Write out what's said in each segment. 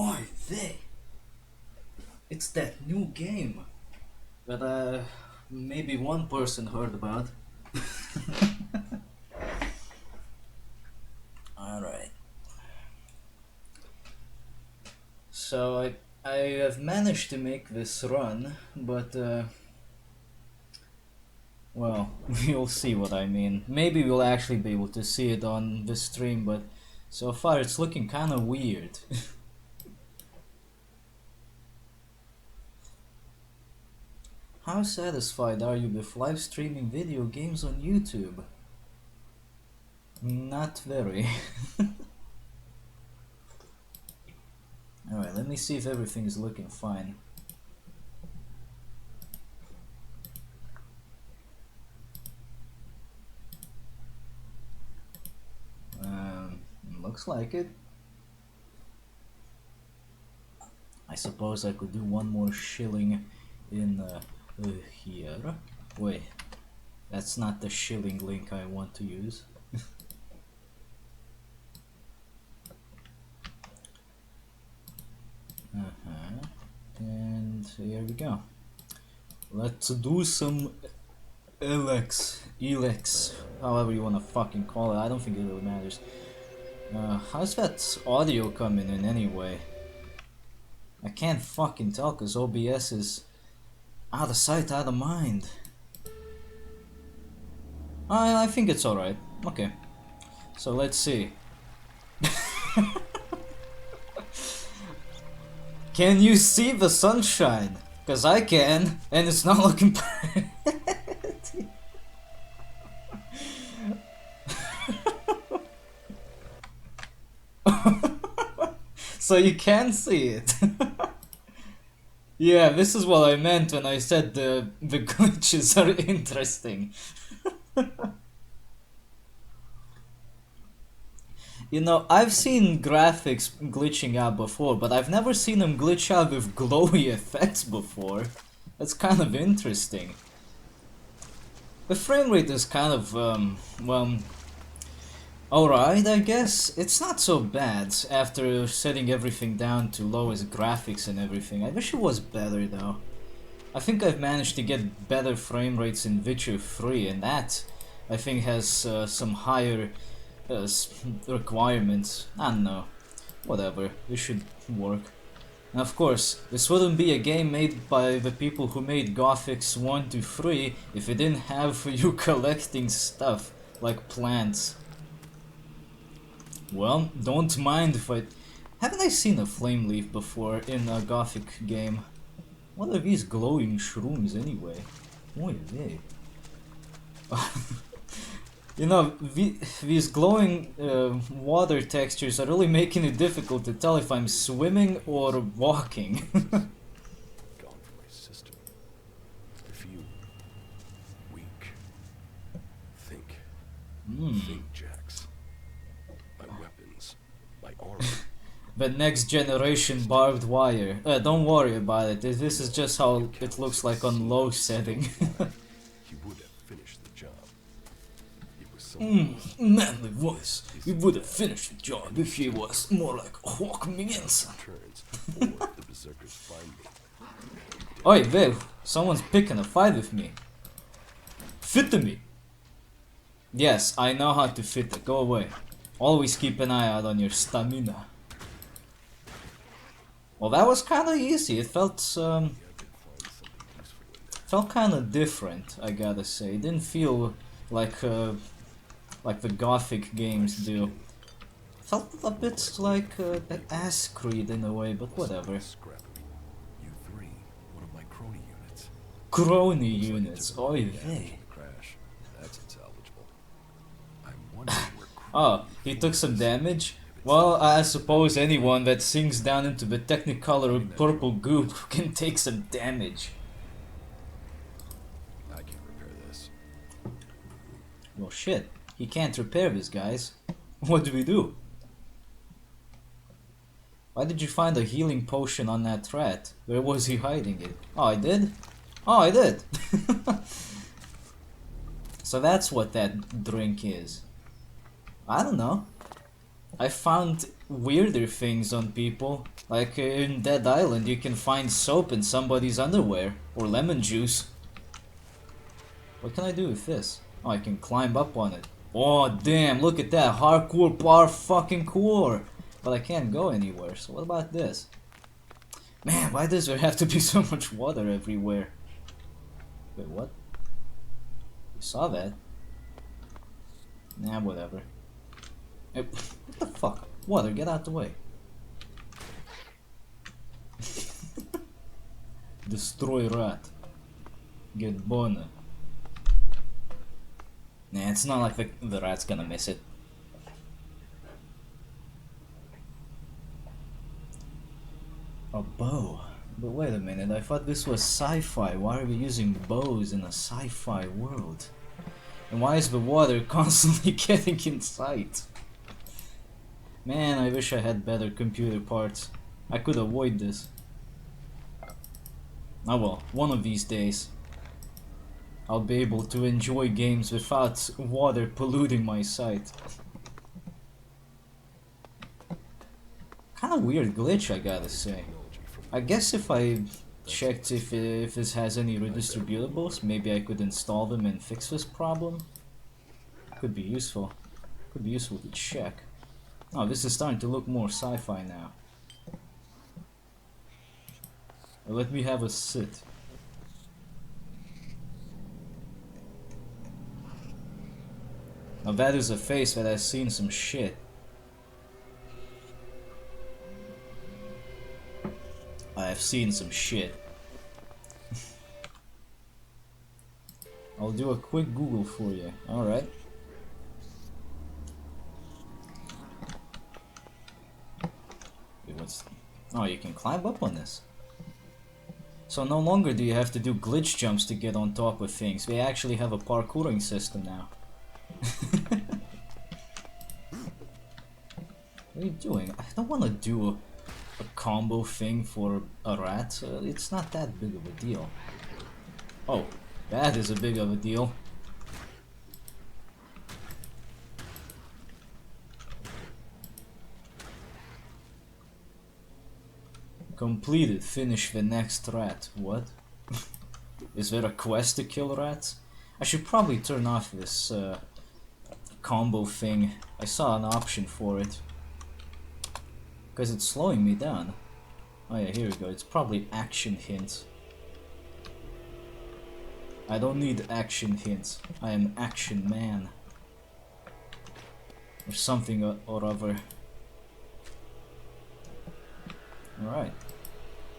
Oy vey! It's that new game that maybe one person heard about. Alright. So I have managed to make this run, but well, you'll see what I mean. Maybe we'll actually be able to see it on the stream, but so far it's looking kinda weird. How satisfied are you with live streaming video games on YouTube? Not very. Alright, let me see if everything is looking fine. Looks like it. I suppose I could do one more shilling in here. Wait, that's not the shilling link I want to use. And here we go. Let's do some ELEX, however you wanna fucking call it. I don't think it really matters. How's that audio coming in anyway? I can't fucking tell cause OBS is out of sight, out of mind. I think it's alright. Okay. So let's see. Can you see the sunshine? Cause I can, and it's not looking pretty. So you can see it. Yeah, this is what I meant when I said the glitches are interesting. You know, I've seen graphics glitching out before, but I've never seen them glitch out with glowy effects before. That's kind of interesting. The frame rate is kind of, well, alright, I guess. It's not so bad after setting everything down to lowest graphics and everything. I wish it was better though. I think I've managed to get better frame rates in Witcher 3, and that, I think, has some higher requirements. I don't know. Whatever. This should work. And of course, this wouldn't be a game made by the people who made Gothics 1 to 3 if it didn't have you collecting stuff, like plants. Well, don't mind if I... Haven't I seen a flame leaf before in a Gothic game? What are these glowing shrooms anyway? Oh yeah. You know, these glowing water textures are really making it difficult to tell if I'm swimming or walking. Gone from my system. If you weak, think, think, Jax. My weapons, my armor. The next generation barbed wire. Don't worry about it. This is just how it looks like on low setting. He would have finished the job. Manly voice. He would have finished the job if he was more like Hawk Minsa. The berserkers find me. Oi, there. Someone's picking a fight with me. Fit me. Yes, I know how to fit it. Go away. Always keep an eye out on your stamina. Well, that was kind of easy. It felt kind of different, I gotta say. It didn't feel like the Gothic games do. Felt a bit like Ass Creed in a way, but whatever. You three, one of my crony units. Crony units, oy vey. Crash. That's unsalvageable. I'm wondering where Oh, he took some damage? Well, I suppose anyone that sinks down into the Technicolor purple goop can take some damage. I can repair this. Well, shit. He can't repair this, guys. What do we do? Why did you find a healing potion on that rat? Where was he hiding it? Oh, I did? Oh, I did! So that's what that drink is. I don't know. I found weirder things on people. Like in Dead Island, you can find soap in somebody's underwear. Or lemon juice. What can I do with this? Oh, I can climb up on it. Oh, damn, look at that. Hardcore bar fucking core. But I can't go anywhere, so what about this? Man, why does there have to be so much water everywhere? Wait, what? You saw that? Nah, whatever. Hey, what the fuck? Water, get out the way. Destroy rat. Get boner. Nah, it's not like the rat's gonna miss it. A bow? But wait a minute, I thought this was sci-fi. Why are we using bows in a sci-fi world? And why is the water constantly getting in sight? Man, I wish I had better computer parts. I could avoid this. Oh well, one of these days I'll be able to enjoy games without water polluting my sight. Kinda weird glitch, I gotta say. I guess if I checked if this has any redistributables, maybe I could install them and fix this problem. Could be useful. Could be useful to check. Oh, this is starting to look more sci-fi now. Let me have a sit. Now that is a face that has seen some shit. I have seen some shit. I'll do a quick Google for you. Alright. Oh, you can climb up on this. So no longer do you have to do glitch jumps to get on top of things. We actually have a parkouring system now. What are you doing? I don't want to do a combo thing for a rat. It's not that big of a deal. Oh, that is a big of a deal. Completed. Finish the next rat. What? Is there a quest to kill rats? I should probably turn off this combo thing. I saw an option for it. Because it's slowing me down. Oh yeah, here we go. It's probably action hints. I don't need action hints. I am action man. Or something or other. Alright.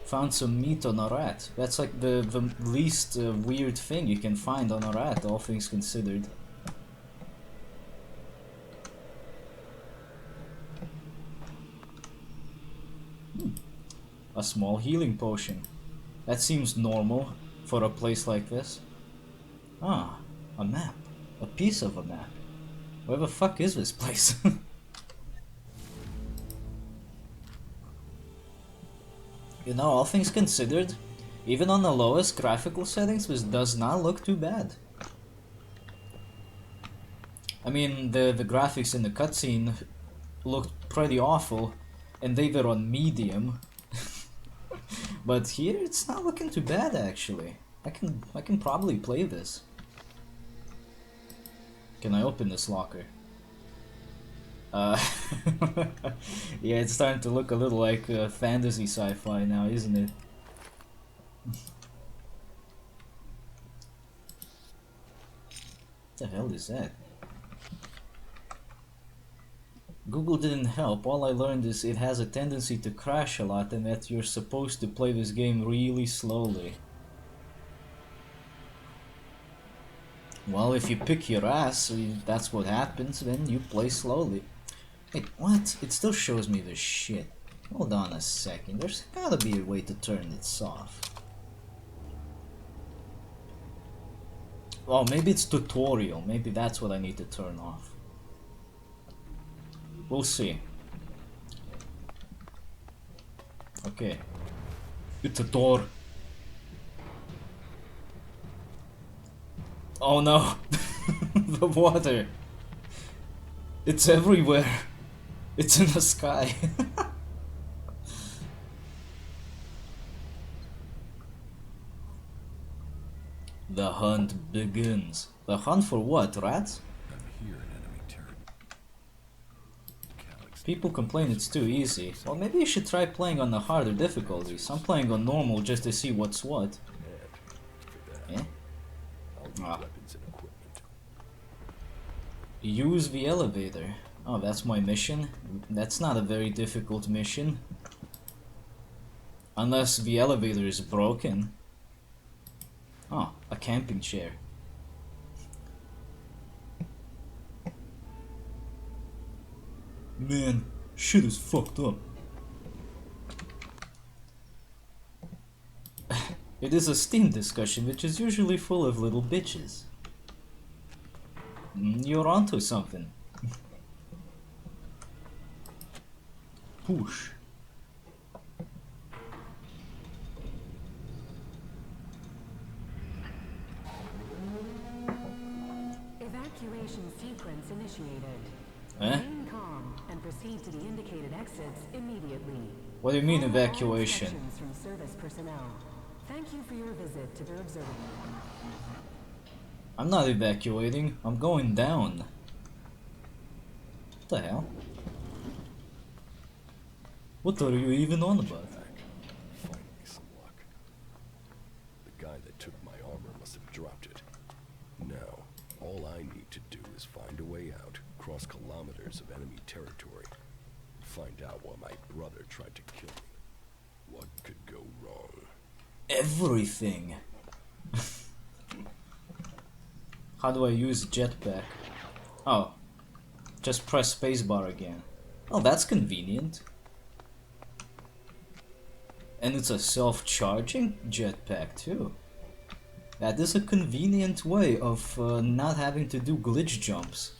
Found some meat on a rat. That's like the least weird thing you can find on a rat, all things considered. A small healing potion. That seems normal for a place like this. Ah, a map. A piece of a map. Where the fuck is this place? You know, all things considered, even on the lowest graphical settings, this does not look too bad. I mean, the graphics in the cutscene looked pretty awful, and they were on medium. But here, it's not looking too bad actually. I can probably play this. Can I open this locker? Yeah, it's starting to look a little like fantasy sci-fi now, isn't it? What the hell is that? Google didn't help. All I learned is it has a tendency to crash a lot and that you're supposed to play this game really slowly. Well, if you pick your ass, that's what happens, then you play slowly. Wait, what? It still shows me this shit. Hold on a second, there's gotta be a way to turn this off. Oh, maybe it's tutorial, maybe that's what I need to turn off. We'll see. Okay. It's a door. Oh no! The water! It's everywhere! It's in the sky. The hunt begins. The hunt for what, rats? I'm here in enemy territory. Calyx People complain it's too easy. Well, maybe you should try playing on the harder difficulties. I'm playing on normal just to see what's what. and for that, Eh? I'll need Ah. weapons and equipment. Use the elevator. Oh, that's my mission? That's not a very difficult mission. Unless the elevator is broken. Oh, a camping chair. Man, shit is fucked up. It is a Steam discussion, which is usually full of little bitches. You're onto something. Push. Evacuation sequence initiated. Eh? Remain calm and proceed to the indicated exits immediately. What do you mean Follow all evacuation? instructions from service personnel. Thank you for your visit to the observatory. I'm not evacuating, I'm going down. What the hell? What are you even on about? Finally some luck. The guy that took my armor must have dropped it. Now, all I need to do is find a way out, cross kilometers of enemy territory, find out why my brother tried to kill me. What could go wrong? Everything. How do I use jetpack? Oh, just press spacebar again. Oh, that's convenient. And it's a self-charging jetpack too. That is a convenient way of not having to do glitch jumps.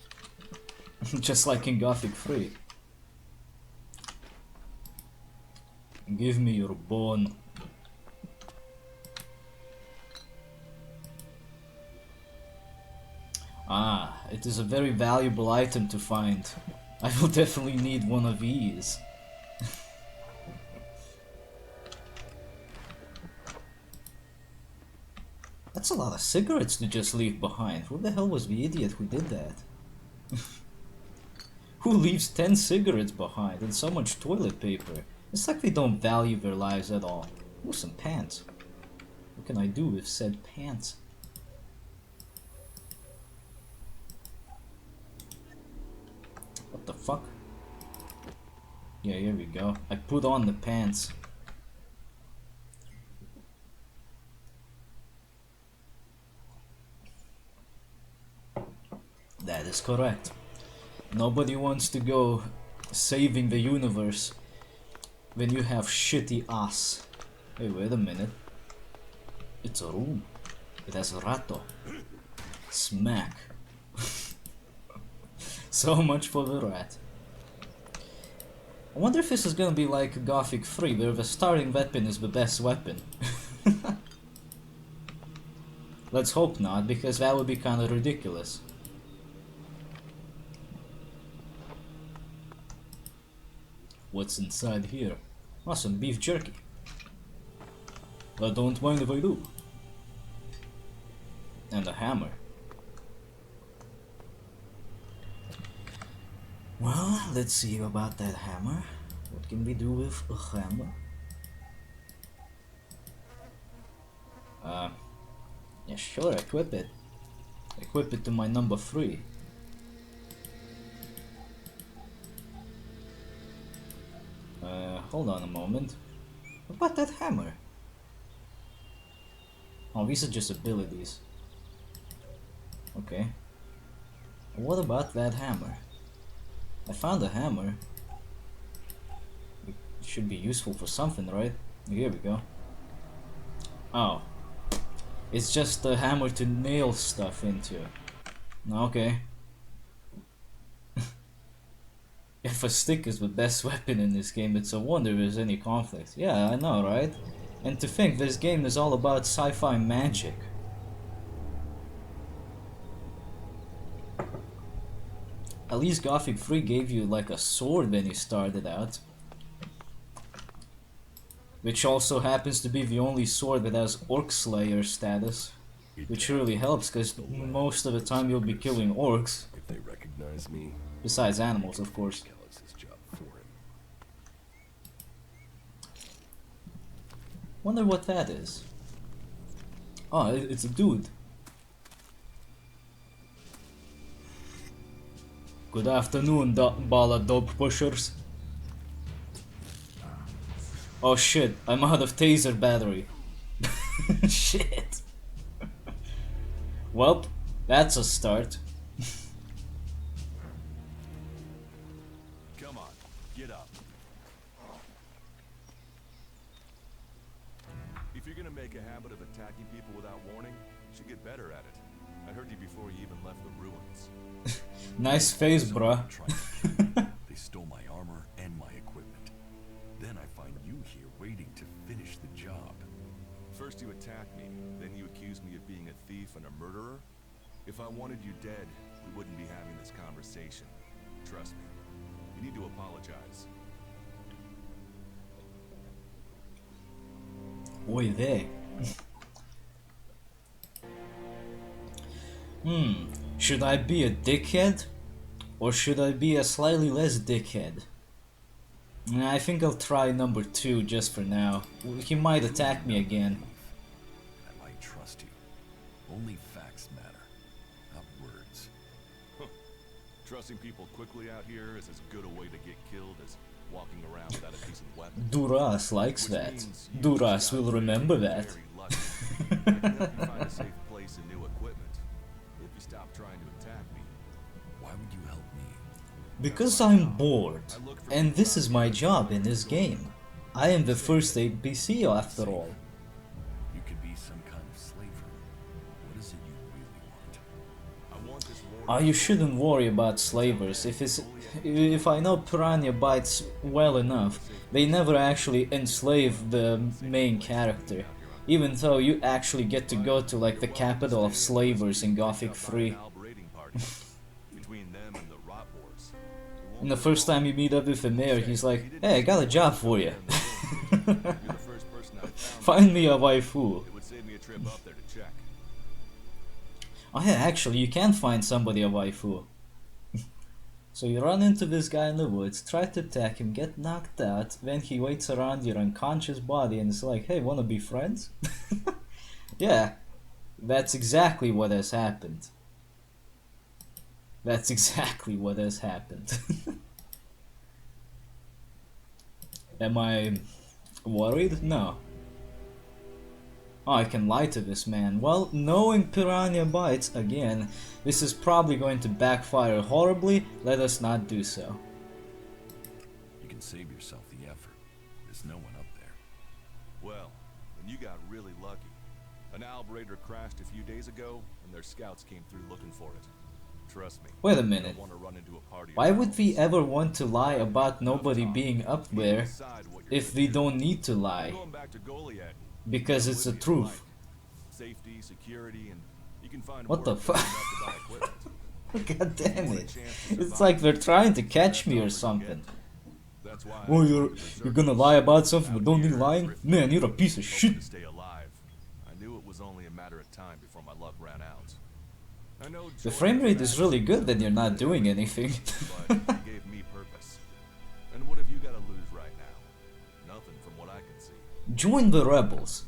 Just like in Gothic 3. Give me your bone. Ah, it is a very valuable item to find. I will definitely need one of these. That's a lot of cigarettes to just leave behind. Who the hell was the idiot who did that? Who leaves 10 cigarettes behind and so much toilet paper? It's like they don't value their lives at all. Ooh, some pants. What can I do with said pants? What the fuck? Yeah, here we go. I put on the pants. That is correct. Nobody wants to go saving the universe when you have shitty ass. Hey, wait a minute. It's a room. It has a rato. Smack. So much for the rat. I wonder if this is gonna be like Gothic 3, where the starting weapon is the best weapon. Let's hope not, because that would be kinda ridiculous. What's inside here? Oh, some beef jerky. I don't mind if I do. And a hammer. Well, let's see about that hammer. What can we do with a hammer? Yeah, sure, equip it. Equip it to my number 3. Hold on a moment. What about that hammer? Oh, these are just abilities. Okay. What about that hammer? I found a hammer. It should be useful for something, right? Here we go. Oh. It's just a hammer to nail stuff into. Okay. If a stick is the best weapon in this game, it's a wonder there's any conflict. Yeah, I know, right? And to think this game is all about sci-fi magic. At least Gothic 3 gave you like a sword when you started out. Which also happens to be the only sword that has Orc Slayer status. Which really helps, because most of the time you'll be killing orcs. If they recognize me, Besides animals, of course. Callus's job for him. Wonder what that is. Oh, it's a dude. Good afternoon, Bala Dope Pushers. Oh shit, I'm out of taser battery. Shit. Well, that's a start. Come on, get up. If you're gonna make a habit of attacking people without warning, you should get better at it. I heard you before you even left the ruins. Nice face, bruh. They stole my armor and my equipment. Then I find you here waiting to finish the job. First you attack me, then you accuse me of being a thief and a murderer. If I wanted you dead, we wouldn't be having this conversation. Trust me. You need to apologize. Oy vey. Should I be a dickhead? Or should I be a slightly less dickhead? I think I'll try number 2 just for now. He might attack me again. I might trust you. Only facts matter, not words. Trusting people quickly out here is as good a way to get killed as walking around without a decent weapon. Duras likes Which that. means you Duras just will gotta remember be that. very lucky. I can help you find a safe place and new equipment. If you stop trying to attack me. Why would you help me? Because I'm bored, and this is my job in this game. I am the first APC after all. You could be some kind of slaver. What is it you really want? I want this war. You shouldn't worry about slavers. If I know Piranha Bytes well enough, they never actually enslave the main character. Even though you actually get to go to like the capital of slavers in Gothic 3. And the first time you meet up with the mayor, he's like, "Hey, I got a job for you. Find me a waifu." It would save me a trip up there to check. Oh yeah, actually, you can find somebody a waifu. So you run into this guy in the woods, try to attack him, get knocked out, then he waits around your unconscious body and is like, "Hey, wanna be friends?" Yeah, that's exactly what has happened. That's exactly what has happened. Am I worried? No. Oh, I can lie to this man. Well, knowing Piranha Bytes, again, this is probably going to backfire horribly. Let us not do so. You can save yourself the effort. There's no one up there. Well, then you got really lucky. An Albrader crashed a few days ago, and their scouts came through looking for it. Trust me. Wait a you minute. don't want to run into a party Why of would we elves. ever want to lie about nobody being up You there decide what you're if gonna we do. don't need to lie? Going back to Goliad. Because Go it's the with me if you truth. like. Safety, security, and you can find What the work fuck? enough to buy equipment. God damn Want a it. chance to It's survive? like they're trying to catch That's me all or we something. get. That's why Oh, I you're joined gonna reserves. lie about something but Out don't need here, lying? drifting, Man, you're a piece of hoping shit. to stay alive. I knew it was only a matter of time before my luck ran out. I know The joining frame rate is factions really good is when you're not good, doing anything. but it gave me purpose. And what have you got to lose right now? Nothing from what I can see. Join the rebels.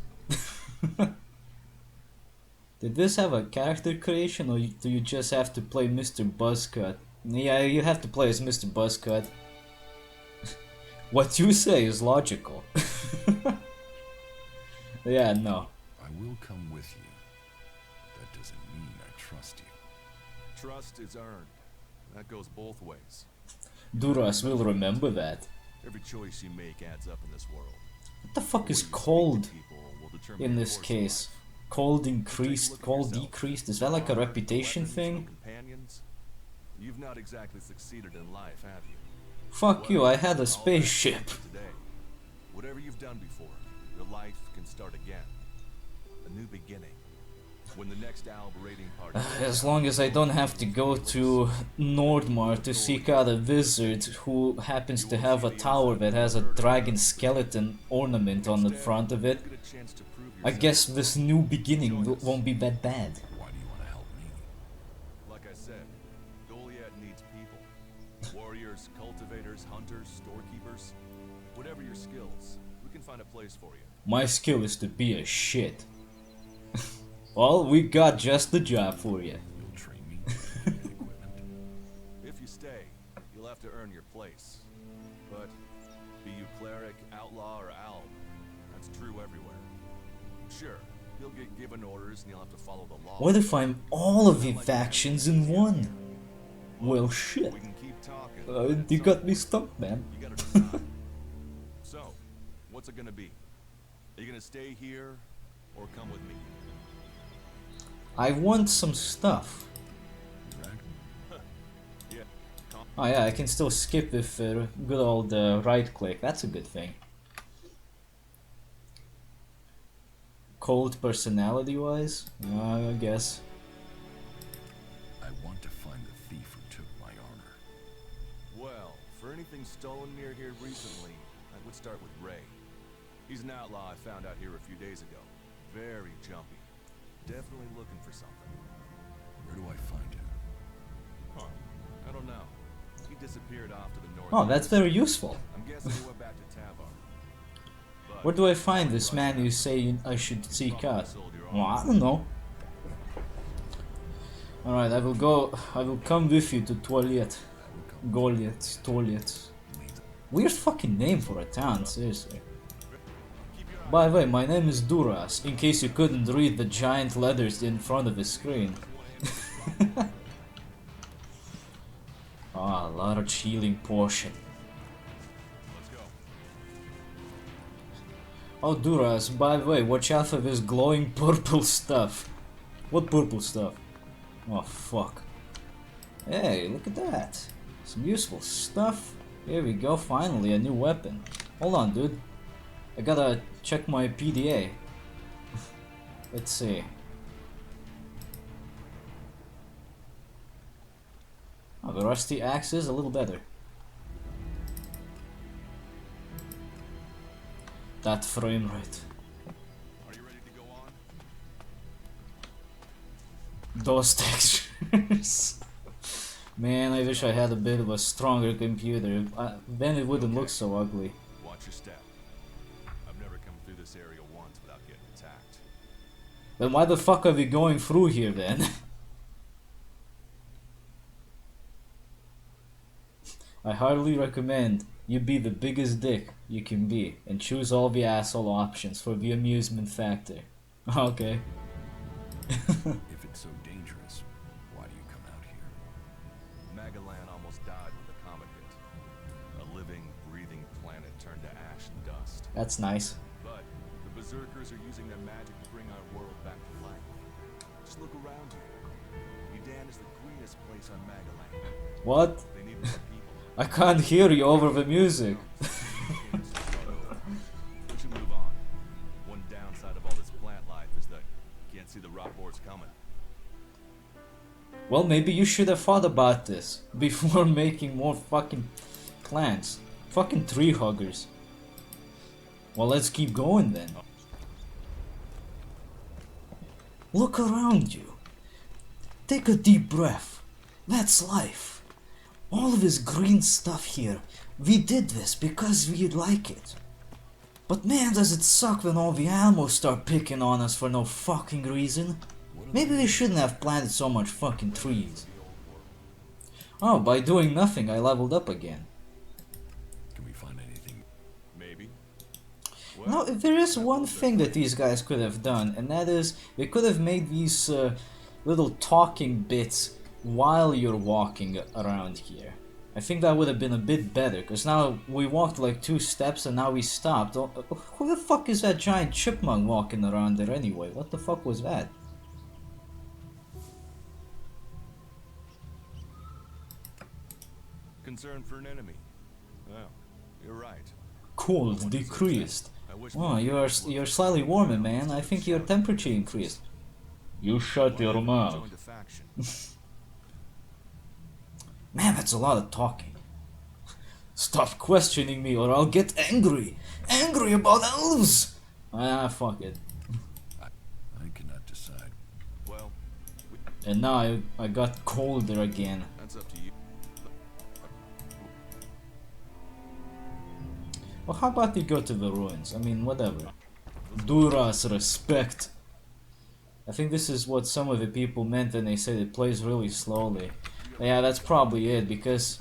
Did this have a character creation or do you just have to play Mr. Buzzcut? Yeah, you have to play as Mr. Buzzcut. What you say is logical. Yeah, no. I will come with you. That doesn't mean I trust you. Trust is earned. That goes both ways. Duras will remember that. Every choice you make adds up in this world. What the fuck is The way you speak to cold people will determine in your this course of case? life. Cold Take a increased, look at cold yourself. decreased? Is that like a Armed, reputation weapons, thing? no companions? You've not exactly succeeded in life, have you? Fuck you, I had a all spaceship. that today. Whatever you've done before, your life can start again. A new beginning. When the next Alb raiding party As long as I don't have to go to Nordmar to seek out a wizard who happens to have a tower that has a dragon skeleton ornament on the front of it, get a chance to prove I yourself. guess this new beginning won't be that bad. Why do you want to help me? Like I said, Goliath needs people. Warriors, cultivators, hunters, storekeepers. Whatever your skills, we can find a place for you. My skill is to be a shit. Well, we got just the job for you. You'll train me and get equipment. If you stay, you'll have to earn your place. But be you cleric, outlaw, or alb, that's true everywhere. Sure, you'll get given orders and you'll have to follow the law. What if I'm all of the factions in one? Well, shit. We can keep talking. You got me stumped, man. You gotta decide. So, what's it gonna be? Are you gonna stay here or come with me? I want some stuff. Yeah. Oh yeah, I can still skip with good old right click. That's a good thing. Cold personality wise? I guess. I want to find the thief who took my armor. Well, for anything stolen near here recently, I would start with Ray. He's an outlaw I found out here a few days ago. Very jumpy. Definitely looking for something. Where do I find him? Huh. I don't know. He disappeared off to the north. Oh, that's very useful. I'm guessing he went back to Tavar. But Where do I find this man you say I should seek out? Well, I don't know. Alright, I will come with you to Toilet. Toilet. Weird fucking name for a town, seriously. By the way, my name is Duras, in case you couldn't read the giant letters in front of the screen. Ah, large healing potion. let's go. Oh, Duras, by the way, watch out for this glowing purple stuff. What purple stuff? Oh, fuck. Hey, look at that. Some useful stuff. Here we go, finally, a new weapon. Hold on, dude. I gotta check my PDA. Let's see. Oh, the rusty axe is a little better. That frame rate. Are you ready to go on? Those textures. Man, I wish I had a bit of a stronger computer. Then it wouldn't look so ugly. Watch your step. I've never come through this area once without getting attacked. Then why the fuck are we going through here then? I highly recommend you be the biggest dick you can be and choose all the asshole options for the amusement factor. Okay. If it's so dangerous, why do you come out here? Magalan almost died when the comet hit. A living, breathing planet turned to ash and dust. That's nice. But the Berserkers are using their magic to bring our world back to life. Just look around you. Edan is the greenest place on Magalan. What? They need more people. I can't hear you over the music. We should move on. One downside of all this plant life is that you can't see the rot boards coming. Well, maybe you should have thought about this before making more fucking plants. Fucking tree huggers. Well, let's keep going then. Look around you. Take a deep breath. That's life. All of this green stuff here, we did this because we like it. But man, does it suck when all the animals start picking on us for no fucking reason. Maybe we shouldn't have planted so much fucking trees. Oh, by doing nothing I leveled up again. Can we find anything? Maybe. Now, there is one thing that these guys could have done, and that is, they could have made these little talking bits while you're walking around here. I think that would have been a bit better, because now we walked like 2 steps and now we stopped. Oh, who the fuck is that giant chipmunk walking around there anyway? What the fuck was that? Concern for an enemy. Well, you're right. Cold decreased. I wish Oh, you're slightly warmer, man. I think your temperature increased. You shut your mouth. Joined a faction. Man, that's a lot of talking. Stop questioning me or I'll get angry. Angry about elves! Ah, fuck it. I cannot decide. Well, And now I got colder again. that's up to you. Well, how about we go to the ruins? I mean, whatever. Duras respect. I think this is what some of the people meant when they said it plays really slowly. Yeah, that's probably it, because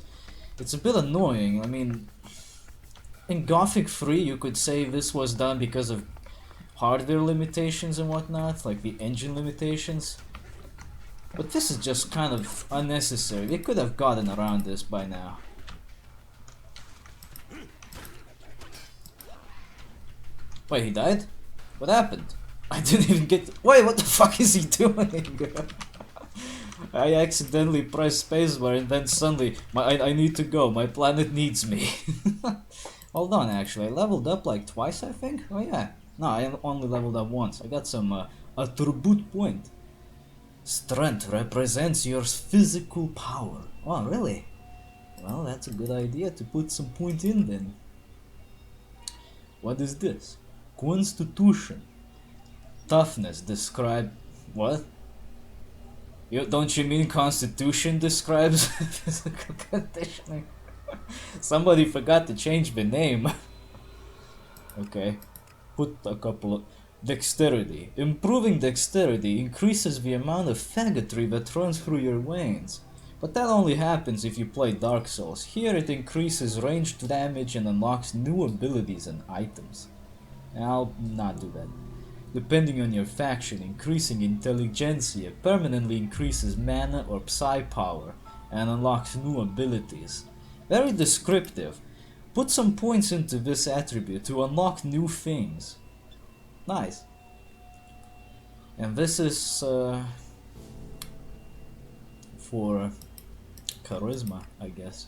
it's a bit annoying. I mean, in Gothic 3 you could say this was done because of hardware limitations and whatnot, like the engine limitations. But this is just kind of unnecessary. They could have gotten around this by now. Wait, he died? What happened? I didn't even get... Wait, what the fuck is he doing? I accidentally pressed spacebar and then suddenly I need to go. My planet needs me. Hold on, actually. I leveled up like twice, I think? Oh yeah. No, I only leveled up once. I got some attribute point. Strength represents your physical power. Oh, really? Well, that's a good idea to put some point in then. What is this? Constitution. Toughness describe... What? Don't you mean Constitution describes physical conditioning? Somebody forgot to change the name. Okay. Put a couple of... Dexterity. Improving dexterity increases the amount of faggotry that runs through your veins. But that only happens if you play Dark Souls. Here it increases ranged damage and unlocks new abilities and items. I'll not do that. Depending on your faction, increasing intelligentsia permanently increases mana or psi power and unlocks new abilities. Very descriptive. Put some points into this attribute to unlock new things. Nice. And this is for charisma, I guess.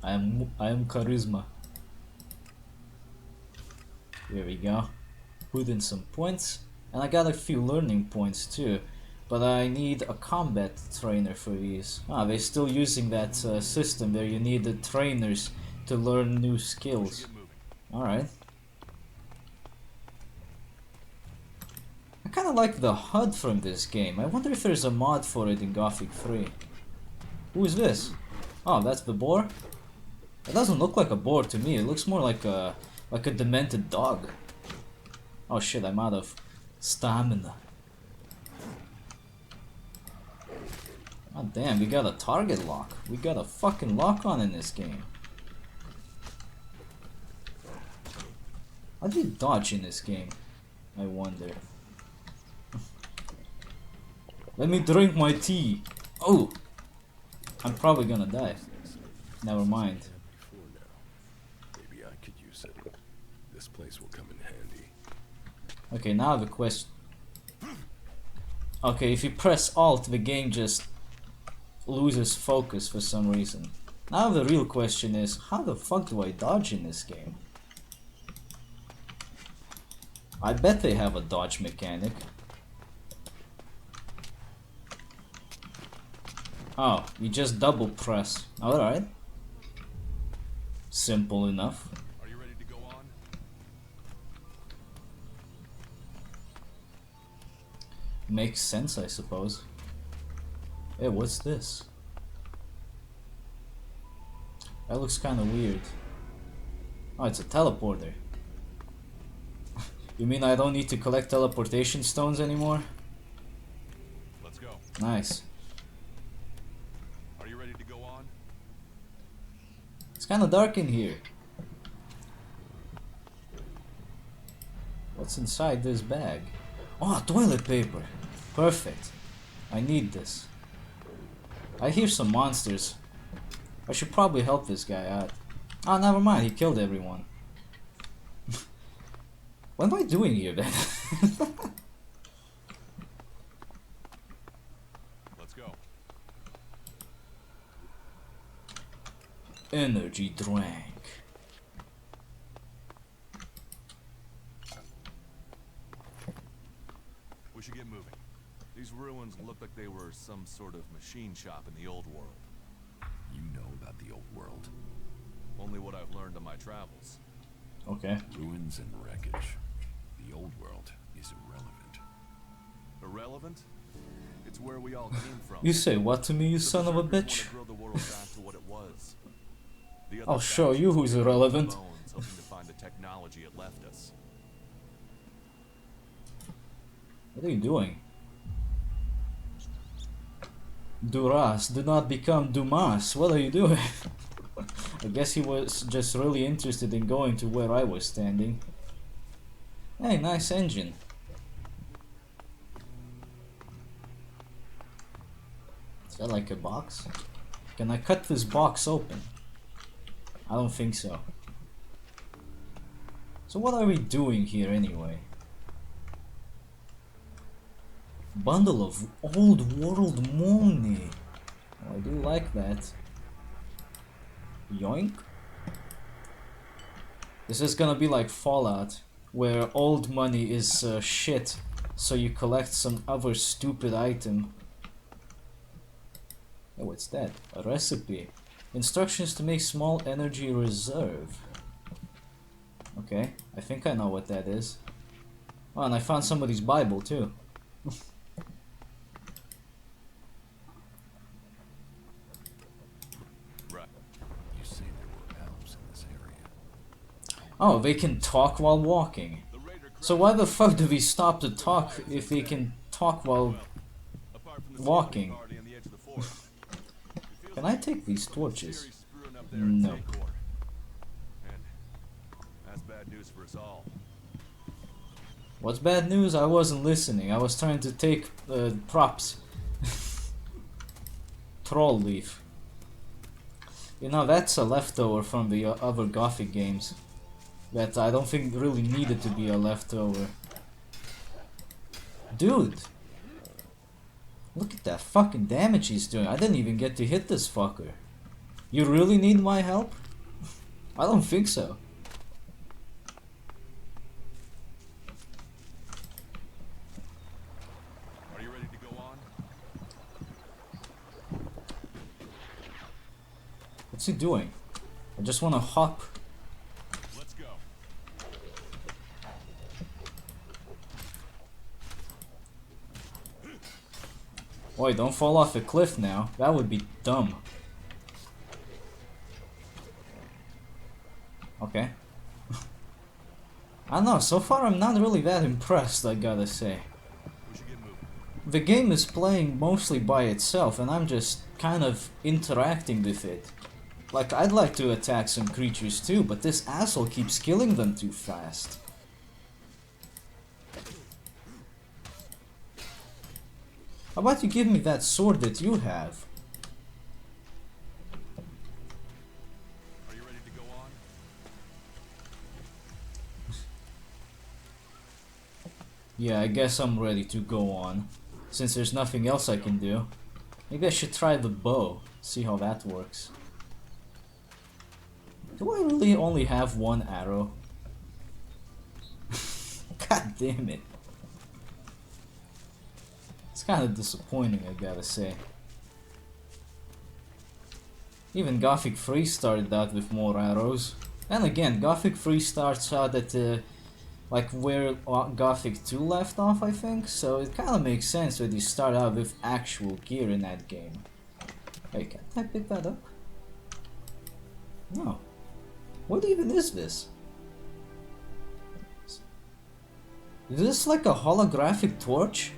I am charisma. Here we go. Put in some points, and I got a few learning points too, but I need a combat trainer for these. Ah, they're still using that system where you need the trainers to learn new skills. Alright. I kinda like the HUD from this game. I wonder if there's a mod for it in Gothic 3. Who is this? Oh, that's the boar? It doesn't look like a boar to me, it looks more like a demented dog. Oh shit, I'm out of stamina. God damn, we got a target lock. We got a fucking lock on in this game. How do you dodge in this game? I wonder. Let me drink my tea. Oh! I'm probably gonna die. Never mind. Maybe I could use it. This place will come in handy. Okay, now the question. Okay, if you press Alt, the game just loses focus for some reason. Now the real question is, how the fuck do I dodge in this game? I bet they have a dodge mechanic. Oh, you just double press. Alright. Simple enough. Are you ready to go on? Makes sense, I suppose. Hey, what's this? That looks kinda weird. Oh, it's a teleporter. You mean I don't need to collect teleportation stones anymore? Let's go. Nice. Are you ready to go on? It's kinda dark in here. What's inside this bag? Oh, toilet paper. Perfect. I need this. I hear some monsters. I should probably help this guy out. Oh, never mind. He killed everyone. What am I doing here then? Let's go. Energy drink. We should get moving. These ruins look like they were some sort of machine shop in the old world. You know about the old world. Only what I've learned on my travels. Okay. Ruins and wreckage. The old world is irrelevant. Irrelevant? It's where we all came from. You say what to me, you son of a bitch? I'll show you who's irrelevant. Hoping to find the technology it left us. What are you doing? Duras, do not become Dumas. What are you doing? I guess he was just really interested in going to where I was standing. Hey, nice engine. Is that like a box? Can I cut this box open? I don't think so. So what are we doing here anyway? Bundle of old world money. Oh, I do like that. Yoink. This is gonna be like Fallout, where old money is shit, so you collect some other stupid item. Oh, what's that? A recipe. Instructions to make small energy reserve. Okay, I think I know what that is. Oh, and I found somebody's Bible too. Oh, they can talk while walking. So why the fuck do we stop to talk if they can talk while walking? Can I take these torches? No. That's bad news for us all. What's bad news? I wasn't listening. I was trying to take props. Troll leaf. You know, that's a leftover from the other Gothic games. That I don't think really needed to be a leftover. Dude! Look at that fucking damage he's doing. I didn't even get to hit this fucker. You really need my help? I don't think so. Are you ready to go on? What's he doing? I just wanna hop. Let's go. Boy, don't fall off a cliff now. That would be dumb. Okay. I don't know, so far I'm not really that impressed, I gotta say. We should get moving. The game is playing mostly by itself and I'm just kind of interacting with it. Like, I'd like to attack some creatures too, but this asshole keeps killing them too fast. How about you give me that sword that you have? Are you ready to go on? Yeah, I guess I'm ready to go on. Since there's nothing else I can do. Maybe I should try the bow. See how that works. Do I really only have one arrow? God damn it. It's kind of disappointing, I gotta say. Even Gothic 3 started out with more arrows. And again, Gothic 3 starts out at like where Gothic 2 left off, I think. So it kind of makes sense that you start out with actual gear in that game. Hey, can't I pick that up? No. What even is this? Is this like a holographic torch?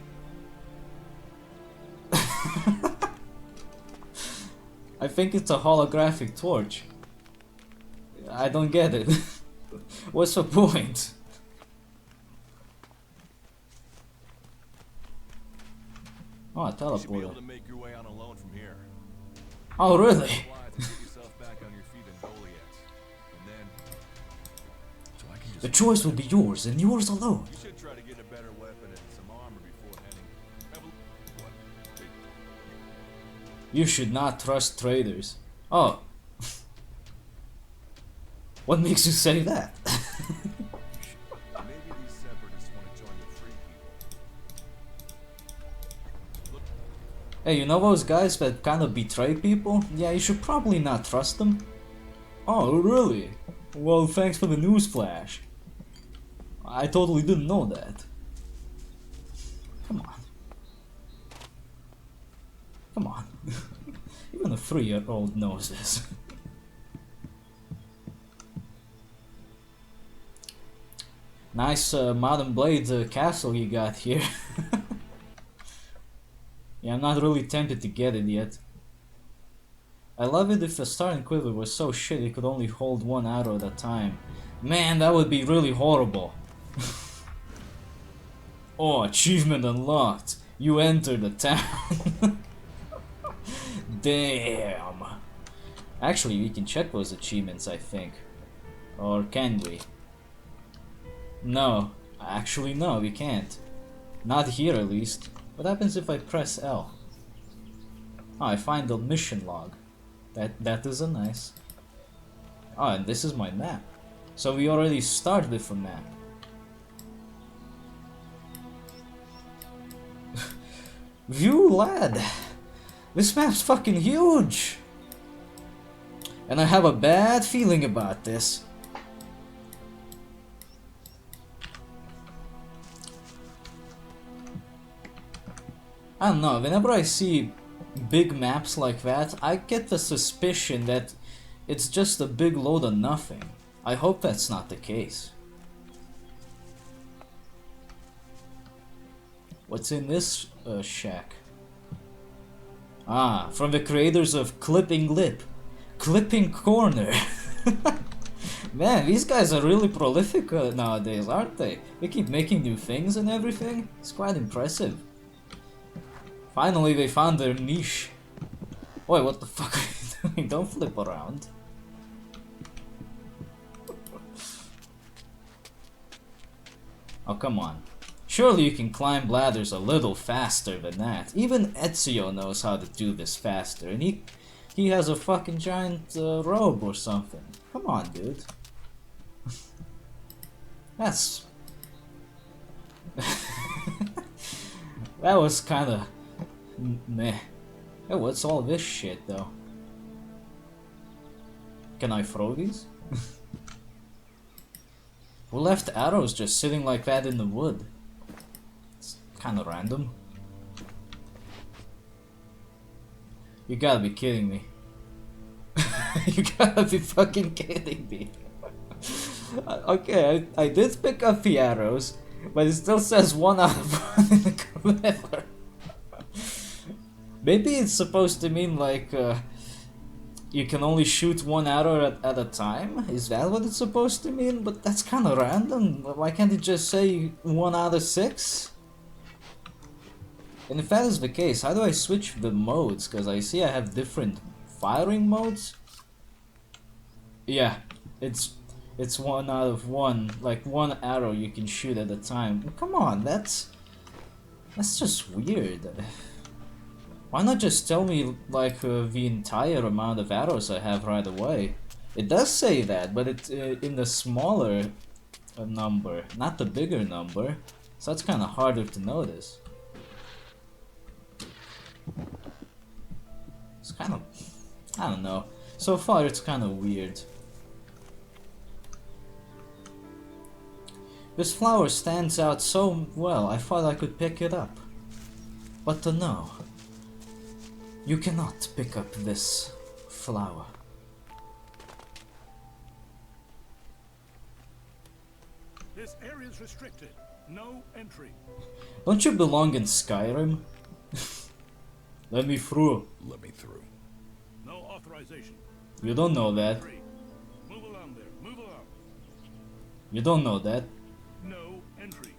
I think it's a holographic torch. I don't get it. What's the point? Oh, a You should be able teleporter. to make your way out alone from here. Oh, really? Fly to get yourself back on your feet in Goliath. And then So I can just The choice will be yours and yours alone. you should try to get a better weapon and some armor before heading. What? You should not trust traders. Oh. What makes you say that? Maybe these separatists want to join the free people. Hey, you know those guys that kind of betray people? Yeah, you should probably not trust them. Oh, really? Well, thanks for the news flash. I totally didn't know that. Come on. Come on. Even a 3-year-old knows this. Nice Modern Blade castle you got here. Yeah, I'm not really tempted to get it yet. I love it if the starting quiver was so shit it could only hold one arrow at a time. Man, that would be really horrible. Oh, achievement unlocked. You entered the town. Damn. Actually, we can check those achievements, I think. Or can we? No. Actually, no, we can't. Not here, at least. What happens if I press L? Oh, I find the mission log. That is a nice. Oh, and this is my map. So we already start with a map. View, lad! This map's fucking huge! And I have a bad feeling about this. I don't know, whenever I see big maps like that, I get the suspicion that it's just a big load of nothing. I hope that's not the case. What's in this shack? Ah, from the creators of Clipping Lip. Clipping Corner. Man, these guys are really prolific nowadays, aren't they? They keep making new things and everything. It's quite impressive. Finally, they found their niche. Wait, what the fuck are you doing? Don't flip around. Oh, come on. Surely you can climb ladders a little faster than that. Even Ezio knows how to do this faster, and he has a fucking giant robe or something. Come on, dude. That's... that was kinda... meh. Hey, what's all this shit, though? Can I throw these? Who left arrows just sitting like that in the wood? It's kinda random. You gotta be kidding me. You gotta be fucking kidding me. Okay, I did pick up the arrows, but it still says 1 out of 1 in the quiver. Maybe it's supposed to mean like you can only shoot 1 arrow at a time? Is that what it's supposed to mean? But that's kind of random. Why can't it just say 1 out of 6? And if that is the case, how do I switch the modes? Because I see I have different firing modes. Yeah, it's 1 out of 1. Like 1 arrow you can shoot at a time. Come on, that's just weird. Why not just tell me, like, the entire amount of arrows I have right away? It does say that, but it's in the smaller number, not the bigger number. So that's kind of harder to notice. It's kind of... I don't know. So far, it's kind of weird. This flower stands out so well, I thought I could pick it up. But no. You cannot pick up this flower. This area is restricted. No entry. Don't you belong in Skyrim? Let me through. Let me through. No authorization. You don't know that. Entry. Move along there. Move along. You don't know that. No entry.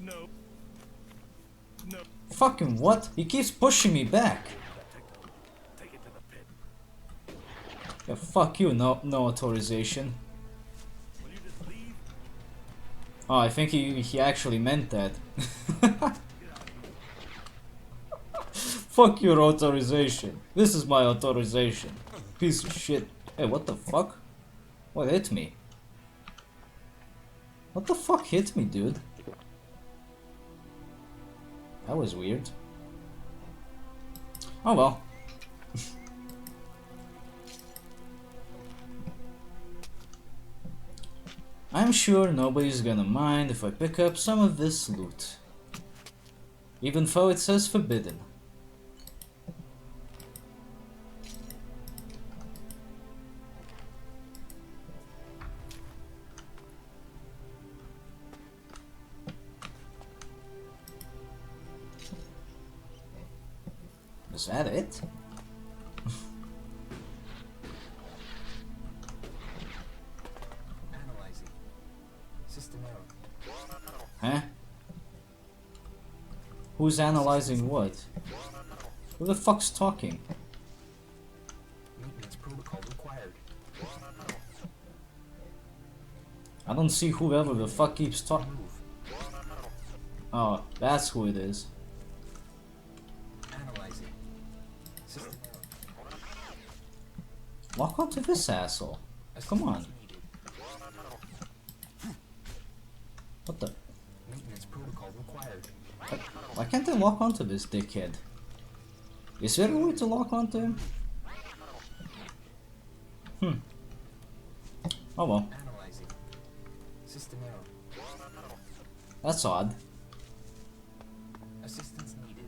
No. No. Fucking what? He keeps pushing me back. Take it to the pit. Yeah, fuck you, no authorization. Will you just leave? Oh, I think he actually meant that. Fuck your authorization. This is my authorization. Piece of shit. Hey, what the fuck? What hit me? What the fuck hit me, dude? That was weird. Oh well. I'm sure nobody's gonna mind if I pick up some of this loot. Even though it says forbidden. Is that it? Analyzing. System error. Huh? Who's analyzing what? Who the fuck's talking? Maintenance protocol required. I don't see whoever the fuck keeps talking. Move. Oh, that's who it is. Analyzing. System error. Lock onto this asshole. Come on. Assistance needed. What the? Maintenance protocol required. Why can't I lock onto this dickhead? Is there a way to lock onto him? Oh well. Analyzing. System error. That's odd. Assistance needed.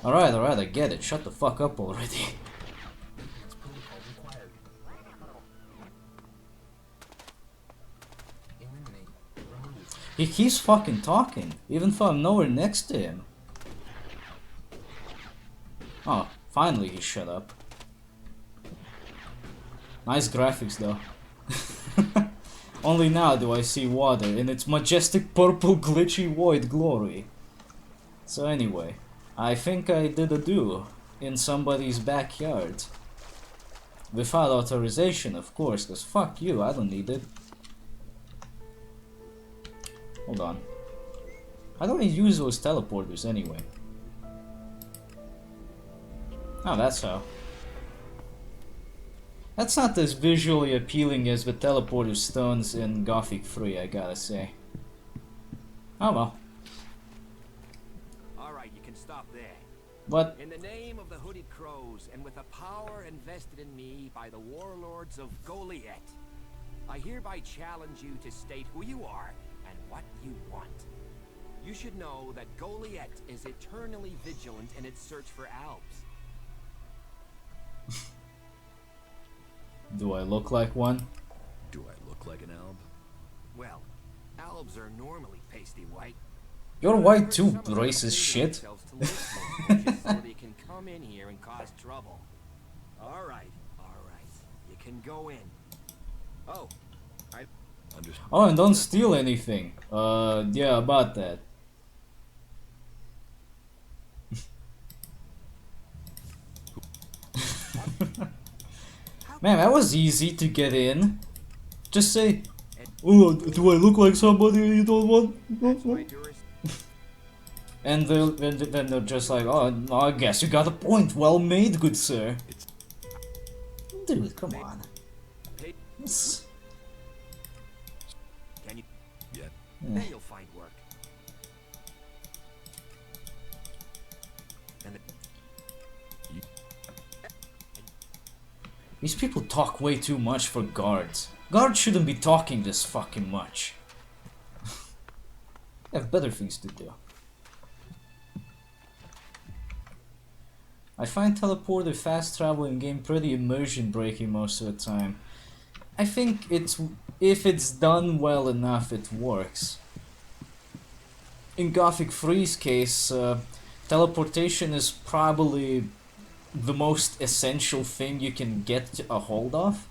Alright, I get it. Shut the fuck up already. Maintenance protocol required. Eliminate. Remove. He keeps fucking talking, even though I'm nowhere next to him. Oh, finally he shut up. Nice graphics though. Only now do I see water in its majestic purple glitchy void glory. So anyway, I think I did a do in somebody's backyard. Without authorization, of course, cause fuck you, I don't need it. Hold on. How do I use those teleporters anyway? Oh, that's how. That's not as visually appealing as the teleporter stones in Gothic 3, I gotta say. Oh well. Alright, you can stop there. But In the name of the Hooded Crows, and with the power invested in me by the warlords of Goliath, I hereby challenge you to state who you are and what you want. You should know that Goliath is eternally vigilant in its search for Alps. do I look like one? Do I look like an alb? Well, Albs are normally pasty white. You're white too, Some of them racist clean shit. themselves to look more just so they can come in here and cause trouble. Alright. You can go in. Oh, Understood. Oh, and don't steal anything. Yeah, about that. Man, that was easy to get in. Just say, oh, do I look like somebody you don't want? that's my juris. And then they're just like, oh, no, I guess you got a point. Well made, good sir. Dude, come on. Hey, It's- can you? Yeah. There you'll find work. And the, These people talk way too much for guards. Guards shouldn't be talking this fucking much. They have better things to do. I find teleporter fast travel in game pretty immersion breaking most of the time. I think if it's done well enough, it works. In Gothic 3's case, teleportation is probably the most essential thing you can get a hold of,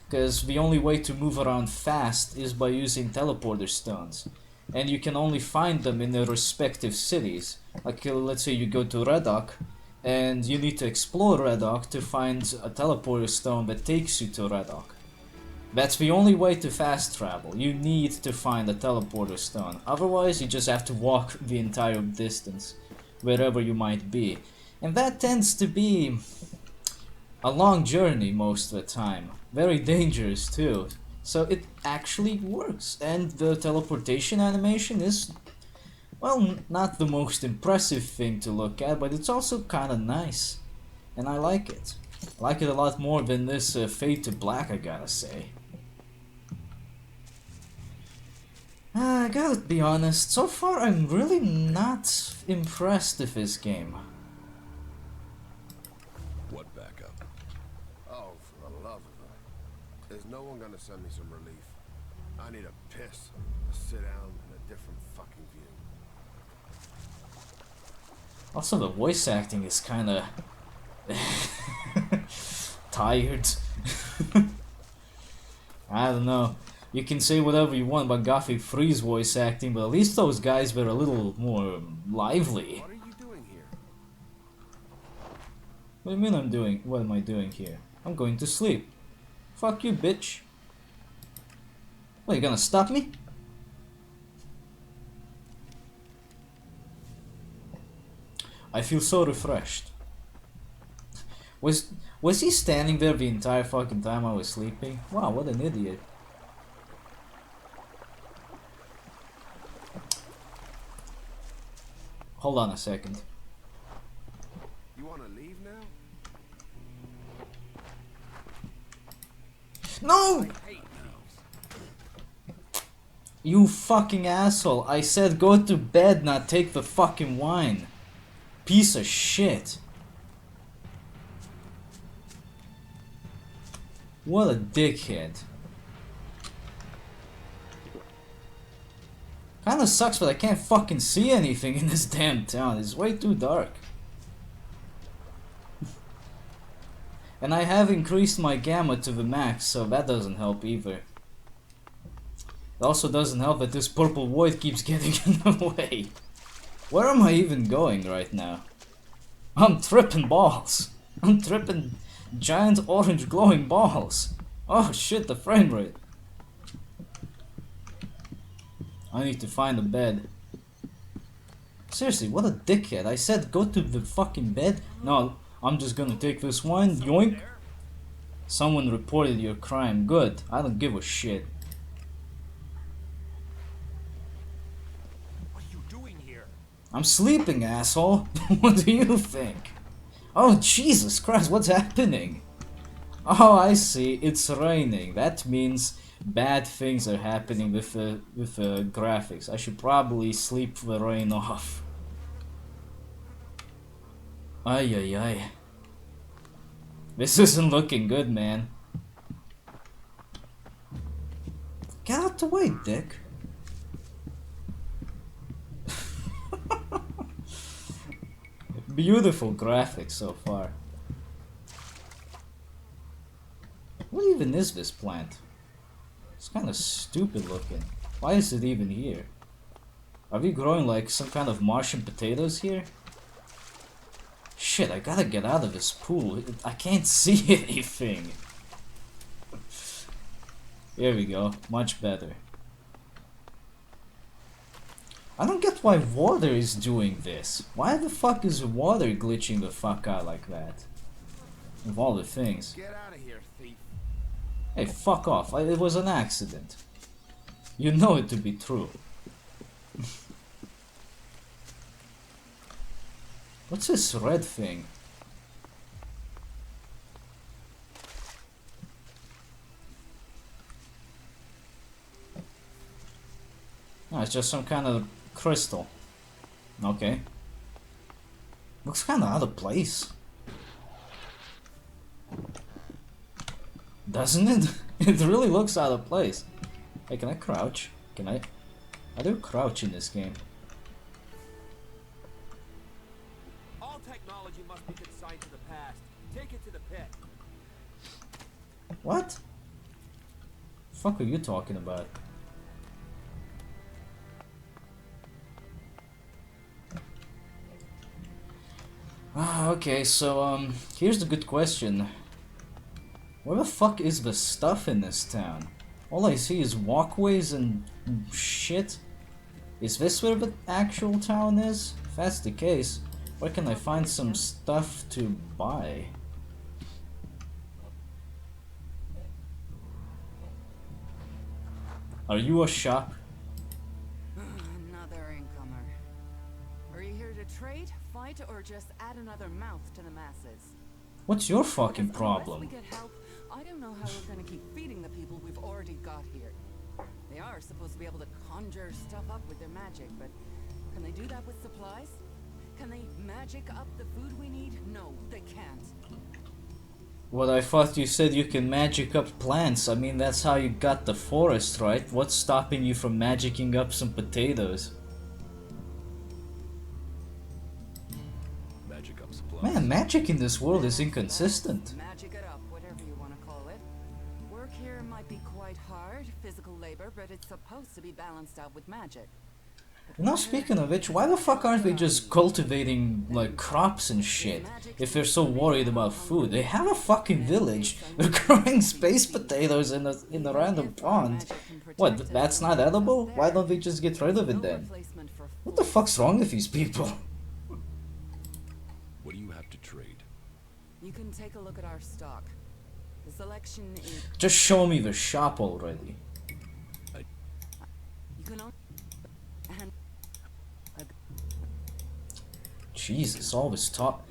because the only way to move around fast is by using teleporter stones, and you can only find them in their respective cities. Like let's say you go to Redok, and you need to explore Redok to find a teleporter stone that takes you to Redok. That's the only way to fast travel. You need to find a teleporter stone, otherwise you just have to walk the entire distance, wherever you might be. And that tends to be a long journey most of the time. Very dangerous too. So it actually works. And the teleportation animation is, well, not the most impressive thing to look at, but it's also kinda nice. and I like it. I like it a lot more than this Fade to Black, I gotta say. I gotta be honest, so far I'm really not impressed with this game. What backup? Oh, for the love of her. Is no one gonna send me some relief? I need a piss, a sit down, and a different fucking view. Also, the voice acting is kinda... tired. I don't know. You can say whatever you want about Gothic 3's voice acting, but at least those guys were a little more lively. What are you doing here? What do you mean I'm doing? What am I doing here? I'm going to sleep. Fuck you, bitch. What, you gonna stop me? I feel so refreshed. Was he standing there the entire fucking time I was sleeping? Wow, what an idiot. Hold on a second. You wanna leave now? No! You fucking asshole. I said go to bed, not take the fucking wine. Piece of shit. What a dickhead. Kinda sucks, but I can't fucking see anything in this damn town. It's way too dark. And I have increased my gamma to the max, so that doesn't help either. It also doesn't help that this purple void keeps getting in the way. Where am I even going right now? I'm tripping balls. I'm tripping giant orange glowing balls. Oh shit, the frame rate. I need to find a bed. Seriously, what a dickhead. I said go to the fucking bed. No, I'm just gonna take this wine. Yoink. Someone reported your crime. Good. I don't give a shit. What are you doing here? I'm sleeping, asshole. What do you think? Oh, Jesus Christ, what's happening? Oh, I see. It's raining. That means bad things are happening with the graphics. I should probably sleep the rain off. Ay ay ay. This isn't looking good, man. Get out the way, dick. Beautiful graphics so far. What even is this plant? It's kind of stupid looking. Why is it even here? Are we growing like some kind of Martian potatoes here? Shit, I gotta get out of this pool. I can't see anything. Here we go. Much better. I don't get why water is doing this. Why the fuck is water glitching the fuck out like that? Of all the things. Get out of here, thief. Hey, fuck off. It was an accident. You know it to be true. What's this red thing? No, it's just some kind of crystal. Okay. Looks kinda out of place. Doesn't it? It really looks out of place. Hey, can I crouch? Can I? I do crouch in this game. All technology must be consigned to the past. Take it to the pit. What? The fuck are you talking about? Ah, okay, so, here's the good question. Where the fuck is the stuff in this town? All I see is walkways and shit. Is this where the actual town is? If that's the case, where can I find some stuff to buy? Are you a shop? Another incomer. Are you here to trade, fight, or just add another mouth to the masses? What's your Because fucking unless problem? we get help, I don't know how we're gonna keep feeding the people we've already got here. They are supposed to be able to conjure stuff up with their magic, but can they do that with supplies? Can they magic up the food we need? No, they can't. What, I thought you said you can magic up plants. I mean, that's how you got the forest, right? What's stopping you from magicking up some potatoes? Magic up supplies. Man, magic in this world is inconsistent. Magic it up, whatever you want to call it. Work here might be quite hard, physical labor, but it's supposed to be balanced out with magic. Now, speaking of which, why the fuck aren't they just cultivating, like, crops and shit? If they're so worried about food. They have a fucking village. They're growing space potatoes in a random pond. What, that's not edible? Why don't they just get rid of it then? What the fuck's wrong with these people? What do you have to trade? You can take a look at our stock. The selection is... Just show me the shop already. You can only... And... Jesus, all this talk.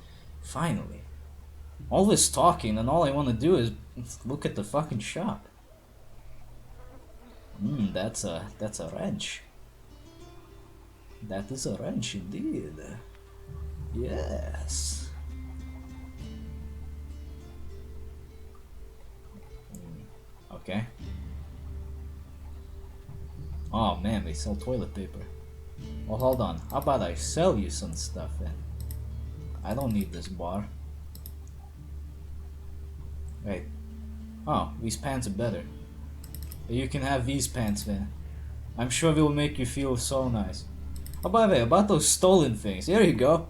Finally. All this talking, and all I want to do is look at the fucking shop. That's a wrench. That is a wrench indeed. Yes. Okay. Oh man, they sell toilet paper. Well, hold on. How about I sell you some stuff then? I don't need this bar. Wait. Oh, these pants are better. You can have these pants then. I'm sure they will make you feel so nice. Oh, by the way, about those stolen things. Here you go.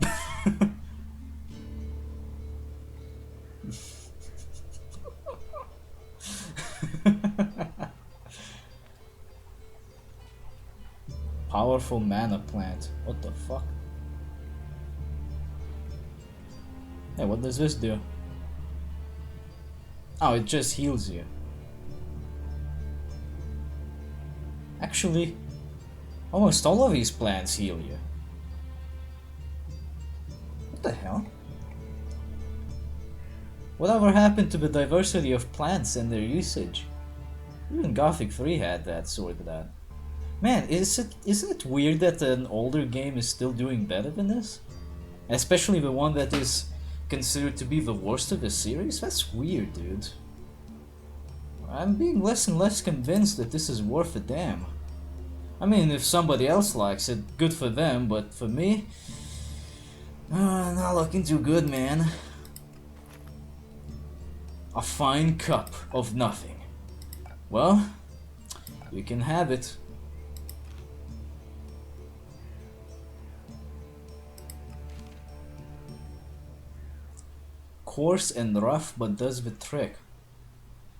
Powerful mana plant. What the fuck? Hey, what does this do? Oh, it just heals you. Actually, almost all of these plants heal you. What the hell? Whatever happened to the diversity of plants and their usage? Even Gothic 3 had that sorted out. Man, isn't it weird that an older game is still doing better than this? Especially the one that is considered to be the worst of the series? That's weird, dude. I'm being less and less convinced that this is worth a damn. I mean, if somebody else likes it, good for them, but for me... not looking too good, man. A fine cup of nothing. Well, you can have it. Coarse and rough, but does the trick.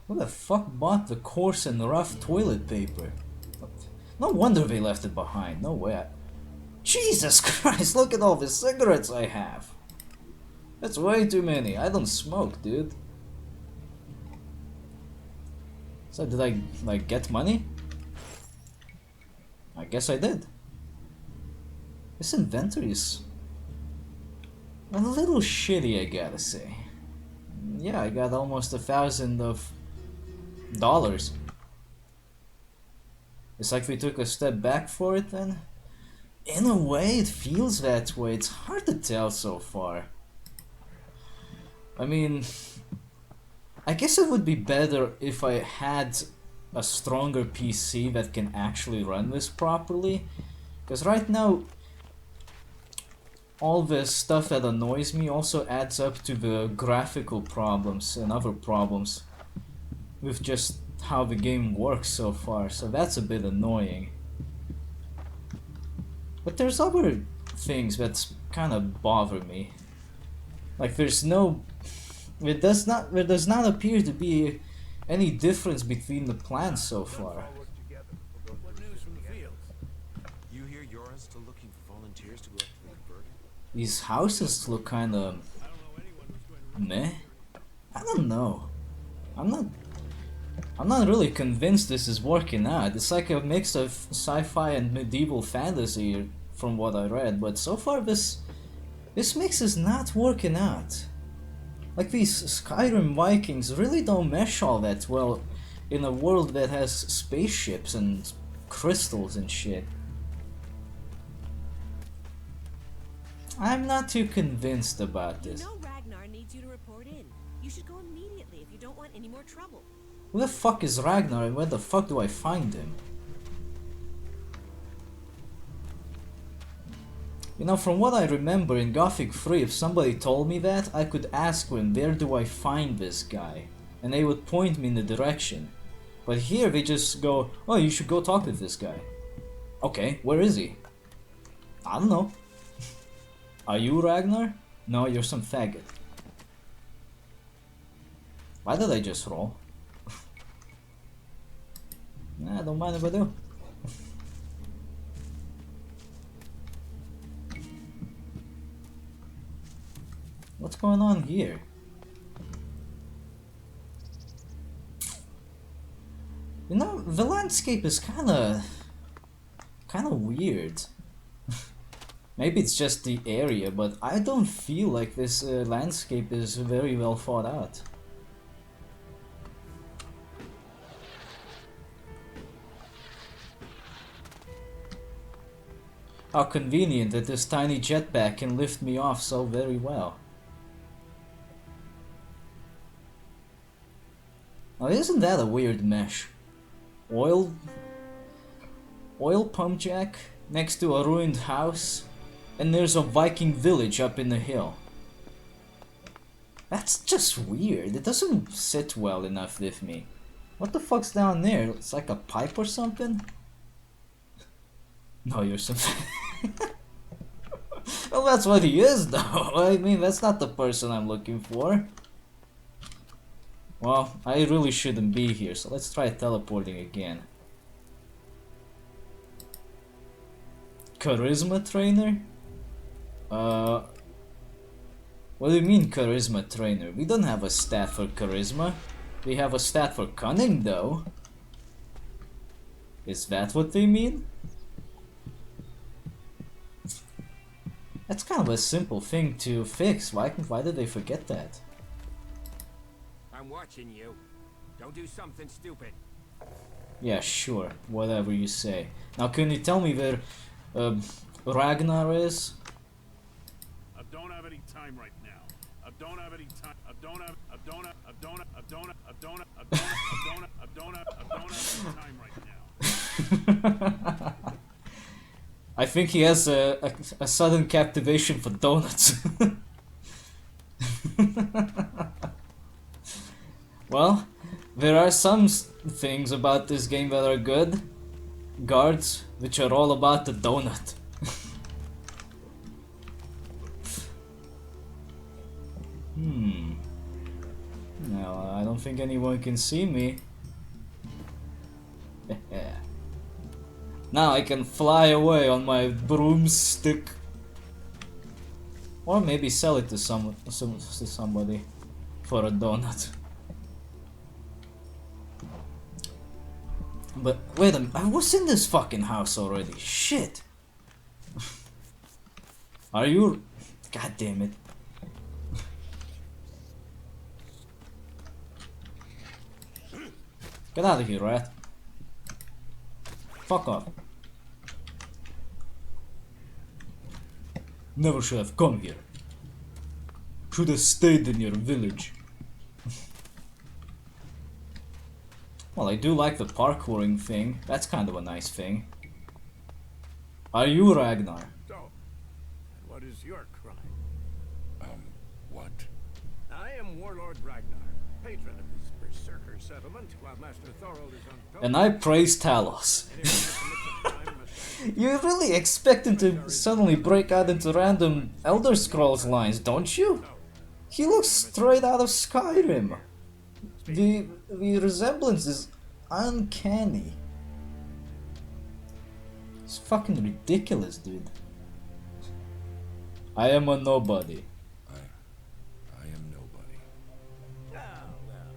Who the fuck bought the coarse and rough toilet paper? No wonder they left it behind. No way. Jesus Christ, look at all the cigarettes I have. That's way too many. I don't smoke, dude. So did I, like, get money? I guess I did. This inventory is a little shitty, I gotta say. Yeah, I got almost $1,000. It's like we took a step back for it then. In a way, it feels that way. It's hard to tell so far. I mean, I guess it would be better if I had a stronger PC that can actually run this properly. Because right now, all the stuff that annoys me also adds up to the graphical problems and other problems with just how the game works so far, so that's a bit annoying. But there's other things that kind of bother me. Like there does not appear to be any difference between the plans so far. What news from the fields? You hear Yoran still looking for volunteers to go after the converted? These houses look kind of meh. I don't know. I'm not really convinced this is working out. It's like a mix of sci-fi and medieval fantasy from what I read, but so far this mix is not working out. Like, these Skyrim Vikings really don't mesh all that well in a world that has spaceships and crystals and shit. I'm not too convinced about this. You know Ragnar needs you to report in. You should go immediately if you don't want any more trouble. Who the fuck is Ragnar and where the fuck do I find him? You know, from what I remember in Gothic 3, if somebody told me that, I could ask them, where do I find this guy? And they would point me in the direction. But here they just go, oh, you should go talk with this guy. Okay, where is he? I don't know. Are you Ragnar? No, you're some faggot. Why did I just roll? Nah, don't mind if I do. What's going on here? You know, the landscape is kinda weird. Maybe it's just the area, but I don't feel like this landscape is very well thought out. How convenient that this tiny jetpack can lift me off so very well. Now, isn't that a weird mesh? Oil pump jack next to a ruined house, and there's a Viking village up in the hill. That's just weird. It doesn't sit well enough with me. What the fuck's down there? It's like a pipe or something? No, you're some... Well, that's what he is, though. I mean, that's not the person I'm looking for. Well, I really shouldn't be here, so let's try teleporting again. Charisma trainer? What do you mean charisma trainer? We don't have a stat for charisma. We have a stat for cunning, though. Is that what they mean? That's kind of a simple thing to fix. Why did they forget that? I'm watching you. Don't do something stupid. Yeah, sure. Whatever you say. Now, can you tell me where Ragnar is? I don't have any time right now. I don't have any time. I don't have any time right now. I think he has a sudden captivation for donuts. Well, there are some things about this game that are good. Guards, which are all about the donut. No, I don't think anyone can see me. Now I can fly away on my broomstick. Or maybe sell it to somebody for a donut. But wait a minute, I was in this fucking house already. Shit. Are you... God damn it. Get out of here, rat. Fuck off. Never should have come here. Should have stayed in your village. Well, I do like the parkouring thing. That's kind of a nice thing. Are you Ragnar? So, what is your crime? What? I am Warlord Ragnar, patron of this berserker settlement, while Master Thorold is on post. And I praise Talos. You really expect him to suddenly break out into random Elder Scrolls lines, don't you? He looks straight out of Skyrim. The resemblance is uncanny. It's fucking ridiculous, dude. I am a nobody. I am nobody. Oh, well,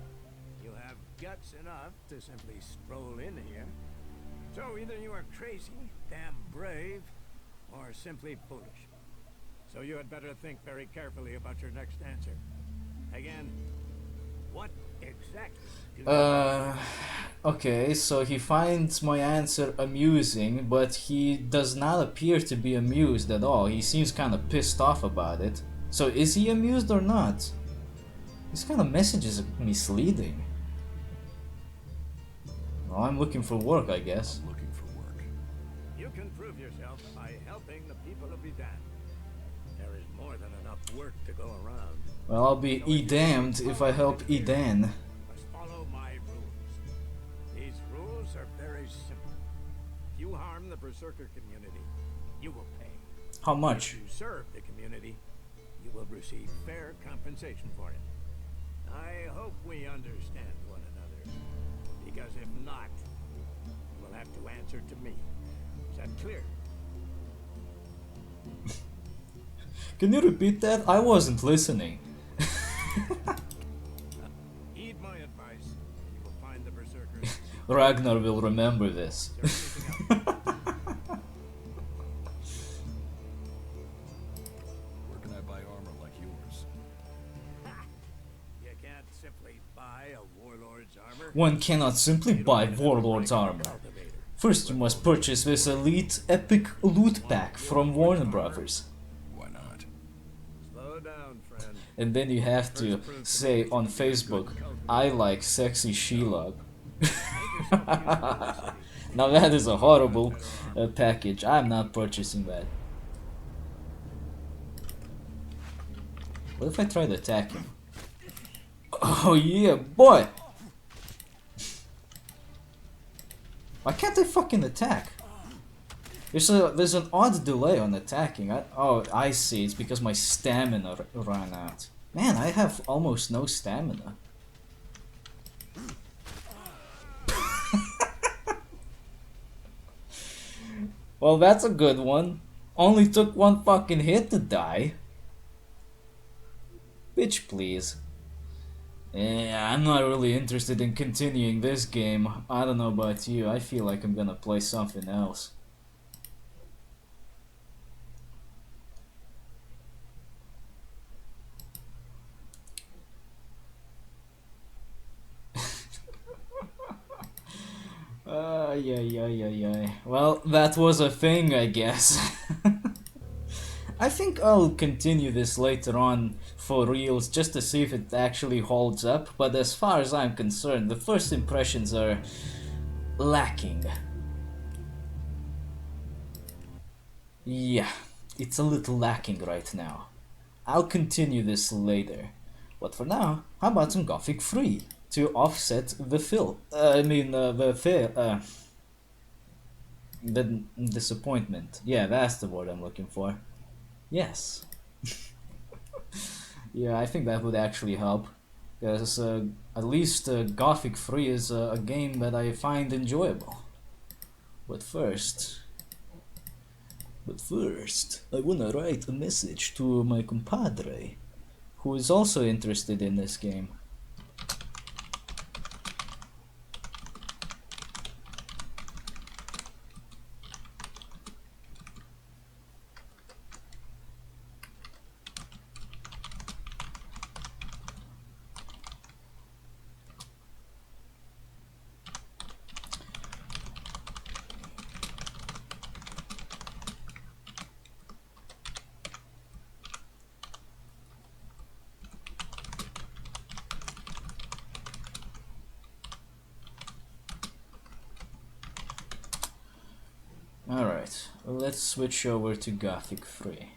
you have guts enough to simply stroll in here. So either you are crazy, damn brave, or simply foolish. So you had better think very carefully about your next answer. Again, what exactly do you Okay, so he finds my answer amusing, but he does not appear to be amused at all. He seems kind of pissed off about it. So is he amused or not? This kind of message is misleading. Well, I'm looking for work, I guess. I'm looking for work. You can prove yourself by helping the people of Edan. There is more than enough work to go around. Well, I'll be damned if I help Edan. Must follow my rules. These rules are very simple. If you harm the Berserker community, you will pay. How much? If you serve the community, you will receive fair compensation for it. I hope we understand one another. Because if not, you will have to answer to me. Is that clear? Can you repeat that? I wasn't listening. Heed my advice. You will find the Berserkers. Ragnar will remember this. Where can I buy armor like yours? You can't simply buy a warlord's armor. One cannot simply buy Warlord's armor. First you must purchase this elite epic loot pack from Warner Brothers. Why not? Slow down, friend. And then you have to say on Facebook, I like sexy Shelob. Now that is a horrible package. I'm not purchasing that. What if I try to attack him? Oh yeah, boy! Why can't I fucking attack? There's an odd delay on attacking. Oh, I see. It's because my stamina ran out. Man, I have almost no stamina. Well, that's a good one. Only took one fucking hit to die. Bitch, please. Yeah, I'm not really interested in continuing this game. I don't know about you. I feel like I'm gonna play something else. Yeah. Well, that was a thing, I guess. I think I'll continue this later on for reals, just to see if it actually holds up, but as far as I'm concerned, the first impressions are lacking. Yeah, it's a little lacking right now. I'll continue this later, but for now, how about some Gothic 3 to offset the the disappointment. Yeah, that's the word I'm looking for. Yes. Yeah, I think that would actually help, because at least Gothic 3 is a game that I find enjoyable. But first, I wanna write a message to my compadre, who is also interested in this game. Alright, let's switch over to Gothic 3.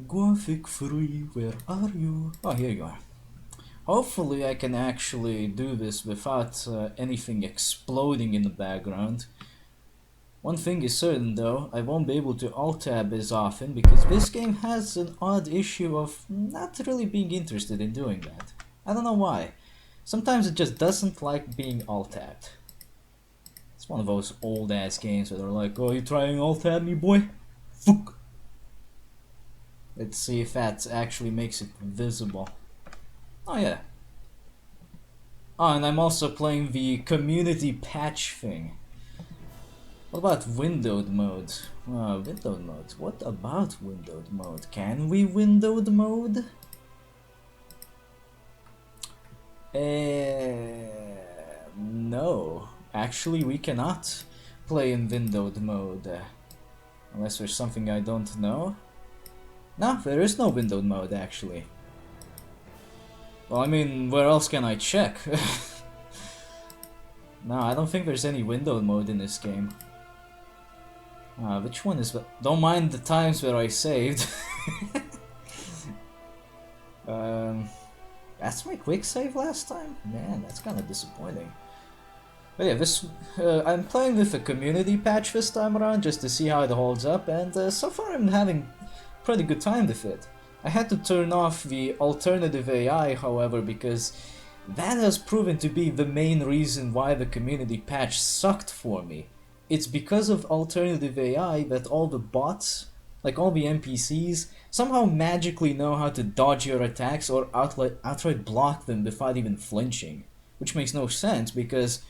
Gothic 3, where are you? Oh, here you are. Hopefully I can actually do this without anything exploding in the background. One thing is certain though, I won't be able to alt-tab as often because this game has an odd issue of not really being interested in doing that. I don't know why. Sometimes it just doesn't like being alt-tabbed. It's one of those old ass games where they're like, oh, you trying alt-tab me, boy? Fuck. Let's see if that actually makes it visible. Oh yeah. Oh, and I'm also playing the community patch thing. What about windowed mode? Windowed mode. What about windowed mode? Can we windowed mode? No. Actually, we cannot play in windowed mode. Unless there's something I don't know. No, there is no windowed mode, actually. Well, I mean, where else can I check? No, I don't think there's any windowed mode in this game. Which one is... Don't mind the times where I saved. That's my quick save last time? Man, that's kind of disappointing. But yeah, I'm playing with a community patch this time around just to see how it holds up, and so far I'm having pretty good time with it. I had to turn off the alternative AI, however, because that has proven to be the main reason why the community patch sucked for me. It's because of alternative AI that all the bots, like all the NPCs, somehow magically know how to dodge your attacks or outright block them without even flinching. Which makes no sense, because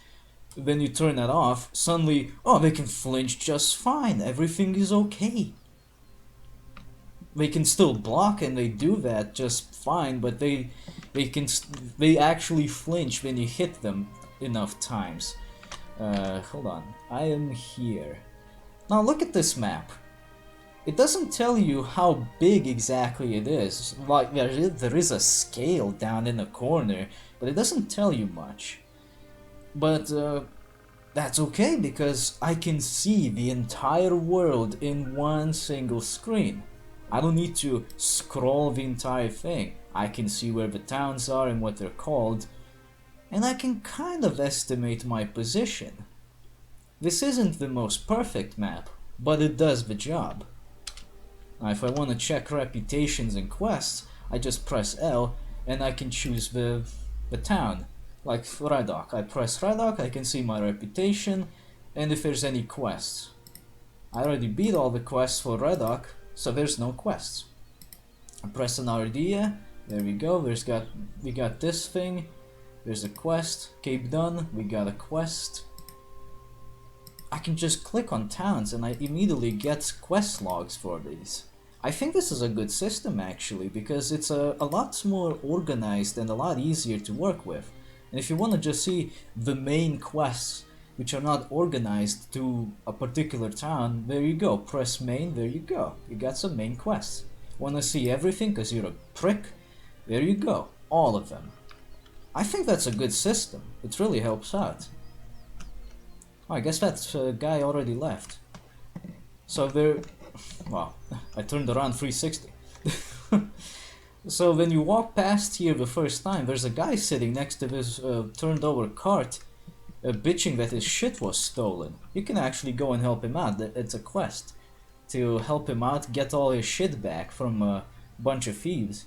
when you turn that off, suddenly, oh, they can flinch just fine, everything is okay. They can still block, and they do that just fine, but they actually flinch when you hit them enough times. Hold on, I am here. Now look at this map. It doesn't tell you how big exactly it is. Like there is a scale down in the corner, but it doesn't tell you much. But that's okay, because I can see the entire world in one single screen. I don't need to scroll the entire thing. I can see where the towns are and what they're called, and I can kind of estimate my position. This isn't the most perfect map, but it does the job. Now if I want to check reputations and quests, I just press L and I can choose the town. Like Redok, I press Redok, I can see my reputation and if there's any quests. I already beat all the quests for Redok, so there's no quests. I press an Ardea, there we go, we got this thing, there's a quest, Cape Done, we got a quest. I can just click on towns and I immediately get quest logs for these. I think this is a good system actually, because it's a lot more organized and a lot easier to work with. And if you want to just see the main quests which are not organized to a particular town, there you go, press main, there you go, you got some main quests. Want to see everything because you're a prick? There you go, all of them. I think that's a good system, it really helps out. Oh, I guess that guy already left. So there... Wow, I turned around 360. So when you walk past here the first time, there's a guy sitting next to this turned over cart bitching that his shit was stolen. You can actually go and help him out. It's a quest to help him out get all his shit back from a bunch of thieves.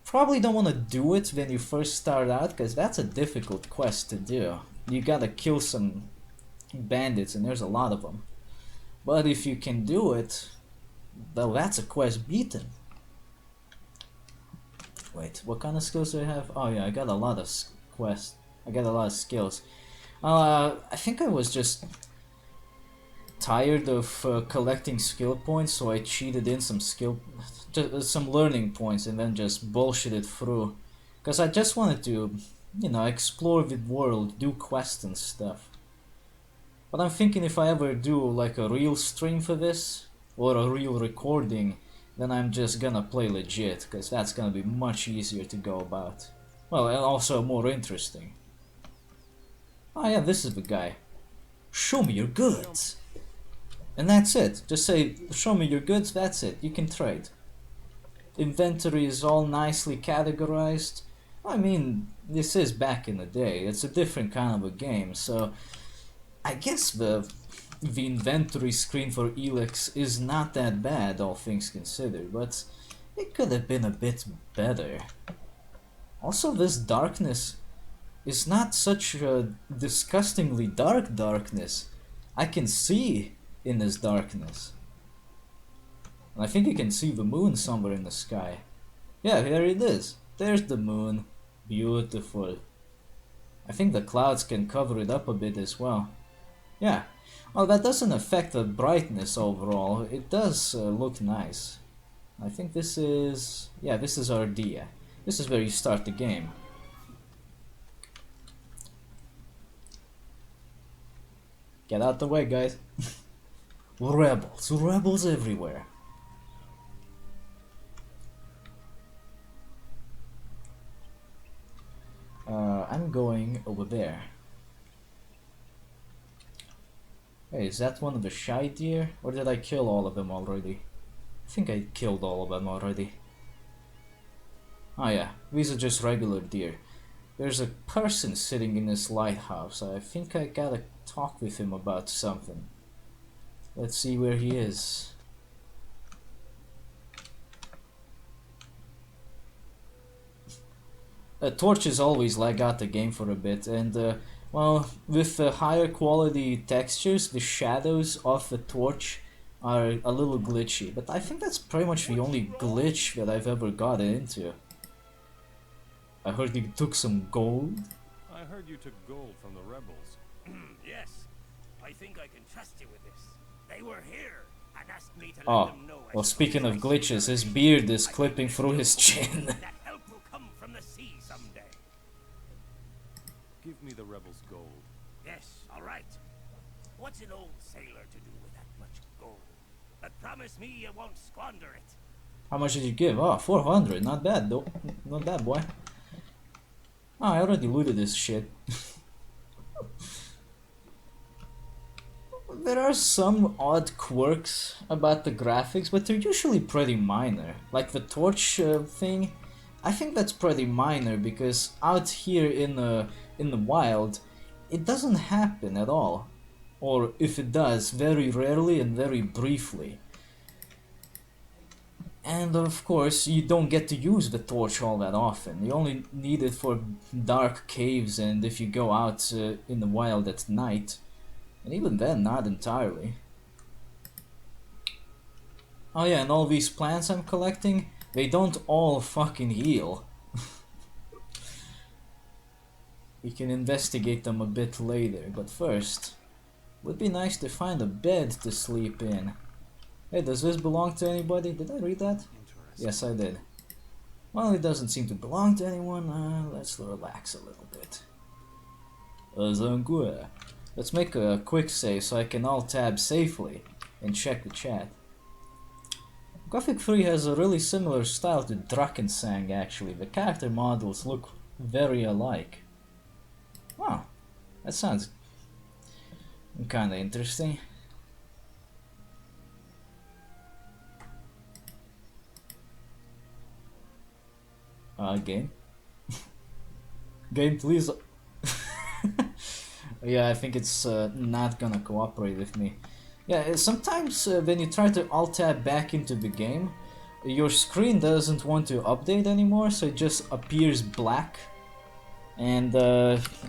Probably don't want to do it when you first start out, because that's a difficult quest to do. You gotta kill some bandits and there's a lot of them. But if you can do it, well, that's a quest beaten. Wait, what kind of skills do I have? Oh yeah, I got a lot of quests. I got a lot of skills. I think I was just tired of collecting skill points, so I cheated in some some learning points and then just bullshitted through. Because I just wanted to, you know, explore the world, do quests and stuff. But I'm thinking if I ever do like a real stream for this, or a real recording, then I'm just gonna play legit, because that's gonna be much easier to go about. Well, and also more interesting. Oh yeah, this is the guy. Show me your goods! And that's it. Just say, show me your goods, that's it. You can trade. Inventory is all nicely categorized. I mean, this is back in the day. It's a different kind of a game, so... I guess the inventory screen for ELEX is not that bad, all things considered, but it could have been a bit better. Also, this darkness is not such a disgustingly dark darkness. I can see in this darkness. And I think you can see the moon somewhere in the sky. Yeah, here it is. There's the moon. Beautiful. I think the clouds can cover it up a bit as well. Yeah, Well, that doesn't affect the brightness overall. It does look nice. I think this is... yeah, this is Ardia. This is where you start the game. Get out the way, guys. Rebels. Rebels everywhere. I'm going over there. Hey, is that one of the shy deer? Or did I kill all of them already? I think I killed all of them already. Oh yeah, these are just regular deer. There's a person sitting in this lighthouse. I think I gotta talk with him about something. Let's see where he is. Torches always lag out the game for a bit, and well, with higher quality textures, the shadows of the torch are a little glitchy, but I think that's pretty much the only glitch that I've ever gotten into. I heard you took some gold. I heard you took gold from the rebels. Yes, I think I can trust you with this. They were here and asked me to let Oh, them know. well, speaking of glitches, his beard is clipping through his chin. That help will come from the sea someday. Give me the rebels' gold. Yes, all right. What's an old sailor to do with that much gold? But promise me you won't squander it. How much did you give? Oh, 400. Not bad, though. Not bad, boy. Oh, I already looted this shit. There are some odd quirks about the graphics, but they're usually pretty minor. Like the torch thing, I think that's pretty minor because out here in the wild, it doesn't happen at all. Or if it does, very rarely and very briefly. And of course, you don't get to use the torch all that often. You only need it for dark caves and if you go out in the wild at night. And even then, not entirely. Oh yeah, and all these plants I'm collecting, they don't all fucking heal. We can investigate them a bit later, but first, would be nice to find a bed to sleep in. Hey, does this belong to anybody? Did I read that? Yes, I did. Well, it doesn't seem to belong to anyone. Let's relax a little bit. Let's make a quick save so I can alt-tab safely and check the chat. Gothic 3 has a really similar style to Drakensang actually. The character models look very alike. Wow, that sounds kinda interesting. Game? Game, please. Yeah, I think it's not gonna cooperate with me. Yeah, sometimes when you try to alt-tab back into the game, your screen doesn't want to update anymore, so it just appears black. And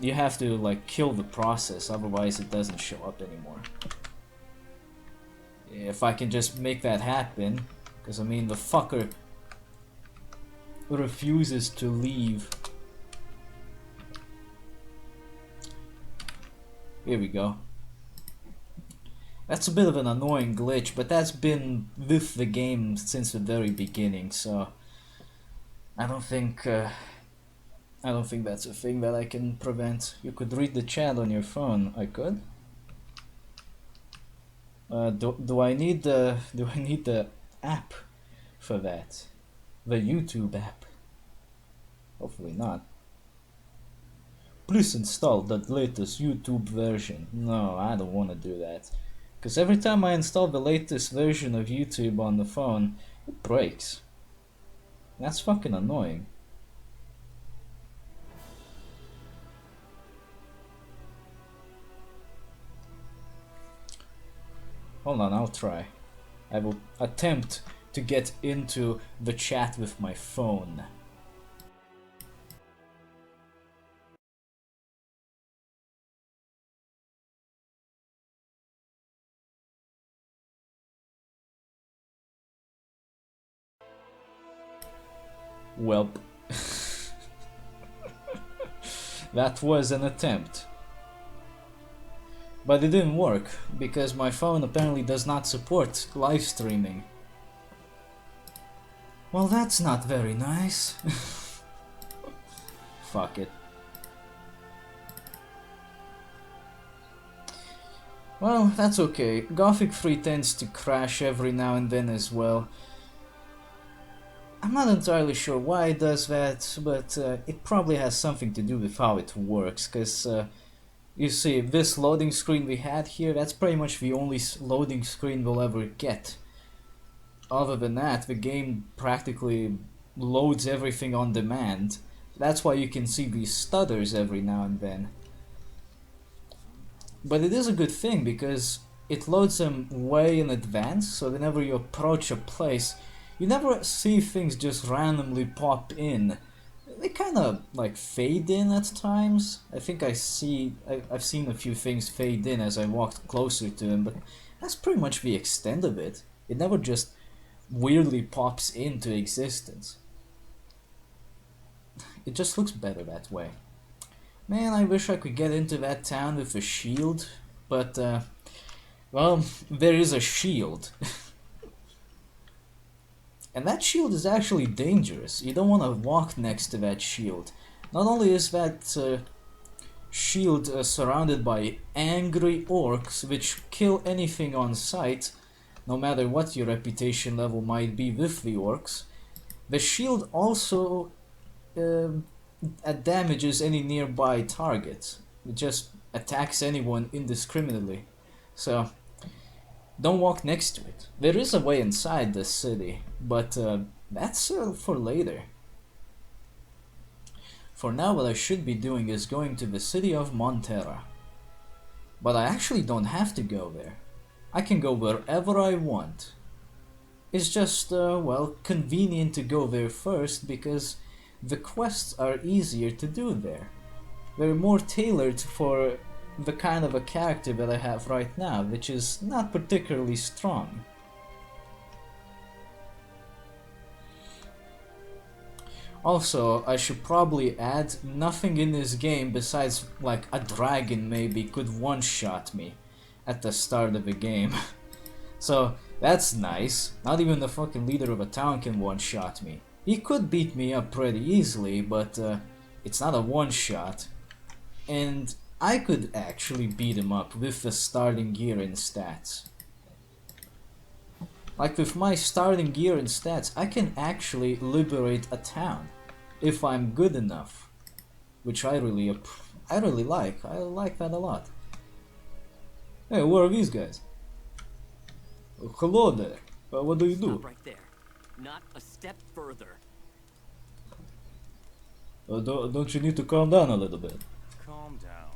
you have to like kill the process, otherwise it doesn't show up anymore. If I can just make that happen, because I mean the fucker refuses to leave. Here we go. That's a bit of an annoying glitch, but that's been with the game since the very beginning, so I don't think that's a thing that I can prevent. You could read the chat on your phone. I could. Do I need the app for that? The YouTube app? Hopefully not. Please install the latest YouTube version. No, I don't want to do that. Because every time I install the latest version of YouTube on the phone, it breaks. That's fucking annoying. Hold on, I'll try. I will attempt to get into the chat with my phone. Welp. That was an attempt. But it didn't work, because my phone apparently does not support live streaming. Well, that's not very nice. Fuck it. Well, that's okay. Gothic 3 tends to crash every now and then as well. I'm not entirely sure why it does that, but it probably has something to do with how it works, because you see, this loading screen we had here, that's pretty much the only loading screen we'll ever get. Other than that, the game practically loads everything on demand. That's why you can see these stutters every now and then. But it is a good thing because it loads them way in advance, so whenever you approach a place, you never see things just randomly pop in. They kind of like fade in at times. I think I've seen a few things fade in as I walked closer to them, but that's pretty much the extent of it. It never just weirdly pops into existence. It just looks better that way. Man, I wish I could get into that town with a shield, but well, there is a shield. And that shield is actually dangerous. You don't want to walk next to that shield. Not only is that shield surrounded by angry orcs which kill anything on sight, no matter what your reputation level might be with the orcs, the shield also damages any nearby target. It just attacks anyone indiscriminately. So don't walk next to it. There is a way inside the city, but that's for later. For now, what I should be doing is going to the city of Montera. But I actually don't have to go there. I can go wherever I want. It's just, well, convenient to go there first because the quests are easier to do there. They're more tailored for the kind of a character that I have right now, which is not particularly strong. Also, I should probably add, nothing in this game besides like a dragon maybe could one-shot me at the start of the game. So that's nice. Not even the fucking leader of a town can one-shot me. He could beat me up pretty easily, but it's not a one-shot. And I could actually beat him up with the starting gear and stats. Like with my starting gear and stats, I can actually liberate a town if I'm good enough, which I really like. I like that a lot. Hey, who are these guys? Hello there. What do you do? Stop right there. Not a step further. Don't you need to calm down a little bit? Calm down.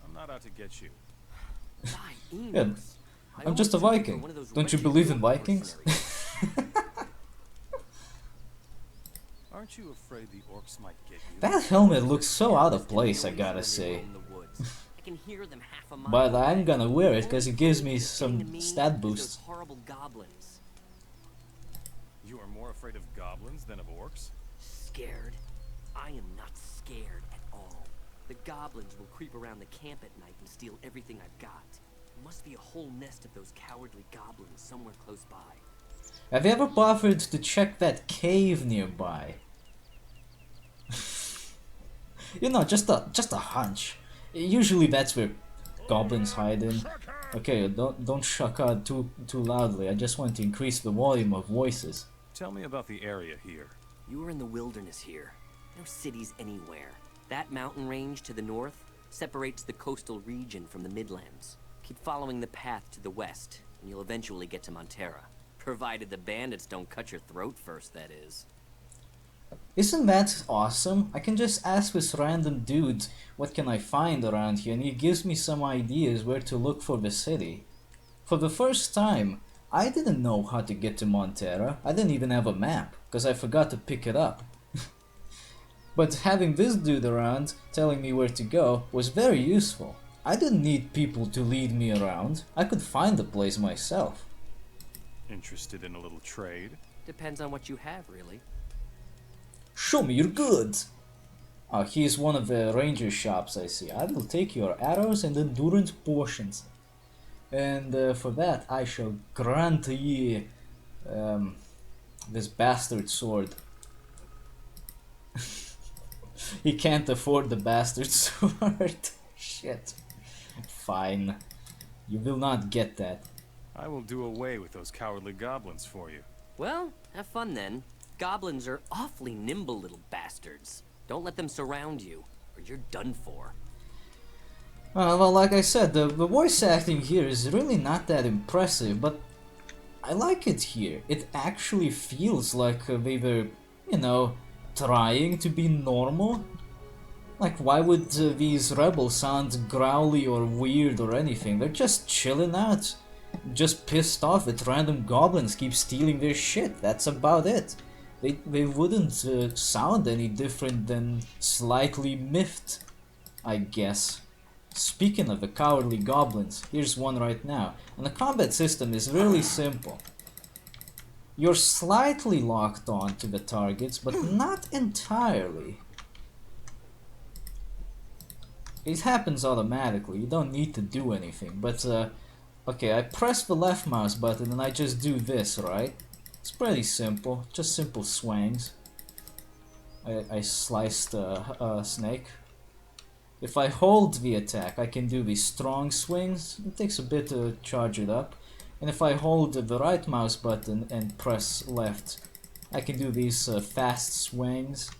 I'm not out to get you. Yeah, I'm just a Viking. Don't you believe in Vikings? Aren't you afraid the orcs might get you? That helmet looks so out of place, I gotta say. But I'm gonna wear it because it gives me some stat boosts. Horrible goblins. You are more afraid of goblins than of orcs? Scared? I am not scared at all. The goblins will creep around the camp at night and steal everything I've got. There must be a whole nest of those cowardly goblins somewhere close by. Have you ever bothered to check that cave nearby? You know, just a hunch. Usually that's where goblins hide in. Okay, don't shuck out too loudly. I just want to increase the volume of voices. Tell me about the area here. You are in the wilderness here. No cities anywhere. That mountain range to the north separates the coastal region from the Midlands. Keep following the path to the west, and you'll eventually get to Montera. Provided the bandits don't cut your throat first, that is. Isn't that awesome? I can just ask this random dude what can I find around here and he gives me some ideas where to look for the city. For the first time, I didn't know how to get to Montera. I didn't even have a map because I forgot to pick it up. But having this dude around telling me where to go was very useful. I didn't need people to lead me around. I could find the place myself. Interested in a little trade? Depends on what you have, really. Show me your goods! Oh, he's one of the ranger shops I see. I will take your arrows and endurance potions. And for that I shall grant ye this bastard sword. He can't afford the bastard sword. Shit. Fine. You will not get that. I will do away with those cowardly goblins for you. Well, have fun then. Goblins are awfully nimble little bastards. Don't let them surround you, or you're done for. Well, like I said, the voice acting here is really not that impressive, but I like it here. It actually feels like they were, you know, trying to be normal. Like, why would these rebels sound growly or weird or anything? They're just chilling out. Just pissed off that random goblins keep stealing their shit. That's about it. They wouldn't sound any different than slightly miffed, I guess. Speaking of the cowardly goblins, here's one right now. And the combat system is really simple. You're slightly locked on to the targets, but not entirely. It happens automatically, you don't need to do anything, but okay, I press the left mouse button and I just do this, right? It's pretty simple, just simple swangs. I sliced a snake. If I hold the attack, I can do these strong swings. It takes a bit to charge it up. And if I hold the right mouse button and press left, I can do these fast swings.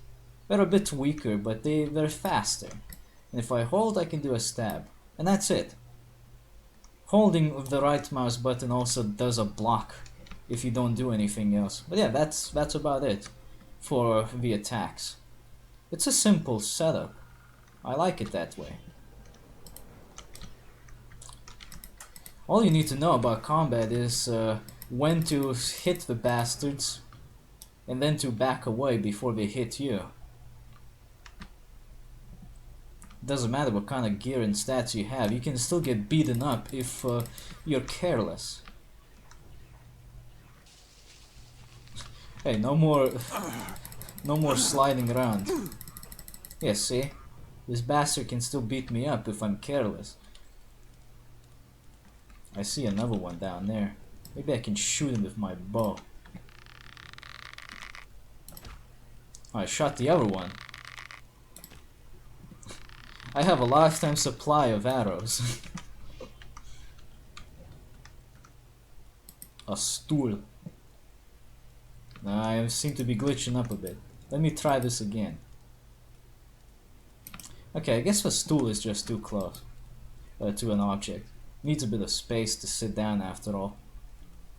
They're a bit weaker, but they're faster. And if I hold, I can do a stab. And that's it. Holding the right mouse button also does a block if you don't do anything else. But yeah, that's about it for the attacks. It's a simple setup. I like it that way. All you need to know about combat is when to hit the bastards and then to back away before they hit you. Doesn't matter what kind of gear and stats you have, you can still get beaten up if you're careless. Hey, no more sliding around. Yeah, see? This bastard can still beat me up if I'm careless. I see another one down there. Maybe I can shoot him with my bow. Oh, I shot the other one. I have a lifetime supply of arrows. A stool. I seem to be glitching up a bit. Let me try this again. Okay, I guess the stool is just too close to an object. Needs a bit of space to sit down after all.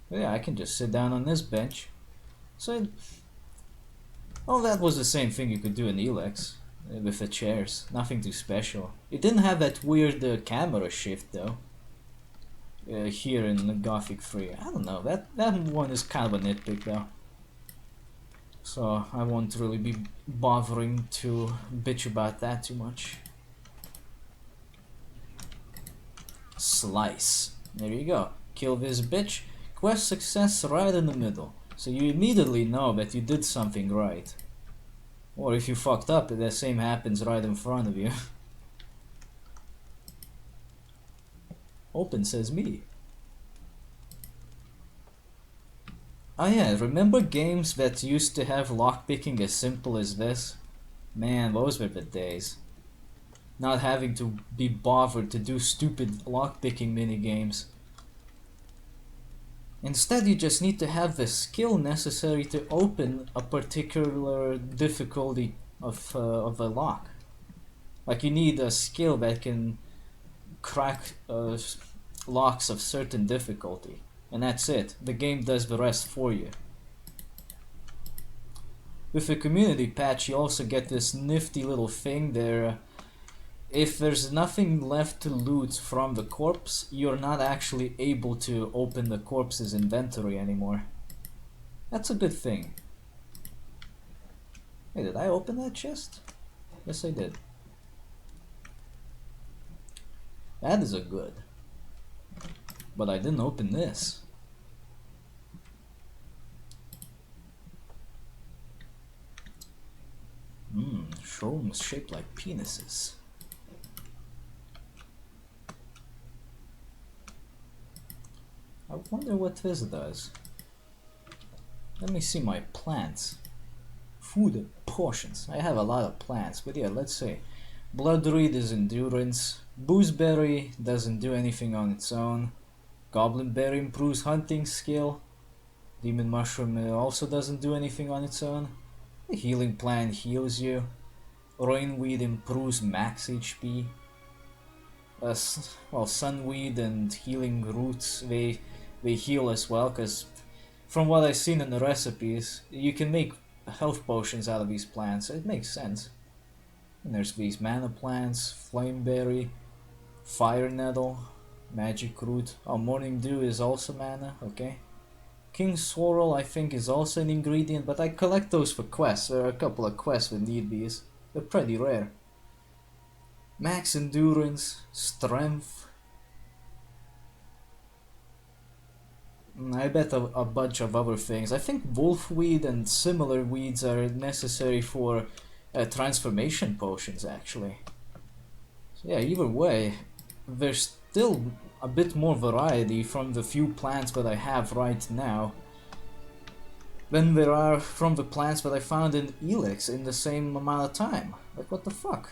But yeah, I can just sit down on this bench. So, well, that was the same thing you could do in ELEX with the chairs. Nothing too special. It didn't have that weird camera shift though. Here in Gothic 3. I don't know, that one is kind of a nitpick though. So I won't really be bothering to bitch about that too much. Slice. There you go. Kill this bitch. Quest success right in the middle. So you immediately know that you did something right. Or if you fucked up, the same happens right in front of you. Open says me. Oh yeah, remember games that used to have lockpicking as simple as this? Man, those were the days. Not having to be bothered to do stupid lockpicking minigames. Instead, you just need to have the skill necessary to open a particular difficulty of a lock. Like you need a skill that can crack locks of certain difficulty. And that's it. The game does the rest for you. With the community patch, you also get this nifty little thing there. If there's nothing left to loot from the corpse, you're not actually able to open the corpse's inventory anymore. That's a good thing. Hey, did I open that chest? Yes, I did. That is a good. But I didn't open this. Shrooms shaped like penises. wonder what this does. Let me see my plants. Food and potions. I have a lot of plants, but yeah, let's see. Bloodreed is endurance. Boozeberry doesn't do anything on its own. Goblin berry improves hunting skill. Demon mushroom also doesn't do anything on its own. The healing plant heals you. Rainweed improves max HP. Well, sunweed and healing roots, they heal as well, because from what I've seen in the recipes, you can make health potions out of these plants, so it makes sense. And there's these mana plants, flameberry, fire nettle, magic root. Oh, morning dew is also mana, okay. King sorrel I think is also an ingredient, but I collect those for quests. There are a couple of quests that need these. They're pretty rare. Max endurance, strength. I bet a bunch of other things. I think wolfweed and similar weeds are necessary for transformation potions actually. So yeah, either way, there's still a bit more variety from the few plants that I have right now than there are from the plants that I found in ELEX in the same amount of time. Like, what the fuck?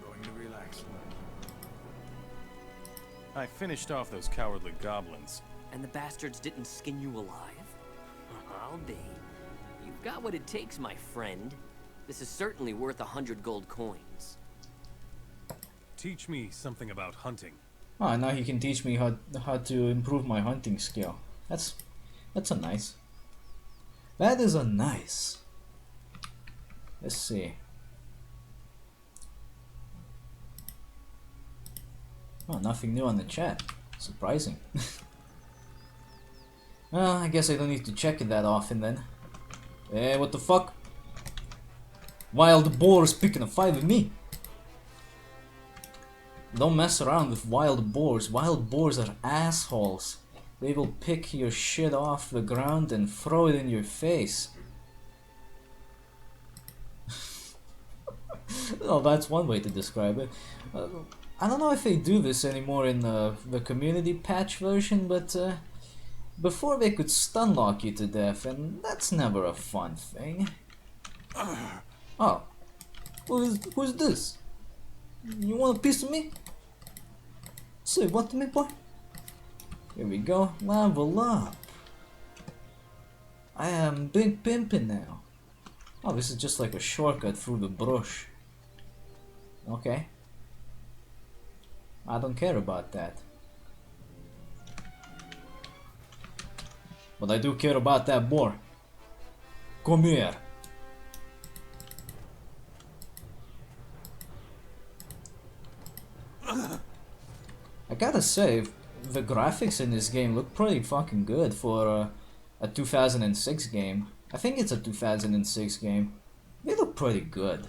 Going to relax. I finished off those cowardly goblins. And the bastards didn't skin you alive? I'll be. You've got what it takes, my friend. This is certainly worth 100 gold coins. Teach me something about hunting. Oh, now he can teach me how to improve my hunting skill. That's a nice. That is a nice. Let's see. Oh, nothing new on the chat. Surprising. Well, I guess I don't need to check it that often then. Hey, what the fuck? Wild boars picking a fight with me. Don't mess around with wild boars. Wild boars are assholes. They will pick your shit off the ground and throw it in your face. Oh, that's one way to describe it. I don't know if they do this anymore in the community patch version, but before they could stun lock you to death, and that's never a fun thing. Oh, who's this? You want a piece of me? Say what to me, boy? Here we go, level up. I am big pimpin' now. Oh, this is just like a shortcut through the brush. Okay. I don't care about that. But I do care about that boar. Come here. I gotta say, the graphics in this game look pretty fucking good for a 2006 game. I think it's a 2006 game. They look pretty good.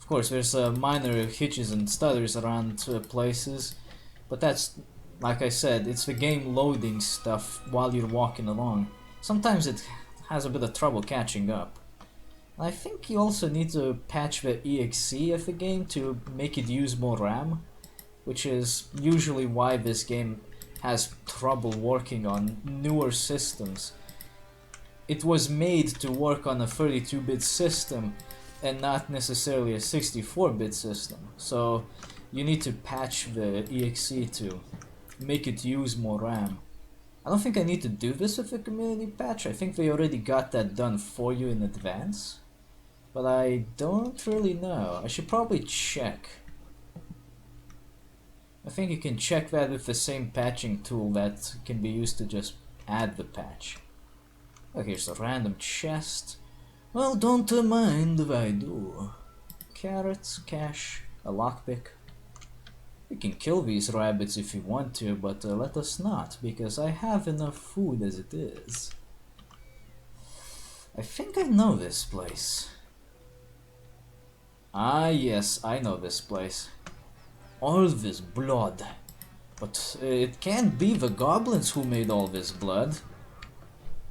Of course, there's minor hitches and stutters around places, but that's, like I said, it's the game loading stuff while you're walking along. Sometimes it has a bit of trouble catching up. I think you also need to patch the EXE of the game to make it use more RAM, which is usually why this game has trouble working on newer systems. It was made to work on a 32-bit system and not necessarily a 64-bit system, so you need to patch the EXE to make it use more RAM. I don't think I need to do this with the community patch. I think they already got that done for you in advance, but I don't really know. I should probably check. I think you can check that with the same patching tool that can be used to just add the patch. Oh, here's a random chest. Well, don't mind if I do. Carrots, cash, a lockpick. We can kill these rabbits if you want to, but let us not, because I have enough food as it is. I think I know this place. Ah yes, I know this place. All this blood. But it can't be the goblins who made all this blood.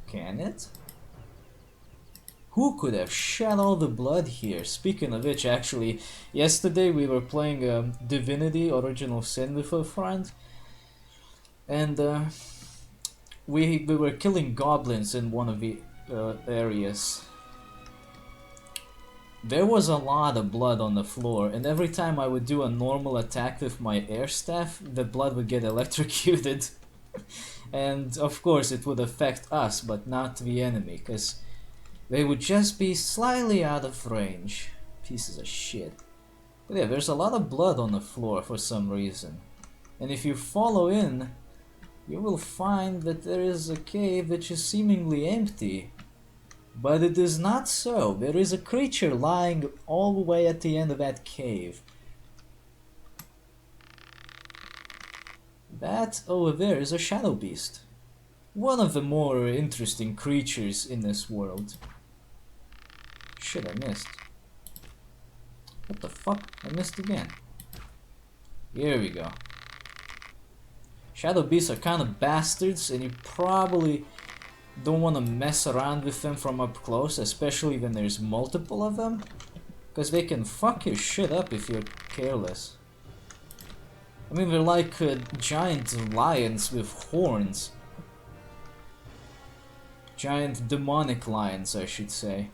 Can it? Who could have shed all the blood here? Speaking of which, actually, yesterday we were playing Divinity Original Sin with a friend, and we were killing goblins in one of the areas. There was a lot of blood on the floor, and every time I would do a normal attack with my air staff, the blood would get electrocuted. And of course it would affect us, but not the enemy, because they would just be slightly out of range. Pieces of shit. But yeah, there's a lot of blood on the floor for some reason. And if you follow in, you will find that there is a cave which is seemingly empty. But it is not so. There is a creature lying all the way at the end of that cave. That over there is a shadow beast. One of the more interesting creatures in this world. Shit, I missed. What the fuck? I missed again. Here we go. Shadow beasts are kind of bastards, and you probably don't want to mess around with them from up close, especially when there's multiple of them, because they can fuck your shit up if you're careless. I mean, they're like giant lions with horns. Giant demonic lions, I should say.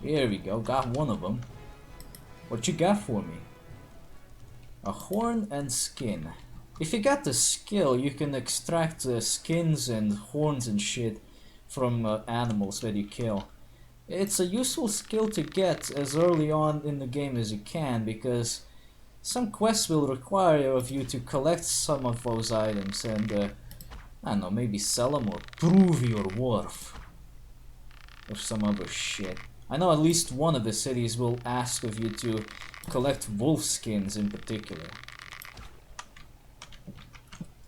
Here we go, got one of them. What you got for me? A horn and skin. If you got the skill, you can extract skins and horns and shit from animals that you kill. It's a useful skill to get as early on in the game as you can, because some quests will require of you to collect some of those items and, I don't know, maybe sell them or prove your worth. Or some other shit. I know at least one of the cities will ask of you to collect wolf skins in particular.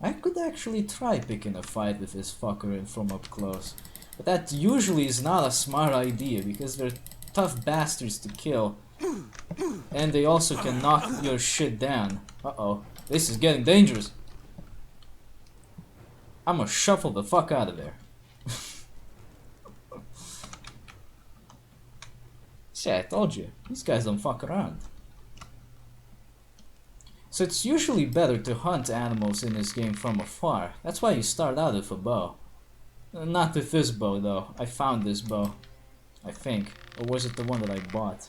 I could actually try picking a fight with this fucker from up close. But that usually is not a smart idea, because they're tough bastards to kill. And they also can knock your shit down. Uh-oh, this is getting dangerous. I'ma shuffle the fuck out of there. See, I told you, these guys don't fuck around. So it's usually better to hunt animals in this game from afar. That's why you start out with a bow. Not with this bow though. I found this bow, I think. Or was it the one that I bought?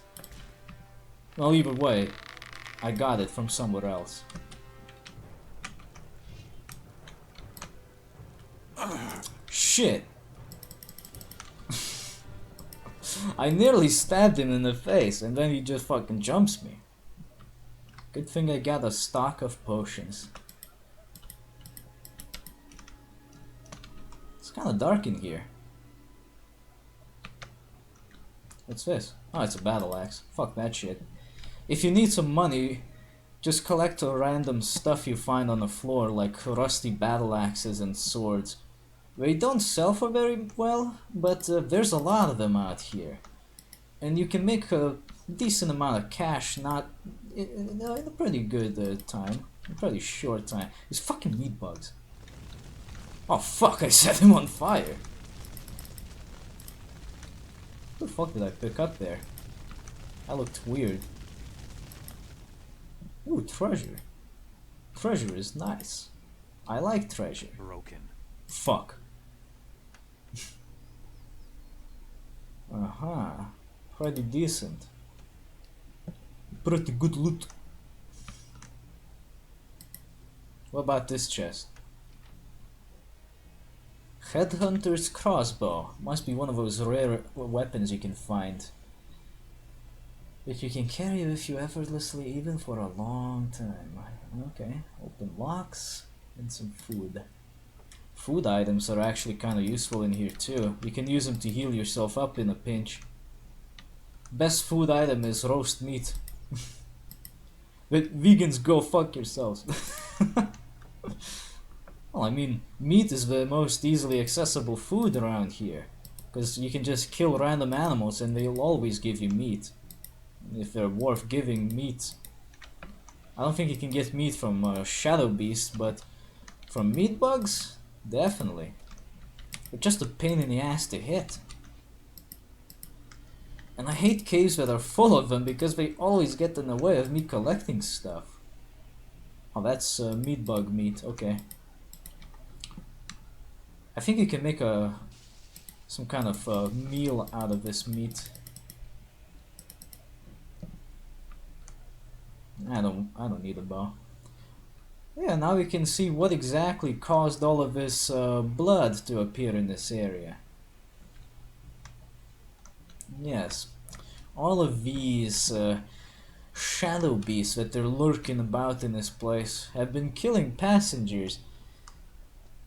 Well, either way, I got it from somewhere else. Shit! I nearly stabbed him in the face, and then he just fucking jumps me. Good thing I got a stock of potions. It's kinda dark in here. What's this? Oh, it's a battle axe. Fuck that shit. If you need some money, just collect random stuff you find on the floor, like rusty battle axes and swords. They don't sell for very well, but there's a lot of them out here. And you can make a decent amount of cash, not in a pretty good time. A pretty short time. These fucking meat bugs. Oh fuck, I set him on fire. What the fuck did I pick up there? That looked weird. Ooh, treasure. Treasure is nice. I like treasure. Broken. Fuck. Pretty decent. Pretty good loot. What about this chest? Headhunter's crossbow. Must be one of those rare weapons you can find. That you can carry with you effortlessly even for a long time. Okay, open locks and some food. Food items are actually kind of useful in here too. You can use them to heal yourself up in a pinch. Best food item is roast meat. But vegans, go fuck yourselves. Well, I mean, meat is the most easily accessible food around here. Because you can just kill random animals and they'll always give you meat. If they're worth giving meat. I don't think you can get meat from shadow beasts, but from meat bugs? Definitely. They're just a pain in the ass to hit. And I hate caves that are full of them because they always get in the way of me collecting stuff. Oh, that's meat bug meat, okay. I think you can make some kind of meal out of this meat. I don't need a bow. Yeah, now we can see what exactly caused all of this blood to appear in this area. Yes, all of these shadow beasts that they're lurking about in this place have been killing passengers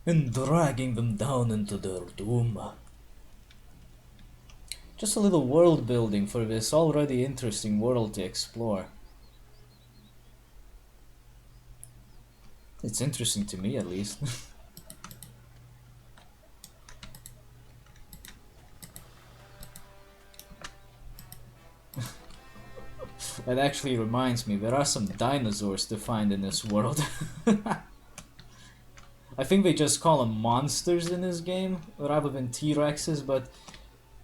and dragging them down into their doom. Just a little world building for this already interesting world to explore. It's interesting to me, at least. That actually reminds me, there are some dinosaurs to find in this world. I think they just call them monsters in this game, rather than T-Rexes, but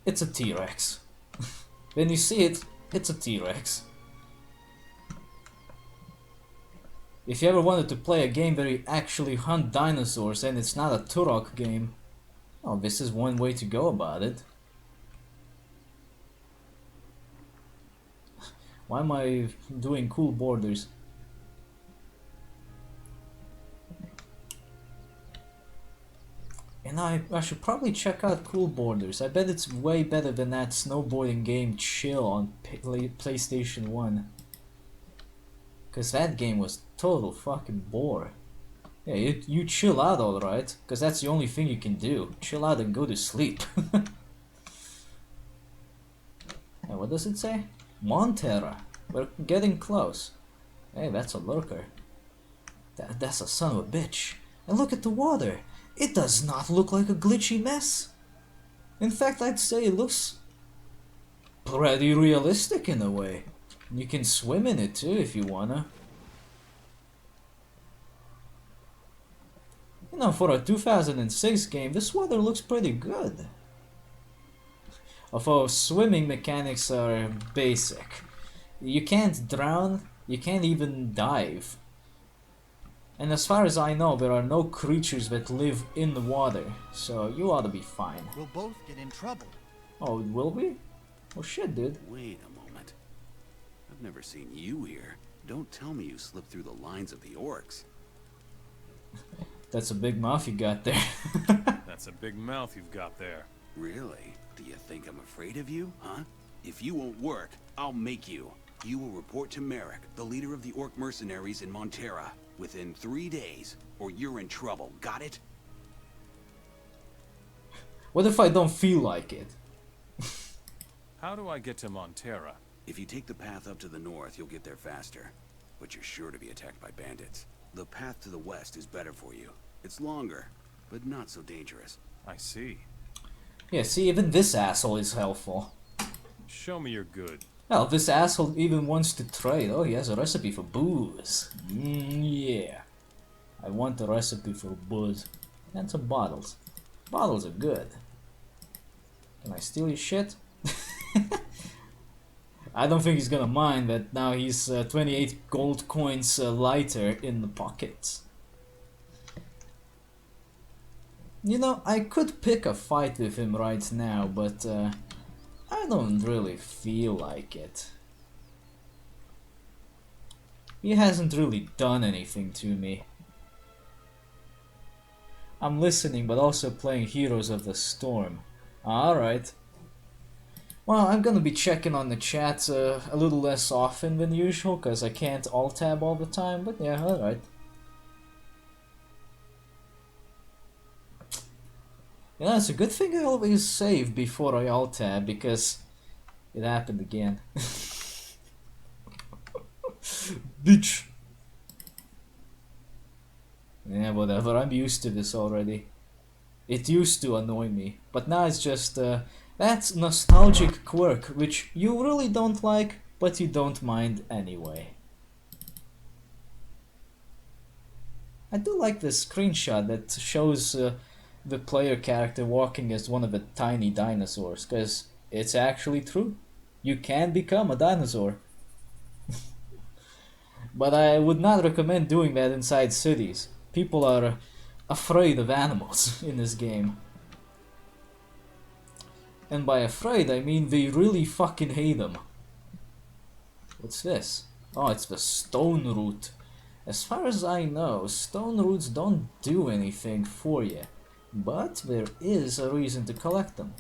it's a T-Rex. When you see it, it's a T-Rex. If you ever wanted to play a game where you actually hunt dinosaurs and it's not a Turok game, well, this is one way to go about it. Why am I doing cool borders? And I should probably check out Cool Borders. I bet it's way better than that snowboarding game Chill on PlayStation 1. Cause that game was total fucking bore. Yeah, you chill out alright, cause that's the only thing you can do. Chill out and go to sleep. And what does it say? Montera. We're getting close. Hey, that's a lurker. That's a son of a bitch. And look at the water. It does not look like a glitchy mess. In fact, I'd say it looks pretty realistic in a way. You can swim in it too if you wanna. You know, for a 2006 game, this water looks pretty good. Although swimming mechanics are basic. You can't drown, you can't even dive. And as far as I know, there are no creatures that live in the water, so you ought to be fine. We'll both get in trouble. Oh, will we? Oh shit, dude. Wait a moment. I've never seen you here. Don't tell me you slipped through the lines of the orcs. That's a big mouth you got there. That's a big mouth you've got there. Really? Do you think I'm afraid of you, huh? If you won't work, I'll make you. You will report to Merrick, the leader of the orc mercenaries in Montera, within 3 days, or you're in trouble. Got it? What if I don't feel like it? How do I get to Montera? If you take the path up to the north, you'll get there faster. But you're sure to be attacked by bandits. The path to the west is better for you. It's longer, but not so dangerous. I see. Yeah, see, even this asshole is helpful. Show me you're good. Hell, this asshole even wants to trade. Oh, he has a recipe for booze. Yeah. I want a recipe for booze. And some bottles. Bottles are good. Can I steal your shit? I don't think he's gonna mind that now he's 28 gold coins lighter in the pockets. You know, I could pick a fight with him right now, but I don't really feel like it. He hasn't really done anything to me. I'm listening, but also playing Heroes of the Storm. Alright. Well, I'm gonna be checking on the chat a little less often than usual, because I can't alt-tab all the time, but yeah, alright. You know, it's a good thing I always save before I alt-tab, because it happened again. Bitch! Yeah, whatever, I'm used to this already. It used to annoy me, but now it's just, that's nostalgic quirk, which you really don't like, but you don't mind anyway. I do like this screenshot that shows the player character walking as one of the tiny dinosaurs, because it's actually true. You can become a dinosaur. But I would not recommend doing that inside cities. People are afraid of animals in this game. And by afraid, I mean they really fucking hate them. What's this? Oh, it's the stone root. As far as I know, stone roots don't do anything for you. But there is a reason to collect them.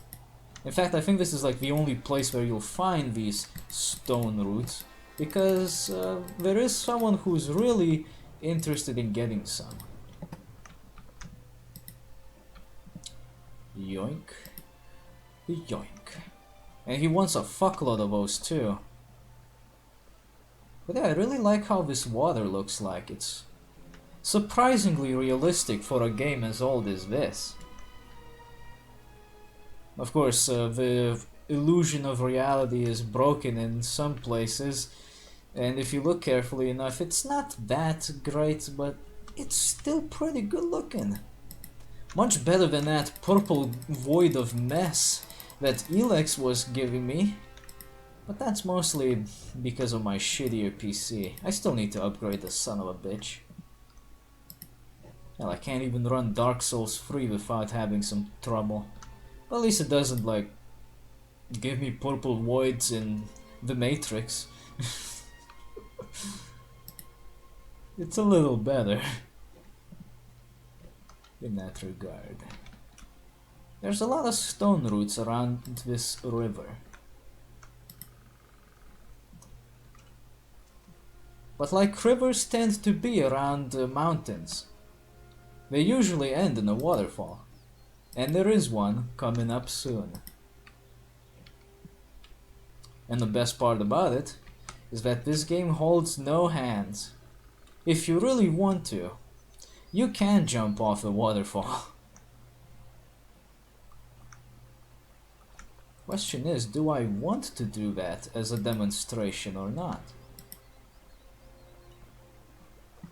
In fact, I think this is like the only place where you'll find these stone roots. Because there is someone who's really interested in getting some. Yoink. Yoink. And he wants a fuckload of those too. But yeah, I really like how this water looks like. It's surprisingly realistic for a game as old as this. Of course, the illusion of reality is broken in some places, and if you look carefully enough, it's not that great, but it's still pretty good looking. Much better than that purple void of mess that ELEX was giving me. But that's mostly because of my shittier PC. I still need to upgrade the son of a bitch. Hell, I can't even run Dark Souls 3 without having some trouble. But at least it doesn't, like, give me purple voids in the Matrix. It's a little better in that regard. There's a lot of stone roots around this river. But like rivers tend to be around mountains, they usually end in a waterfall. And there is one coming up soon. And the best part about it is that this game holds no hands. If you really want to, you can jump off a waterfall. Question is, do I want to do that as a demonstration or not?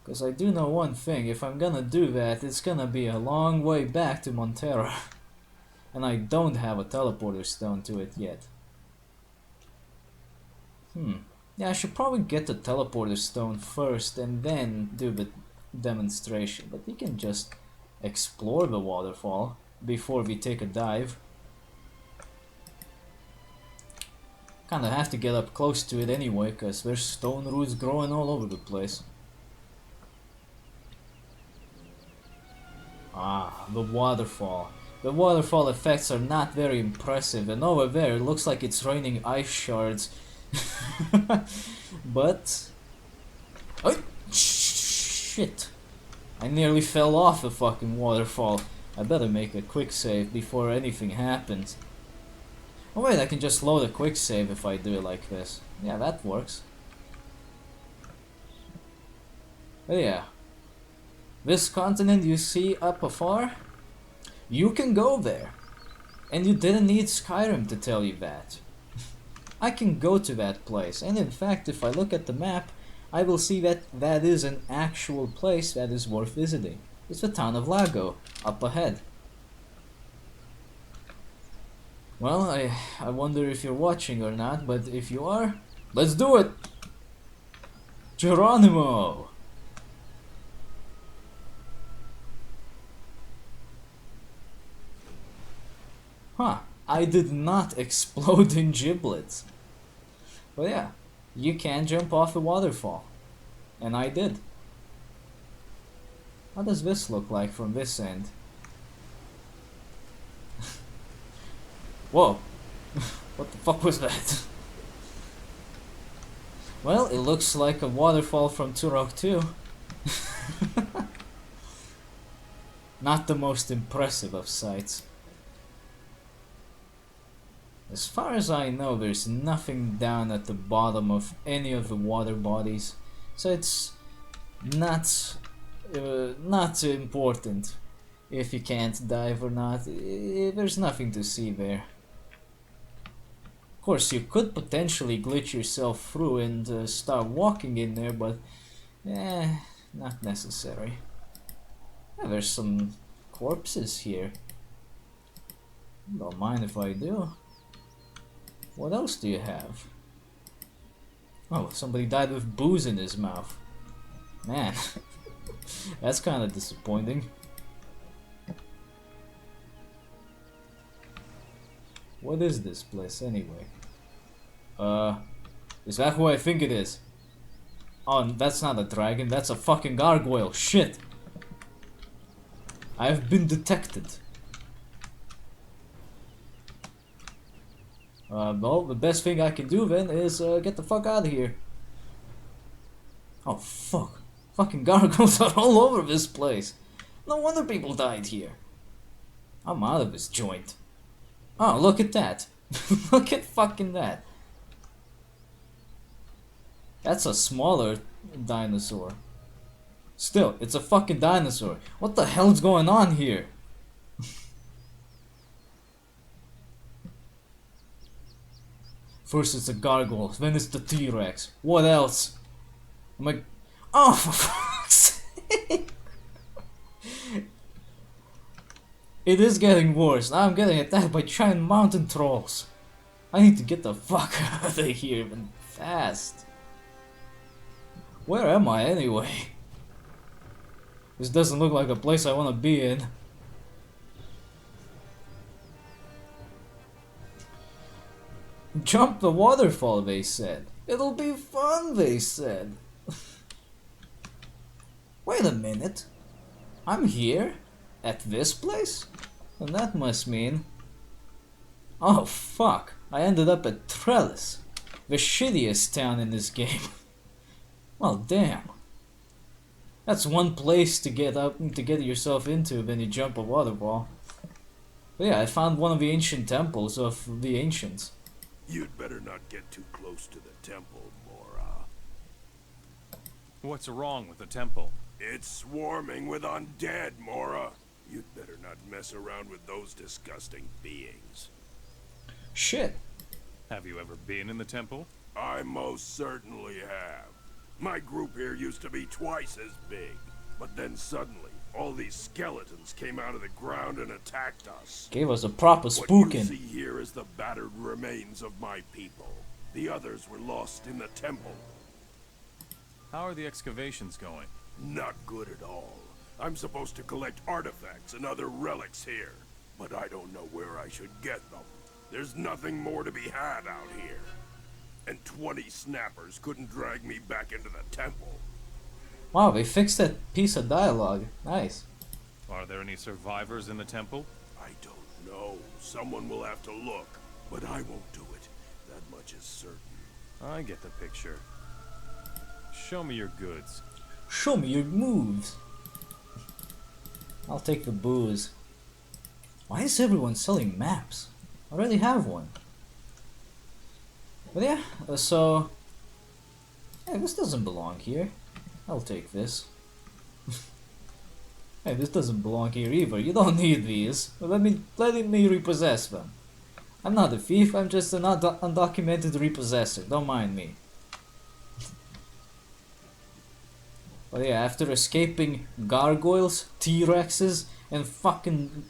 Because I do know one thing, if I'm gonna do that, it's gonna be a long way back to Montera. And I don't have a teleporter stone to it yet. Yeah, I should probably get the teleporter stone first and then do the demonstration. But we can just explore the waterfall before we take a dive. Kinda have to get up close to it anyway, cause there's stone roots growing all over the place. Ah, the waterfall. The waterfall effects are not very impressive, and over there it looks like it's raining ice shards. But... oh, shit! I nearly fell off the fucking waterfall. I better make a quick save before anything happens. Oh wait, I can just load a quick save if I do it like this. Yeah, that works. But yeah. This continent you see up afar, you can go there. And you didn't need Skyrim to tell you that. I can go to that place, and in fact, if I look at the map, I will see that that is an actual place that is worth visiting. It's the town of Lago, up ahead. Well, I wonder if you're watching or not, but if you are, let's do it! Geronimo! Huh, I did not explode in giblets. But yeah, you can jump off a waterfall. And I did. How does this look like from this end? Whoa! What the fuck was that? Well, it looks like a waterfall from Turok 2. Not the most impressive of sights. As far as I know, there's nothing down at the bottom of any of the water bodies, so it's not important if you can't dive or not. There's nothing to see there. Of course, you could potentially glitch yourself through and start walking in there, but not necessary. Yeah, there's some corpses here. Don't mind if I do. What else do you have? Oh, somebody died with booze in his mouth. Man, that's kind of disappointing. What is this place anyway? Is that who I think it is? Oh, that's not a dragon, that's a fucking gargoyle. Shit! I have been detected. Well, the best thing I can do then is get the fuck out of here. Oh fuck. Fucking gargoyles are all over this place. No wonder people died here. I'm out of this joint. Oh, look at that. Look at fucking that. That's a smaller dinosaur. Still, it's a fucking dinosaur. What the hell's going on here? First it's a gargoyle, then it's the T-Rex. What else? I'm like, oh, for fuck's sake! It is getting worse. Now I'm getting attacked by giant mountain trolls. I need to get the fuck out of here even fast. Where am I anyway? This doesn't look like a place I want to be in. Jump the waterfall, they said. It'll be fun, they said. Wait a minute. I'm here? At this place? And that must mean... Oh fuck, I ended up at Trellis. The shittiest town in this game. Well, damn. That's one place to get yourself into when you jump a waterfall. But yeah, I found one of the ancient temples of the ancients. You'd better not get too close to the temple, Mora. What's wrong with the temple? It's swarming with undead, Mora. You'd better not mess around with those disgusting beings. Shit. Have you ever been in the temple? I most certainly have. My group here used to be twice as big, but then suddenly, all these skeletons came out of the ground and attacked us. Gave us a proper spooking. What you see here is the battered remains of my people. The others were lost in the temple. How are the excavations going? Not good at all. I'm supposed to collect artifacts and other relics here, but I don't know where I should get them. There's nothing more to be had out here. And 20 snappers couldn't drag me back into the temple. Wow, they fixed that piece of dialogue. Nice. Are there any survivors in the temple? I don't know. Someone will have to look, but I won't do it. That much is certain. I get the picture. Show me your goods. Show me your moves. I'll take the booze. Why is everyone selling maps? I already have one. But yeah, so... Hey, this doesn't belong here. I'll take this. Hey, this doesn't belong here either. You don't need these. Let me repossess them. I'm not a thief, I'm just an undocumented repossessor. Don't mind me. But yeah, after escaping gargoyles, T-Rexes, and fucking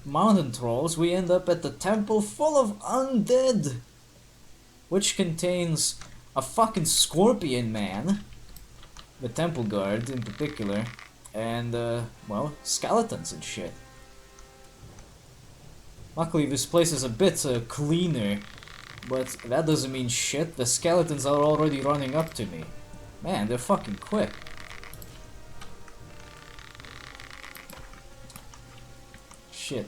mountain trolls, we end up at the temple full of undead. Which contains a fucking scorpion man, the temple guard in particular, and well, skeletons and shit. Luckily this place is a bit cleaner, but that doesn't mean shit. The skeletons are already running up to me. Man, they're fucking quick. Shit.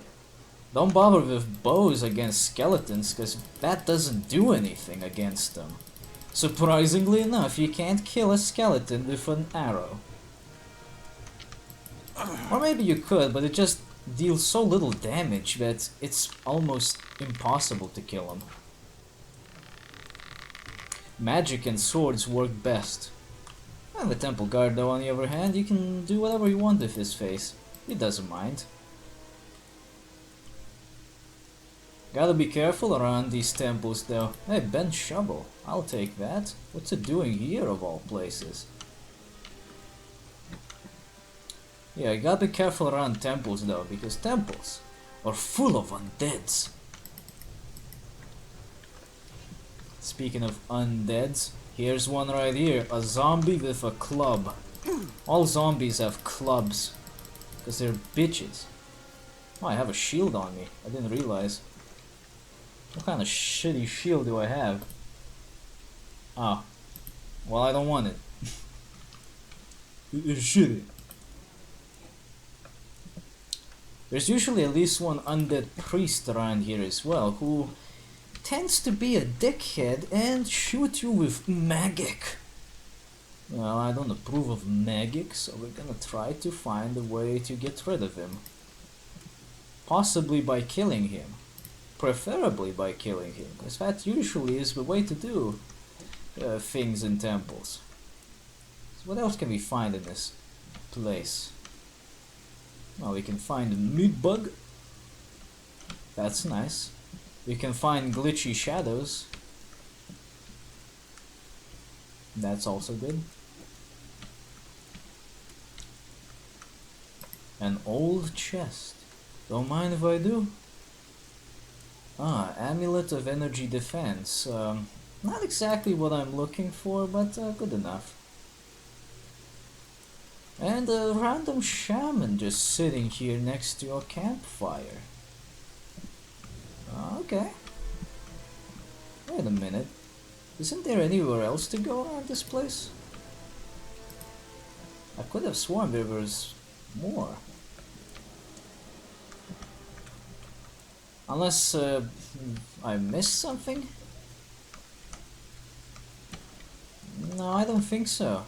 Don't bother with bows against skeletons, because that doesn't do anything against them. Surprisingly enough, you can't kill a skeleton with an arrow. Or maybe you could, but it just deals so little damage that it's almost impossible to kill them. Magic and swords work best. And the temple guard, though, on the other hand, you can do whatever you want with his face. He doesn't mind. Gotta be careful around these temples though. Hey, bent shovel. I'll take that. What's it doing here of all places? Yeah, you gotta be careful around temples though, because temples are full of undeads. Speaking of undeads, here's one right here, a zombie with a club. All zombies have clubs, because they're bitches. Oh, I have a shield on me, I didn't realize. What kind of shitty shield do I have? Ah, well I don't want it. It's shitty. There's usually at least one undead priest around here as well, who tends to be a dickhead and shoot you with magic. Well, I don't approve of magic, so we're gonna try to find a way to get rid of him. Possibly by killing him. Preferably by killing him, because that usually is the way to do things in temples. So what else can we find in this place? Well, we can find a meat bug. That's nice. We can find glitchy shadows. That's also good. An old chest. Don't mind if I do. Ah, Amulet of Energy Defense. Not exactly what I'm looking for, but good enough. And a random shaman just sitting here next to a campfire. Okay. Wait a minute. Isn't there anywhere else to go around this place? I could have sworn there was more. Unless I missed something? No, I don't think so.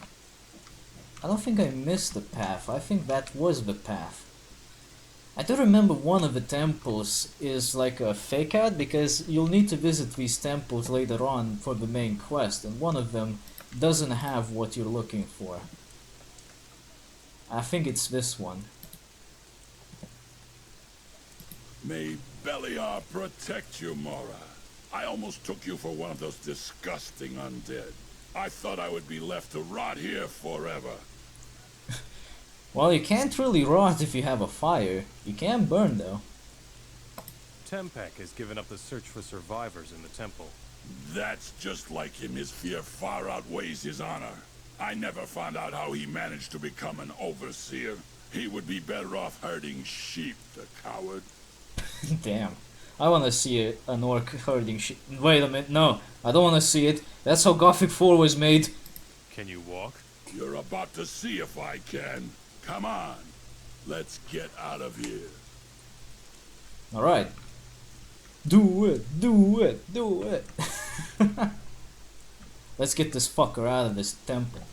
I don't think I missed the path. I think that was the path. I do remember one of the temples is like a fake out, because you'll need to visit these temples later on for the main quest, and one of them doesn't have what you're looking for. I think it's this one. May Beliar protect you, Mora. I almost took you for one of those disgusting undead. I thought I would be left to rot here forever. Well, you can't really rot if you have a fire. You can burn though. Tempek has given up the search for survivors in the temple. That's just like him. His fear far outweighs his honor. I never found out how he managed to become an overseer. He would be better off herding sheep, the coward. Damn. I wanna see an orc herding sheep. Wait a minute, no. I don't wanna see it. That's how Gothic 4 was made. Can you walk? You're about to see if I can. Come on. Let's get out of here. Alright. Do it, do it, do it. Let's get this fucker out of this temple.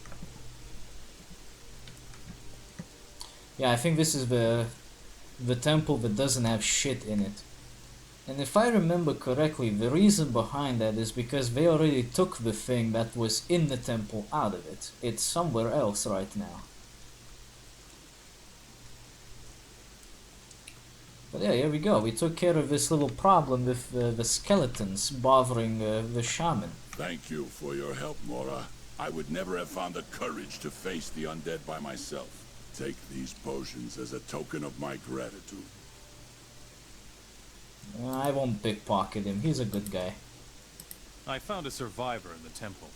Yeah, I think this is the temple that doesn't have shit in it. And if I remember correctly, the reason behind that is because they already took the thing that was in the temple out of it. It's somewhere else right now. But yeah, here we go. We took care of this little problem with the skeletons bothering the shaman. Thank you for your help, Mora. I would never have found the courage to face the undead by myself. Take these potions as a token of my gratitude. I won't pickpocket him. He's a good guy. I found a survivor in the temple.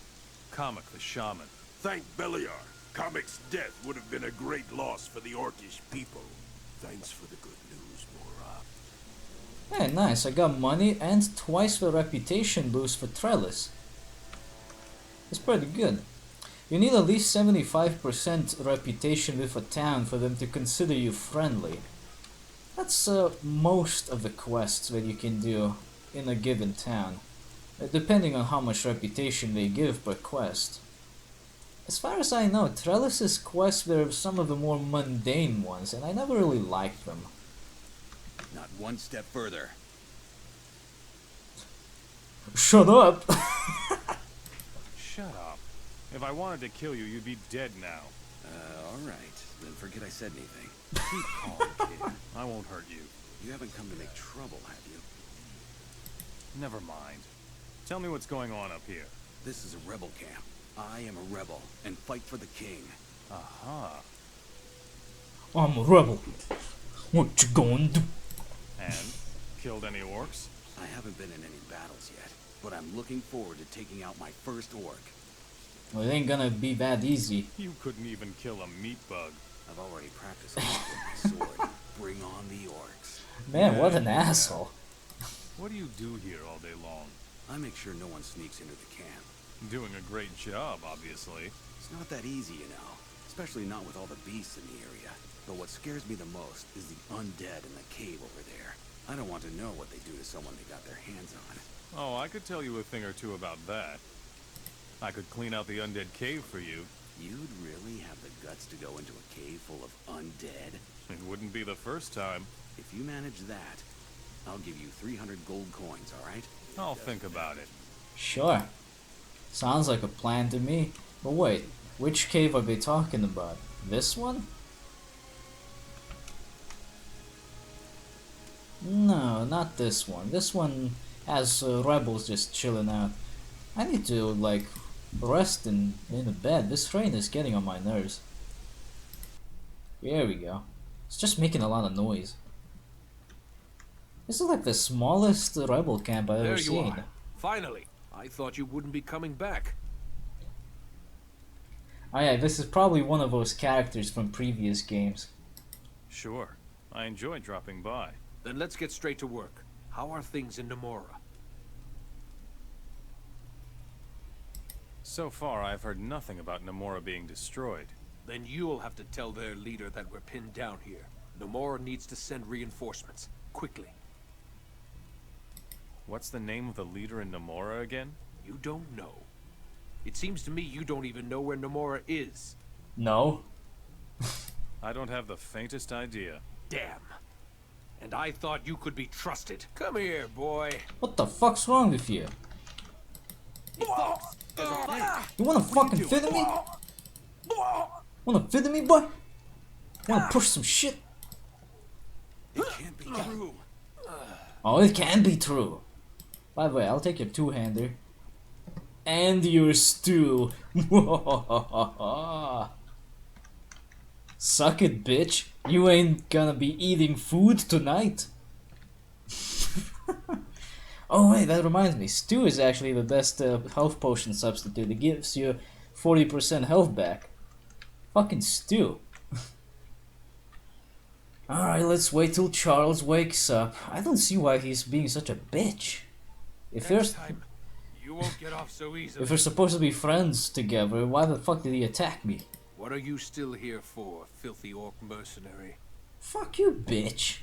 Kamek the shaman. Thank Beliar. Kamek's death would have been a great loss for the Orcish people. Thanks for the good news, Mora. Hey, nice. I got money and twice the reputation boost for Trellis. It's pretty good. You need at least 75% reputation with a town for them to consider you friendly. That's most of the quests that you can do in a given town, depending on how much reputation they give per quest. As far as I know, Trellis's quests were some of the more mundane ones, and I never really liked them. Not one step further. Shut up! Shut up. If I wanted to kill you, you'd be dead now. Alright. Then forget I said anything. Keep calm, kid. I won't hurt you. You haven't come to make trouble, have you? Never mind. Tell me what's going on up here. This is a rebel camp. I am a rebel, and fight for the king. Aha. I'm a rebel. What you gonna do? And? Killed any orcs? I haven't been in any battles yet, but I'm looking forward to taking out my first orc. Well, it ain't gonna be that easy. You couldn't even kill a meat bug. I've already practiced with my sword. Bring on the orcs. Man, what an asshole. What do you do here all day long? I make sure no one sneaks into the camp. Doing a great job, obviously. It's not that easy, you know. Especially not with all the beasts in the area. But what scares me the most is the undead in the cave over there. I don't want to know what they do to someone they got their hands on. Oh, I could tell you a thing or two about that. I could clean out the undead cave for you. You'd really have the guts to go into a cave full of undead? It wouldn't be the first time. If you manage that, I'll give you 300 gold coins, alright? I'll think about it. Sure. Sounds like a plan to me. But wait, which cave are they talking about? This one? No, not this one. This one has rebels just chilling out. I need to, like, rest in a bed. This train is getting on my nerves. There we go. It's just making a lot of noise. This is like the smallest rebel camp I've ever seen. Are. Finally. I thought you wouldn't be coming back. Oh yeah, this is probably one of those characters from previous games. Sure. I enjoy dropping by. Then let's get straight to work. How are things in Namora? So far, I've heard nothing about Namora being destroyed. Then you'll have to tell their leader that we're pinned down here. Namora needs to send reinforcements. Quickly. What's the name of the leader in Namora again? You don't know. It seems to me you don't even know where Namora is. No. I don't have the faintest idea. Damn. And I thought you could be trusted. Come here, boy. What the fuck's wrong with you? Hey, folks, there's a fight. You wanna fucking fit me? Wanna fit me, boy? Wanna push some shit? It can't be true. Oh, it can be true. By the way, I'll take your two-hander. And your stew. Suck it, bitch. You ain't gonna be eating food tonight. Oh wait, that reminds me. Stew is actually the best health potion substitute. It gives you 40% health back. Fucking stew. Alright, let's wait till Charles wakes up. I don't see why he's being such a bitch. If Next time, you won't get off so easily. If we're supposed to be friends together, why the fuck did he attack me? What are you still here for, filthy orc mercenary? Fuck you, bitch.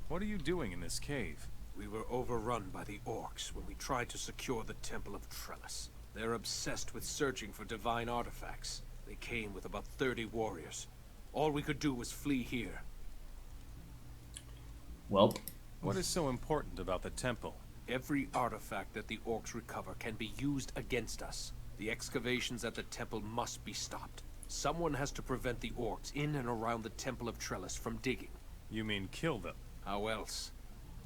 What are you doing in this cave? We were overrun by the orcs when we tried to secure the Temple of Trellis. They're obsessed with searching for divine artifacts. They came with about 30 warriors. All we could do was flee here. Welp. What is so important about the temple? Every artifact that the orcs recover can be used against us. The excavations at the temple must be stopped. Someone has to prevent the orcs in and around the Temple of Trellis from digging. You mean kill them? How else?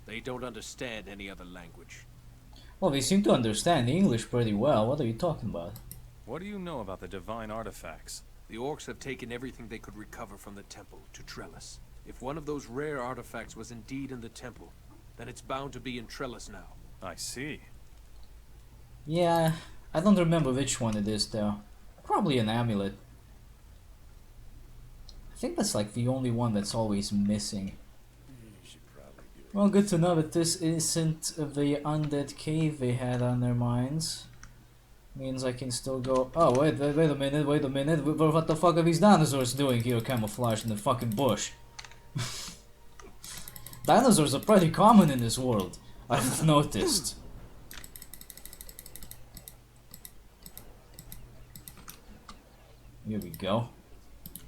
They don't understand any other language. Well, they seem to understand English pretty well. What are you talking about? What do you know about the divine artifacts? The orcs have taken everything they could recover from the temple to Trellis. If one of those rare artifacts was indeed in the temple, then it's bound to be in Trellis now. I see. Yeah, I don't remember which one it is though. Probably an amulet. I think that's like the only one that's always missing. Well, good to know that this isn't the undead cave they had on their minds. Means I can still go. Oh, wait a minute. What the fuck are these dinosaurs doing here camouflaged in the fucking bush? Dinosaurs are pretty common in this world, I've noticed. Here we go.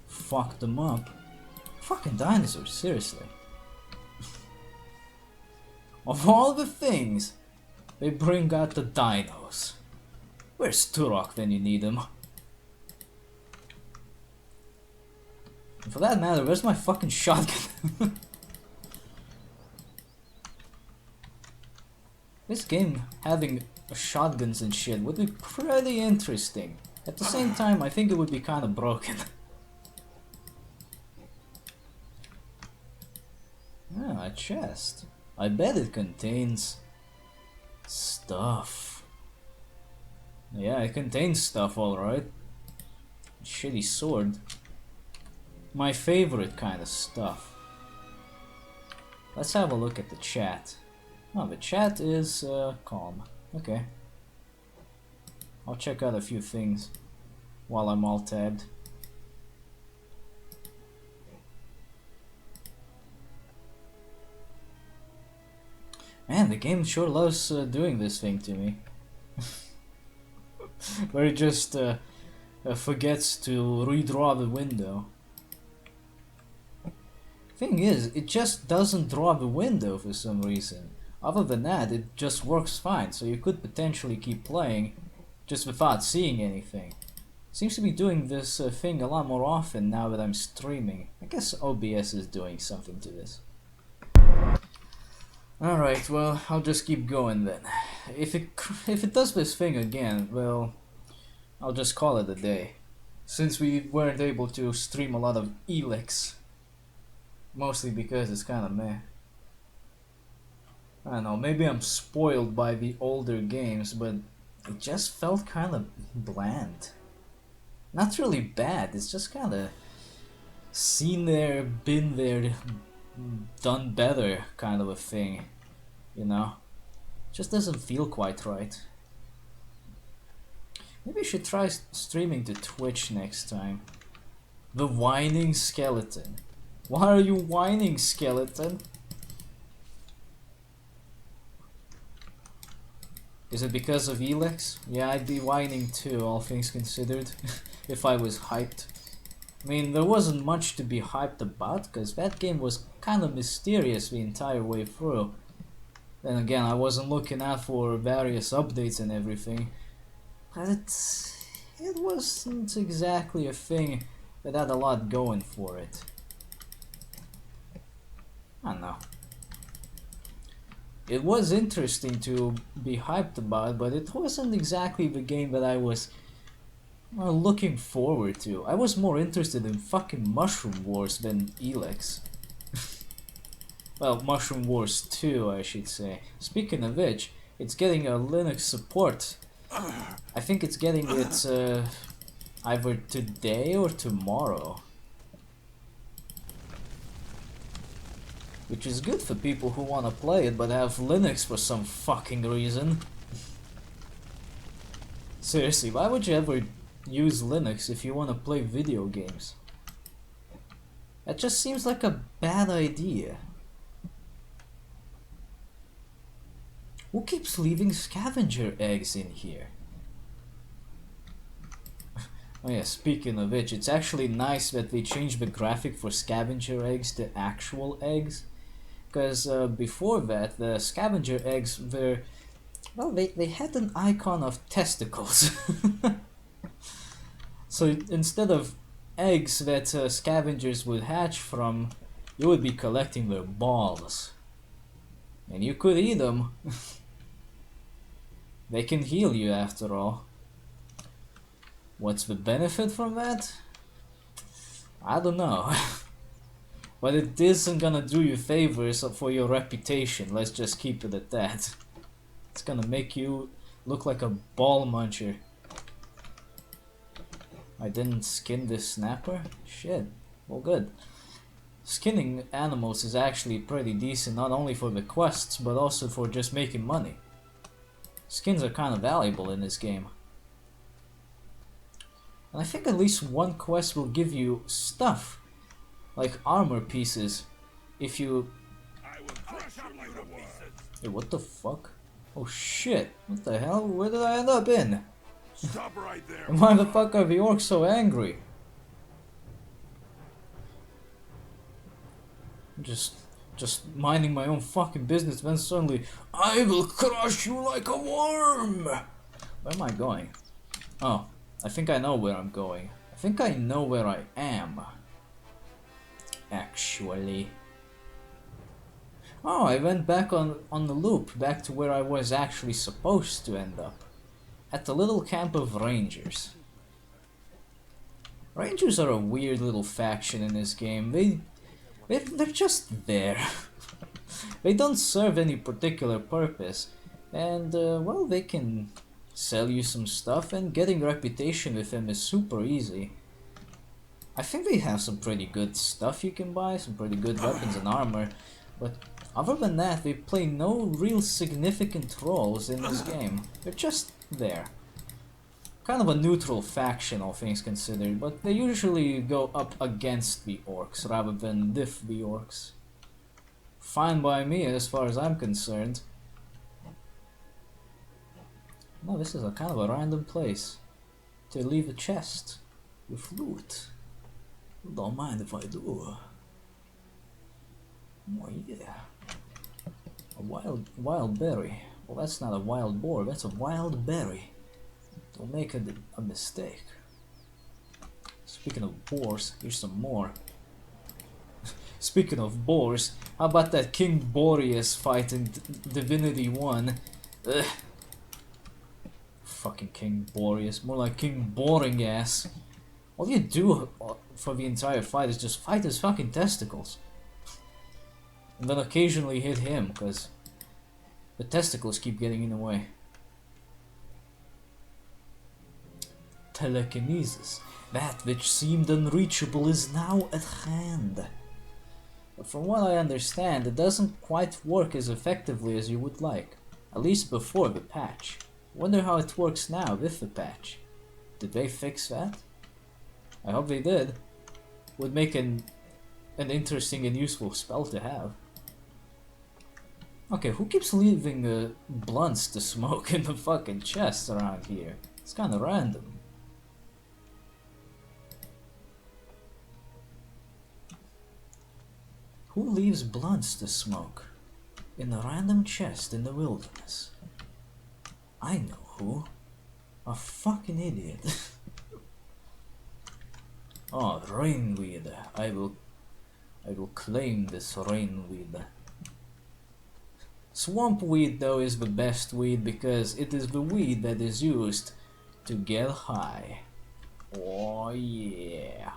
Fuck them up. Fucking dinosaurs, seriously. Of all the things, they bring out the dinos. Where's Turok when you need him? And for that matter, where's my fucking shotgun? This game having shotguns and shit would be pretty interesting. At the same time, I think it would be kind of broken. chest? I bet it contains stuff. Yeah, it contains stuff, alright. Shitty sword. My favorite kind of stuff. Let's have a look at the chat. Oh, the chat is calm. Okay. I'll check out a few things while I'm all tabbed. Man, the game sure loves doing this thing to me. Where it just forgets to redraw the window. Thing is, it just doesn't draw the window for some reason. Other than that, it just works fine, so you could potentially keep playing just without seeing anything. Seems to be doing this thing a lot more often now that I'm streaming. I guess OBS is doing something to this. Alright, well, I'll just keep going then. If it does this thing again, well, I'll just call it a day. Since we weren't able to stream a lot of ELEX. Mostly because it's kinda meh. I don't know, maybe I'm spoiled by the older games, but it just felt kinda bland. Not really bad, it's just kinda seen there, been there, done better kind of a thing, you know? Just doesn't feel quite right. Maybe I should try streaming to Twitch next time. The whining skeleton. Why are you whining, skeleton? Is it because of ELEX? Yeah, I'd be whining too, all things considered, if I was hyped. I mean, there wasn't much to be hyped about, because that game was kind of mysterious the entire way through. Then again, I wasn't looking out for various updates and everything. But it wasn't exactly a thing that had a lot going for it. I don't know. It was interesting to be hyped about, but it wasn't exactly the game that I was looking forward to. I was more interested in fucking Mushroom Wars than ELEX. Well, Mushroom Wars 2, I should say. Speaking of which, it's getting a Linux support. I think it's getting it either today or tomorrow. Which is good for people who wanna play it but have Linux for some fucking reason. Seriously, why would you ever use Linux if you wanna play video games? That just seems like a bad idea. Who keeps leaving scavenger eggs in here? Oh yeah, speaking of which, it's actually nice that they changed the graphic for scavenger eggs to actual eggs. Because before that, the scavenger eggs were... well, they had an icon of testicles. So instead of eggs that scavengers would hatch from, you would be collecting their balls. And you could eat them. They can heal you after all. What's the benefit from that? I don't know. But it isn't gonna do you favors for your reputation, let's just keep it at that. It's gonna make you look like a ball muncher. I didn't skin this snapper? Shit, well good. Skinning animals is actually pretty decent, not only for the quests, but also for just making money. Skins are kind of valuable in this game. And I think at least one quest will give you stuff. Like armor pieces, if you... Hey, what the fuck? Oh shit, what the hell? Where did I end up in? Stop right there. Why the fuck are the orcs so angry? Just minding my own fucking business, then suddenly, I will crush you like a worm! Where am I going? Oh, I think I know where I'm going. I think I know where I am. Actually. Oh, I went back on the loop, back to where I was actually supposed to end up. At the little camp of rangers. Rangers are a weird little faction in this game. They're just there. They don't serve any particular purpose, and well, they can sell you some stuff, and getting a reputation with them is super easy. I think they have some pretty good stuff you can buy, some pretty good weapons and armor, but other than that, they play no real significant roles in this game. They're just there. Kind of a neutral faction, all things considered, but they usually go up against the orcs rather than with the orcs. Fine by me as far as I'm concerned. No, this is a kind of a random place to leave a chest with loot. Don't mind if I do. Oh yeah. A wild berry. Well, that's not a wild boar, that's a wild berry. Don't make a mistake. Speaking of boars, here's some more. Speaking of boars, how about that King Boreas fight in Divinity 1? Ugh. Fucking King Boreas, more like King Boring Ass. All you do for the entire fight is just fight his fucking testicles. And then occasionally hit him, because the testicles keep getting in the way. Telekinesis. That which seemed unreachable is now at hand. But from what I understand, it doesn't quite work as effectively as you would like. At least before the patch. Wonder how it works now with the patch. Did they fix that? I hope they did. Would make an interesting and useful spell to have. Okay, who keeps leaving blunts to smoke in the fucking chests around here? It's kinda random. Who leaves blunts to smoke in a random chest in the wilderness? I know who. A fucking idiot. Oh, rainweed. I will claim this rainweed. Swampweed though is the best weed because it is the weed that is used to get high. Oh yeah.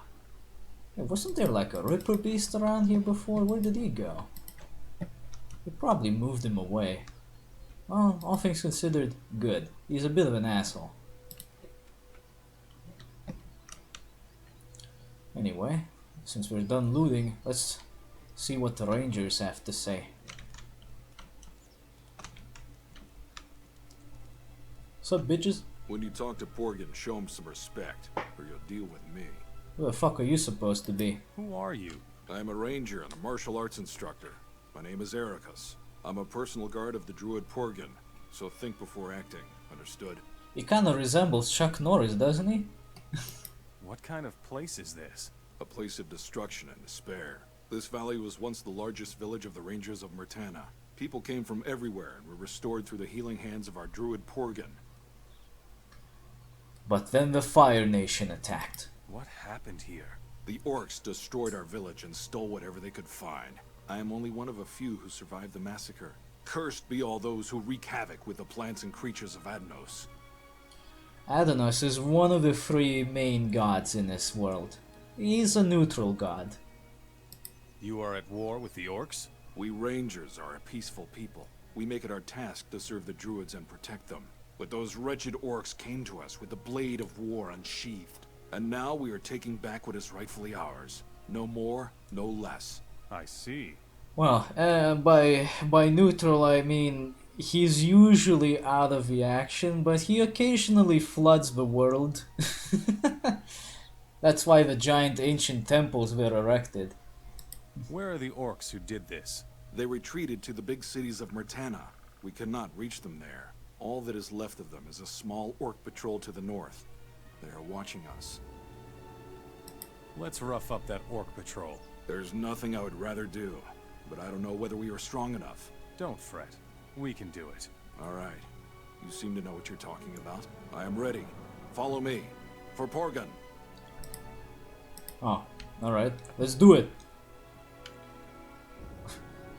Hey, wasn't there like a Ripper Beast around here before? Where did he go? We probably moved him away. Well, all things considered, good. He's a bit of an asshole. Anyway, since we're done looting, let's see what the rangers have to say. Sup, bitches? When you talk to Porgan, show him some respect, or you'll deal with me. Who the fuck are you supposed to be? Who are you? I'm a ranger and a martial arts instructor. My name is Ericus. I'm a personal guard of the druid Porgan, so think before acting, understood? He kinda resembles Chuck Norris, doesn't he? What kind of place is this? A place of destruction and despair. This valley was once the largest village of the Rangers of Myrtana. People came from everywhere and were restored through the healing hands of our druid Porgan. But then the Fire Nation attacked. What happened here? The orcs destroyed our village and stole whatever they could find. I am only one of a few who survived the massacre. Cursed be all those who wreak havoc with the plants and creatures of Adnos. Adnos is one of the three main gods in this world. He's a neutral god. You are at war with the orcs? We rangers are a peaceful people. We make it our task to serve the druids and protect them. But those wretched orcs came to us with the blade of war unsheathed. And now we are taking back what is rightfully ours. No more, no less. I see. Well, by neutral I mean he's usually out of the action, but he occasionally floods the world. That's why the giant ancient temples were erected. Where are the orcs who did this? They retreated to the big cities of Myrtana. We cannot reach them there. All that is left of them is a small orc patrol to the north. They are watching us. Let's rough up that orc patrol. There's nothing I would rather do, but I don't know whether we are strong enough. Don't fret. We can do it. All right. You seem to know what you're talking about. I am ready. Follow me. For Porgan. Oh, alright. Let's do it.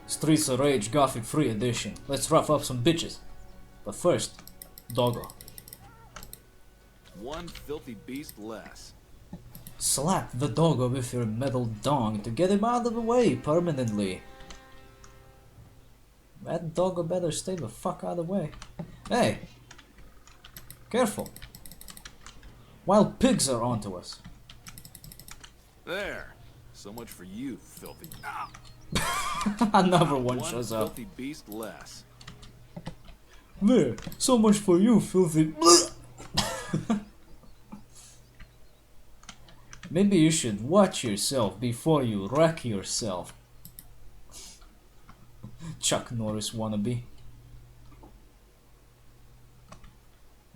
Streets of Rage Gothic 3 Edition. Let's rough up some bitches. But first, Doggo. One filthy beast less. Slap the Doggo with your metal dong to get him out of the way permanently. That doggo better stay the fuck out of the way. Hey! Careful! Wild pigs are onto us. There. So much for you, filthy. Another one shows up. Filthy beast less. There. So much for you, filthy. Maybe you should watch yourself before you wreck yourself. Chuck Norris wannabe.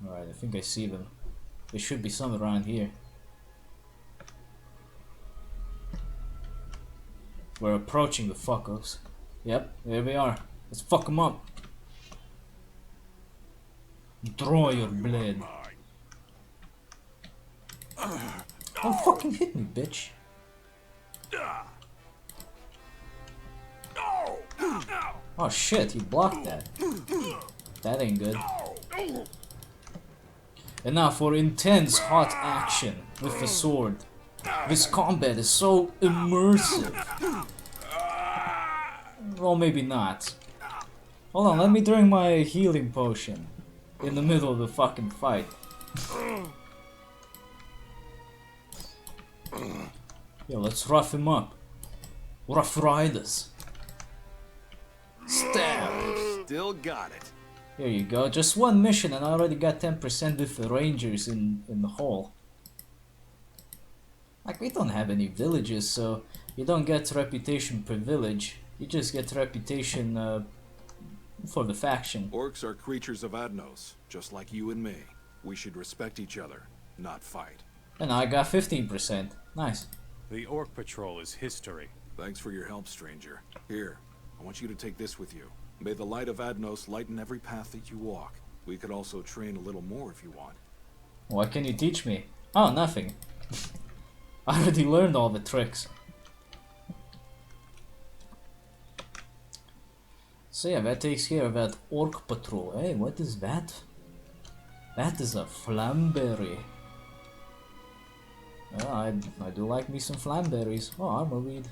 Alright, I think I see them. There should be some around here. We're approaching the fuckos. Yep, there we are. Let's fuck them up. Draw your blade. Don't fucking hit me, bitch. Oh shit, you blocked that. That ain't good. And now for intense hot action with the sword. This combat is so immersive. Well, maybe not. Hold on, let me drink my healing potion in the middle of the fucking fight. Yeah, let's rough him up. Rough Riders. Stab! Still got it. Here you go. Just one mission and I already got 10% with the rangers in the hole. Like, we don't have any villages, so you don't get reputation per village. You just get reputation for the faction. Orcs are creatures of Adnos, just like you and me. We should respect each other, not fight. And I got 15%. Nice. The Orc Patrol is history. Thanks for your help, stranger. Here, I want you to take this with you. May the light of Adnos lighten every path that you walk. We could also train a little more if you want. What can you teach me? Oh, nothing. I already learned all the tricks. So yeah, that takes care of that Orc Patrol. Hey, what is that? That is a flamberry. I do like me some flamberries. Oh, armor weed.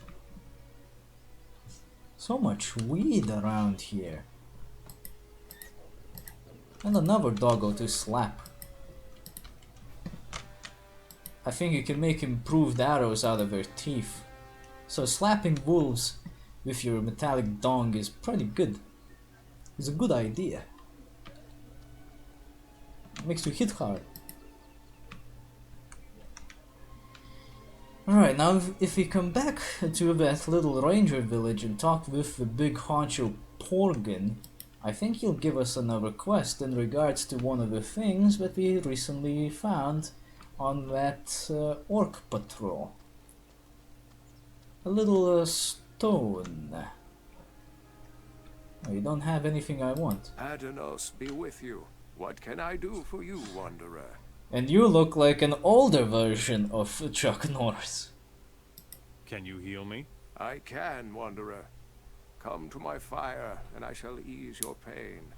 So much weed around here. And another doggo to slap. I think you can make improved arrows out of their teeth. So slapping wolves with your metallic dong is pretty good. It's a good idea. It makes you hit hard. Alright, now if we come back to that little ranger village and talk with the big honcho Porgan, I think he'll give us another quest in regards to one of the things that we recently found on that Orc Patrol. A little stone. Oh, you don't have anything I want. Adanos be with you. What can I do for you, Wanderer? And you look like an older version of Chuck Norris. Can you heal me? I can, Wanderer. Come to my fire, and I shall ease your pain.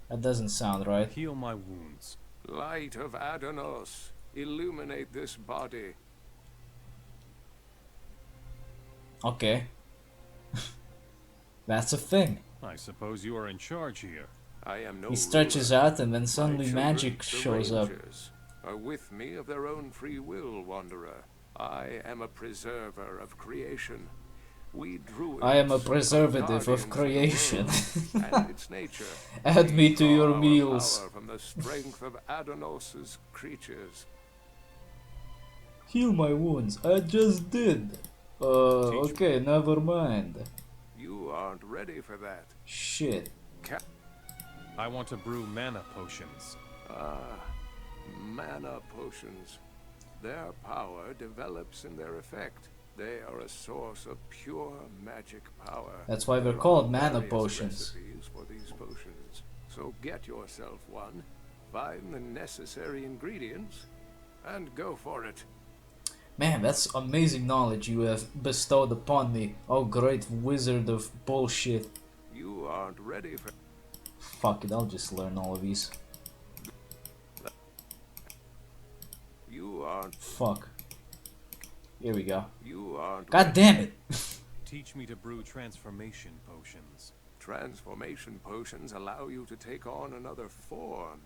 That doesn't sound right. Heal my wounds. Light of Adanos, illuminate this body. Okay. That's a thing. I suppose you are in charge here. I am no He stretches ruler. out and then suddenly My children, magic the shows up. Rangers, are with me of their own free will, Wanderer. I am a preserver of creation. We druids I am a are preservative guardians of creation. the world and its nature. Add We me to draw your our meals. power from the strength of Adanos's creatures. Heal my wounds. I just did. Okay, never mind. You aren't ready for that. Shit. I want to brew mana potions. Mana potions. Their power develops in their effect. They are a source of pure magic power. That's why they're There called are mana various potions. recipes for these potions. So get yourself one, find the necessary ingredients, and go for it. Man, that's amazing knowledge you have bestowed upon me. Oh, great wizard of bullshit. You aren't ready for... Fuck it, I'll just learn all of these. You aren't... Fuck. Here we go. You aren't... God damn it! Teach me to brew transformation potions. Transformation potions allow you to take on another form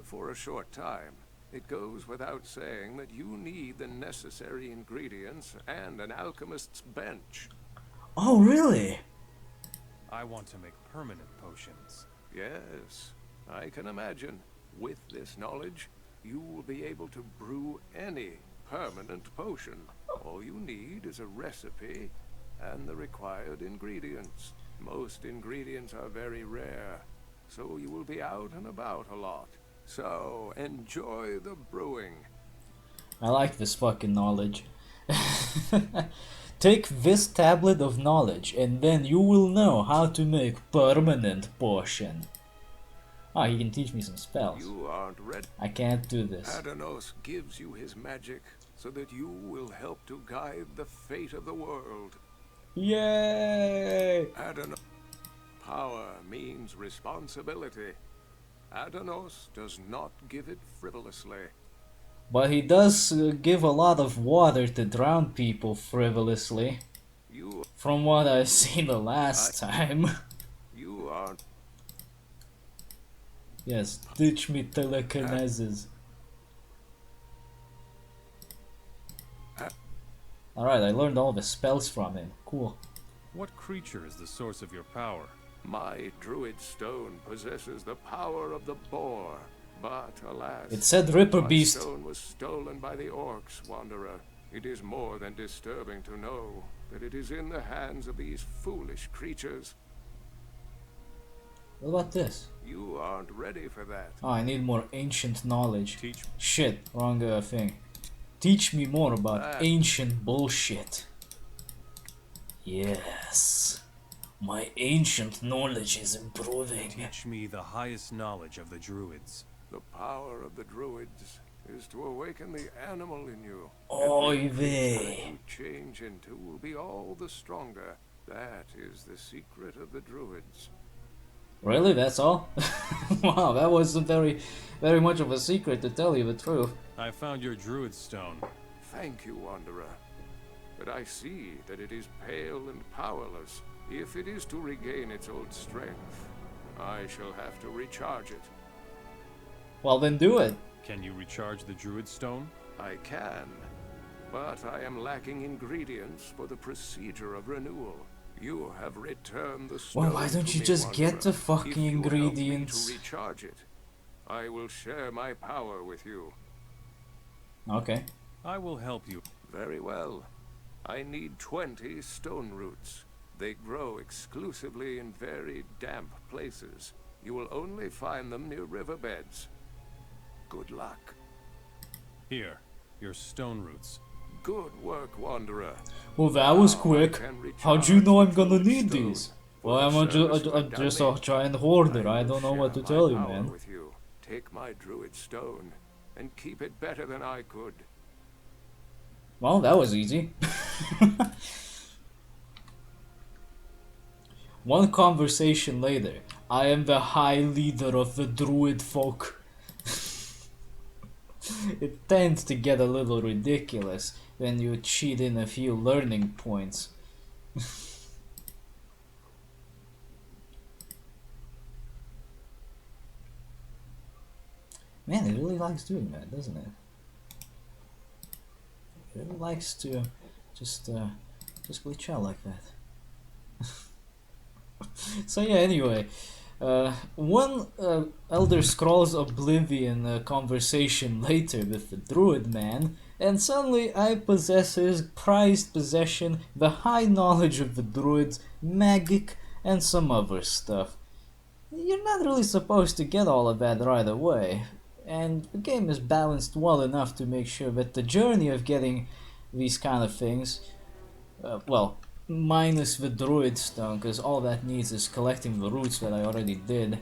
for a short time. It goes without saying that you need the necessary ingredients and an alchemist's bench. Oh, really? I want to make permanent potions. Yes, I can imagine. With this knowledge, you will be able to brew any permanent potion. All you need is a recipe and the required ingredients. Most ingredients are very rare, so you will be out and about a lot. So, enjoy the brewing. I like this fucking knowledge. Take this tablet of knowledge, and then you will know how to make permanent potion. Ah, he can teach me some spells. You aren't ready. I can't do this. Adanos gives you his magic so that you will help to guide the fate of the world. Yay! Adanos. Power means responsibility. Adanos does not give it frivolously. But he does give a lot of water to drown people frivolously. From what I've seen the last time. You aren't. Yes, teach me telekinesis. Alright, I learned all the spells from him. Cool. What creature is the source of your power? My druid stone possesses the power of the boar, but alas, it said Ripper my Beast. stone was stolen by the orcs, Wanderer. It is more than disturbing to know that it is in the hands of these foolish creatures. What about this? You aren't ready for that. Oh, I need more ancient knowledge. Shit, wrong thing. Teach me more about ancient bullshit. Yes. My ancient knowledge is improving. Teach me the highest knowledge of the druids. The power of the druids is to awaken the animal in you. Oy Every vey. creature you change into will be all the stronger. That is the secret of the druids. Really? That's all? Wow, that wasn't very much of a secret, to tell you the truth. I found your druid stone. Thank you, Wanderer. But I see that it is pale and powerless. If it is to regain its old strength, I shall have to recharge it. Well, then do it. Can you recharge the druid stone? I can, but I am lacking ingredients for the procedure of renewal. You have returned the stone. Well, why don't you just get the fucking if you help me ingredients? to recharge it, I will share my power with you. Okay. I will help you. Very well. I need 20 stone roots. They grow exclusively in very damp places. You will only find them near riverbeds. Good luck. Here, your stone roots. Good work, Wanderer. Well, that was Now I quick. can How do you know I'm gonna druid need stone these? for Well, the I'm service just a damage. giant hoarder. I will don't know what to share tell my you, power man. with you. Take my druid stone and keep it better than I could. Well, that was easy. One conversation later, I am the high leader of the druid folk. It tends to get a little ridiculous when you cheat in a few learning points. Man, it really likes doing that, doesn't it? It really likes to just glitch out like that. So yeah, anyway, one Elder Scrolls Oblivion conversation later with the Druid man, and suddenly I possess his prized possession, the high knowledge of the Druids, magic, and some other stuff. You're not really supposed to get all of that right away, and the game is balanced well enough to make sure that the journey of getting these kind of things, well, minus the druid stone, because all that needs is collecting the roots that I already did.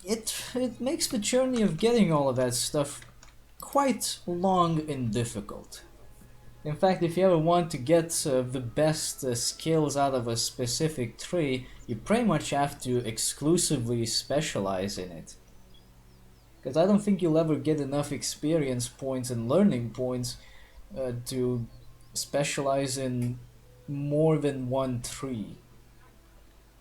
It makes the journey of getting all of that stuff quite long and difficult. In fact, if you ever want to get the best skills out of a specific tree, you pretty much have to exclusively specialize in it. Because I don't think you'll ever get enough experience points and learning points to specialize in more than one tree.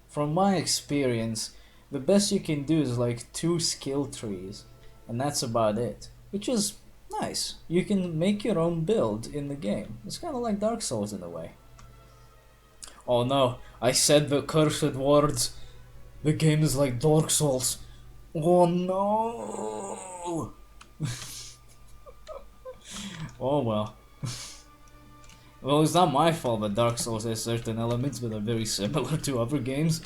From my experience, the best you can do is like 2 skill trees, and that's about it. Which is nice. You can make your own build in the game. It's kind of like Dark Souls in a way. Oh no, I said the cursed words. The game is like Dark Souls. Oh no! Oh well. Well, it's not my fault that Dark Souls has certain elements that are very similar to other games.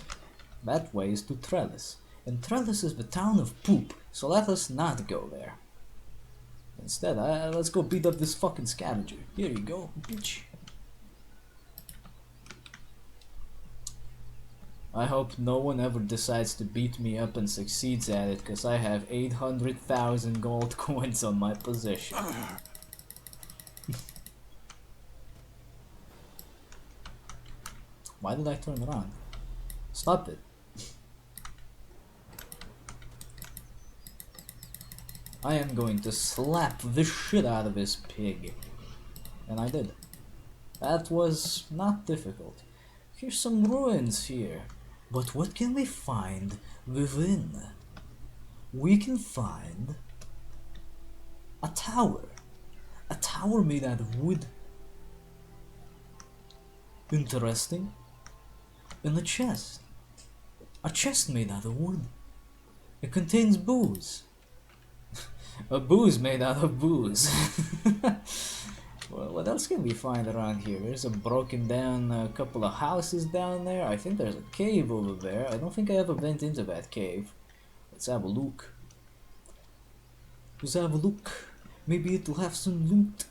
That way is to Trellis. And Trellis is the town of poop, so let us not go there. Instead, let's go beat up this fucking scavenger. Here you go, bitch. I hope no one ever decides to beat me up and succeeds at it, cause I have 800,000 gold coins on my possession. Why did I turn around? Stop it. I am going to slap the shit out of this pig. And I did. That was not difficult. Here's some ruins here. But what can we find within? We can find a tower. A tower made out of wood. Interesting. And a chest. A chest made out of wood. It contains booze. A booze made out of booze. Well, what else can we find around here? There's a broken down couple of houses down there. I think there's a cave over there. I don't think I ever went into that cave. Let's have a look. Let's have a look. Maybe it'll have some loot.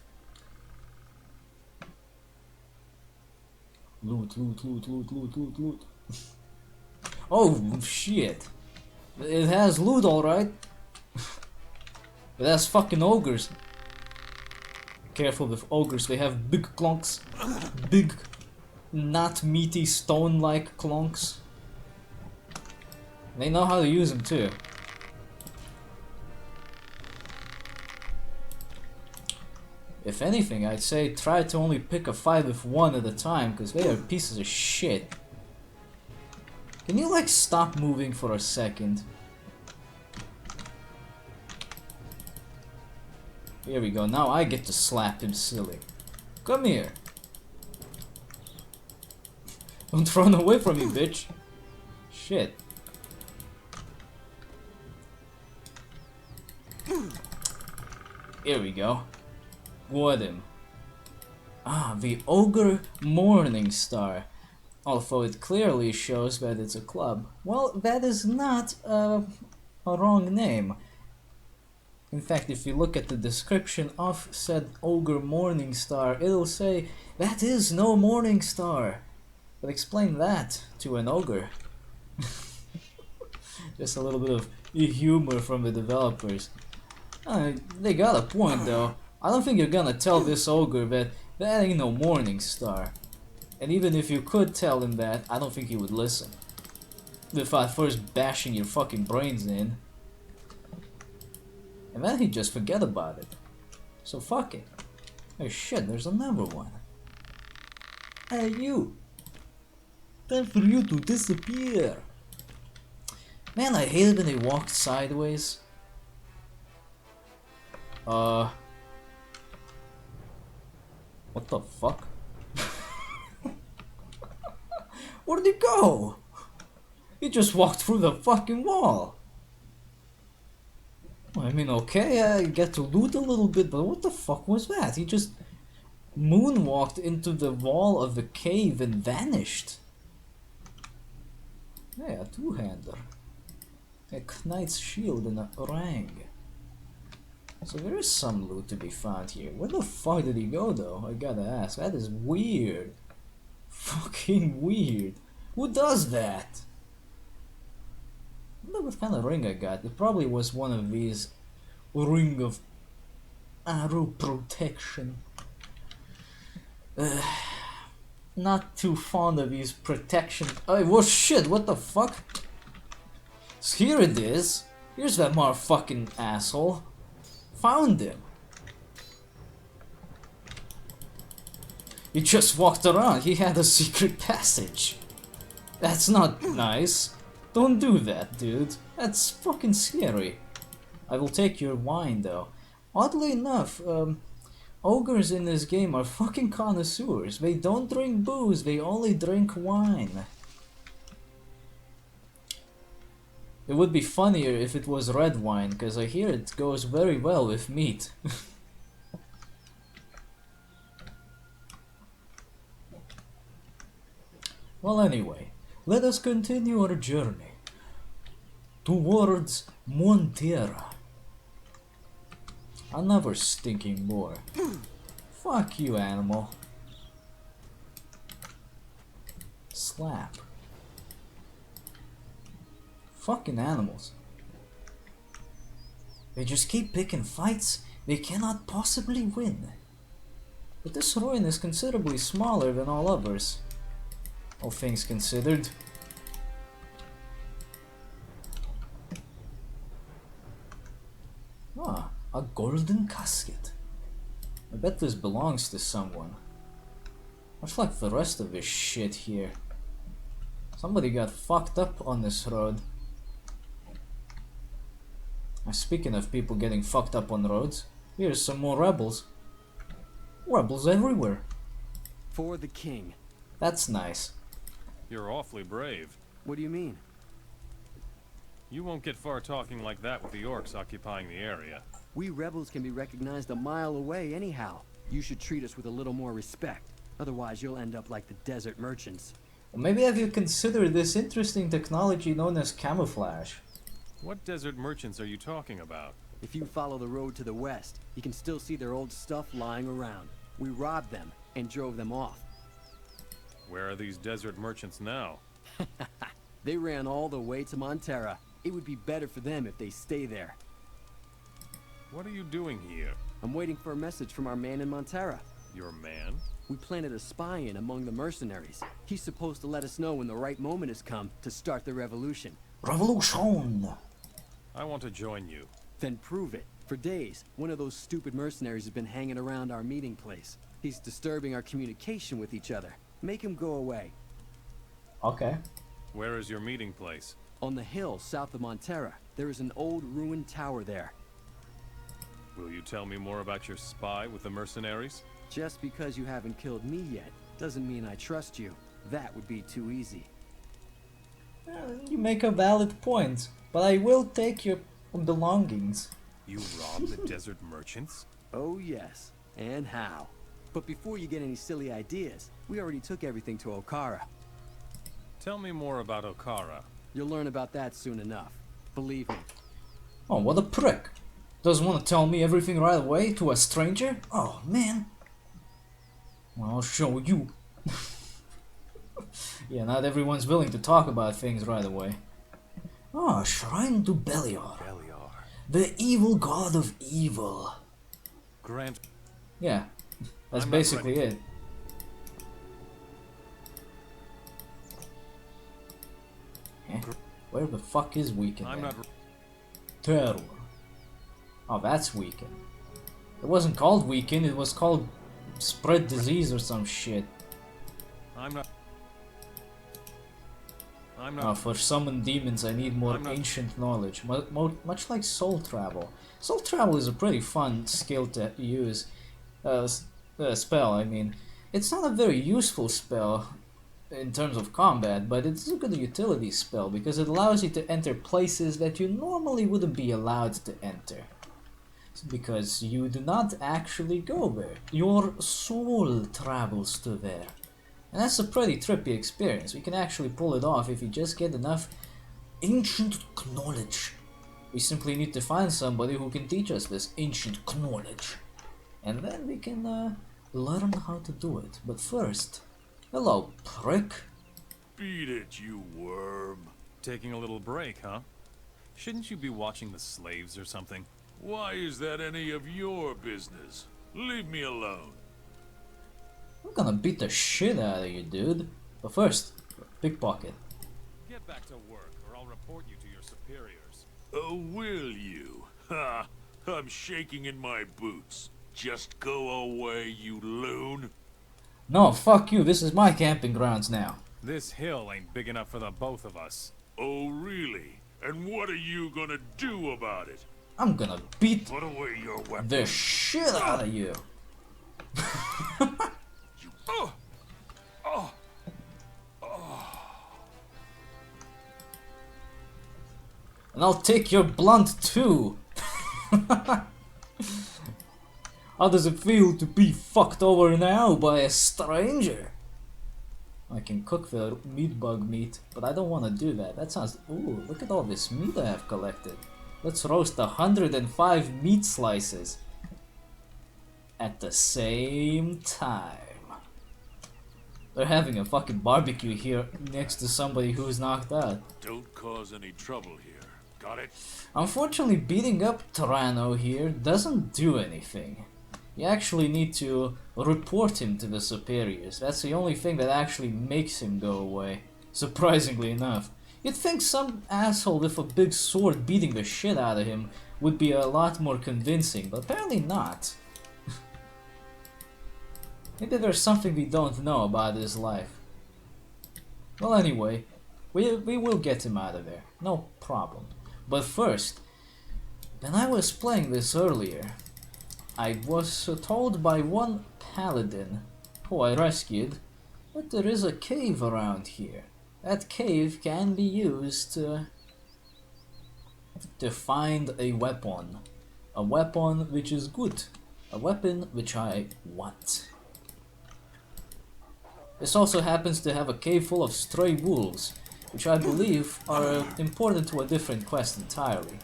Loot, loot, loot, loot, loot, loot, loot. Oh, shit. It has loot, alright. But that's fucking ogres. Careful with ogres, they have big clunks. Big, not meaty stone-like clunks. They know how to use them too. If anything, I'd say try to only pick a fight with one at a time, because they are pieces of shit. Can you like stop moving for a second? Here we go, now I get to slap him silly. Come here. Don't run away from me, bitch. Shit. Here we go. Got him. Ah, the Ogre Morning Star. Although it clearly shows that it's a club. Well, that is not a wrong name. In fact, if you look at the description of said Ogre Morning Star, it'll say, that is no Morning Star. But explain that to an ogre. Just a little bit of humor from the developers. They got a point though. I don't think you're gonna tell this ogre that that ain't no Morning Star. And even if you could tell him that, I don't think he would listen. Without first bashing your fucking brains in. And then he'd just forget about it. So fuck it. Oh shit, there's another one. Hey you! Time for you to disappear! Man, I hated when they walked sideways. What the fuck? Where'd he go? He just walked through the fucking wall. I mean, okay, I get to loot a little bit, but what the fuck was that? He just moonwalked into the wall of the cave and vanished. Yeah, a two-hander. A knight's shield and a orang. So there is some loot to be found here. Where the fuck did he go though? I gotta ask. That is weird. Fucking weird. Who does that? I wonder what kind of ring I got. It probably was one of these ring of arrow protection. Not too fond of these protection. Oh, well, shit, what the fuck? So here it is. Here's that motherfucking asshole. Found him. He just walked around. He had a secret passage. That's not nice. Don't do that, dude. That's fucking scary. I will take your wine, though. Oddly enough, ogres in this game are fucking connoisseurs. They don't drink booze, they only drink wine. It would be funnier if it was red wine, because I hear it goes very well with meat. Well, anyway, let us continue our journey towards Montera. Another stinking boar. Fuck you, animal. Slap. Fucking animals. They just keep picking fights they cannot possibly win. But this ruin is considerably smaller than all others, all things considered. Ah, a golden casket. I bet this belongs to someone. Much like the rest of this shit here. Somebody got fucked up on this road. Speaking of people getting fucked up on roads, here's some more rebels. Rebels everywhere. For the king. That's nice. You're awfully brave. What do you mean? You won't get far talking like that with the orcs occupying the area. We rebels can be recognized a mile away anyhow. You should treat us with a little more respect. Otherwise you'll end up like the desert merchants. Well, maybe have you considered this interesting technology known as camouflage? What desert merchants are you talking about? If you follow the road to the west, you can still see their old stuff lying around. We robbed them and drove them off. Where are these desert merchants now? They ran all the way to Montera. It would be better for them if they stay there. What are you doing here? I'm waiting for a message from our man in Montera. Your man? We planted a spy in among the mercenaries. He's supposed to let us know when the right moment has come to start the revolution. Revolution! I want to join you. Then prove it. For days, one of those stupid mercenaries has been hanging around our meeting place. He's disturbing our communication with each other. Make him go away. Okay. Where is your meeting place? On the hill south of Montera. There is an old ruined tower there. Will you tell me more about your spy with the mercenaries? Just because you haven't killed me yet, doesn't mean I trust you. That would be too easy. You make a valid point, but I will take your belongings. You robbed the desert merchants? Oh yes, and how? But before you get any silly ideas, we already took everything to Okara. Tell me more about Okara. You'll learn about that soon enough. Believe me. Oh, what a prick. Doesn't want to tell me everything right away to a stranger? Oh, man. Well, I'll show you. Yeah, not everyone's willing to talk about things right away. Ah, Shrine to Beliar. Beliar. The evil god of evil. Grant. Yeah, that's basically it. Eh? Where the fuck is Weekend? I'm not. Terror. Oh, that's Weekend. It wasn't called Weekend, it was called Spread Disease or some shit. I'm not. For summon demons I need more ancient knowledge, much like soul travel. Soul travel is a pretty fun skill to use. Spell, I mean. It's not a very useful spell in terms of combat, but it's a good utility spell because it allows you to enter places that you normally wouldn't be allowed to enter. Because you do not actually go there. Your soul travels to there. And that's a pretty trippy experience. We can actually pull it off if you just get enough ancient knowledge. We simply need to find somebody who can teach us this ancient knowledge. And then we can learn how to do it. But first, hello, prick. Beat it, you worm. Taking a little break, huh? Shouldn't you be watching the slaves or something? Why is that any of your business? Leave me alone. I'm gonna beat the shit out of you, dude. But first, pickpocket. Get back to work, or I'll report you to your superiors. Oh, will you? Ha! I'm shaking in my boots. Just go away, you loon. No, fuck you, this is my camping grounds now. This hill ain't big enough for the both of us. Oh, really? And what are you gonna do about it? I'm gonna beat Put away your weapon. the shit out of you. And I'll take your blunt too. How does it feel to be fucked over now by a stranger? I can cook the meat bug meat, but I don't want to do that. That sounds... Ooh, look at all this meat I have collected. Let's roast 105 meat slices at the same time. They're having a fucking barbecue here next to somebody who's knocked out. Don't cause any trouble here. Got it? Unfortunately, beating up Tyranno here doesn't do anything. You actually need to report him to the superiors. That's the only thing that actually makes him go away. Surprisingly enough. You'd think some asshole with a big sword beating the shit out of him would be a lot more convincing, but apparently not. Maybe there's something we don't know about his life. Well, anyway, we will get him out of there. No problem. But first, when I was playing this earlier, I was told by one paladin, who I rescued, that there is a cave around here. That cave can be used to find a weapon. A weapon which is good. A weapon which I want. This also happens to have a cave full of stray wolves, which I believe are important to a different quest entirely.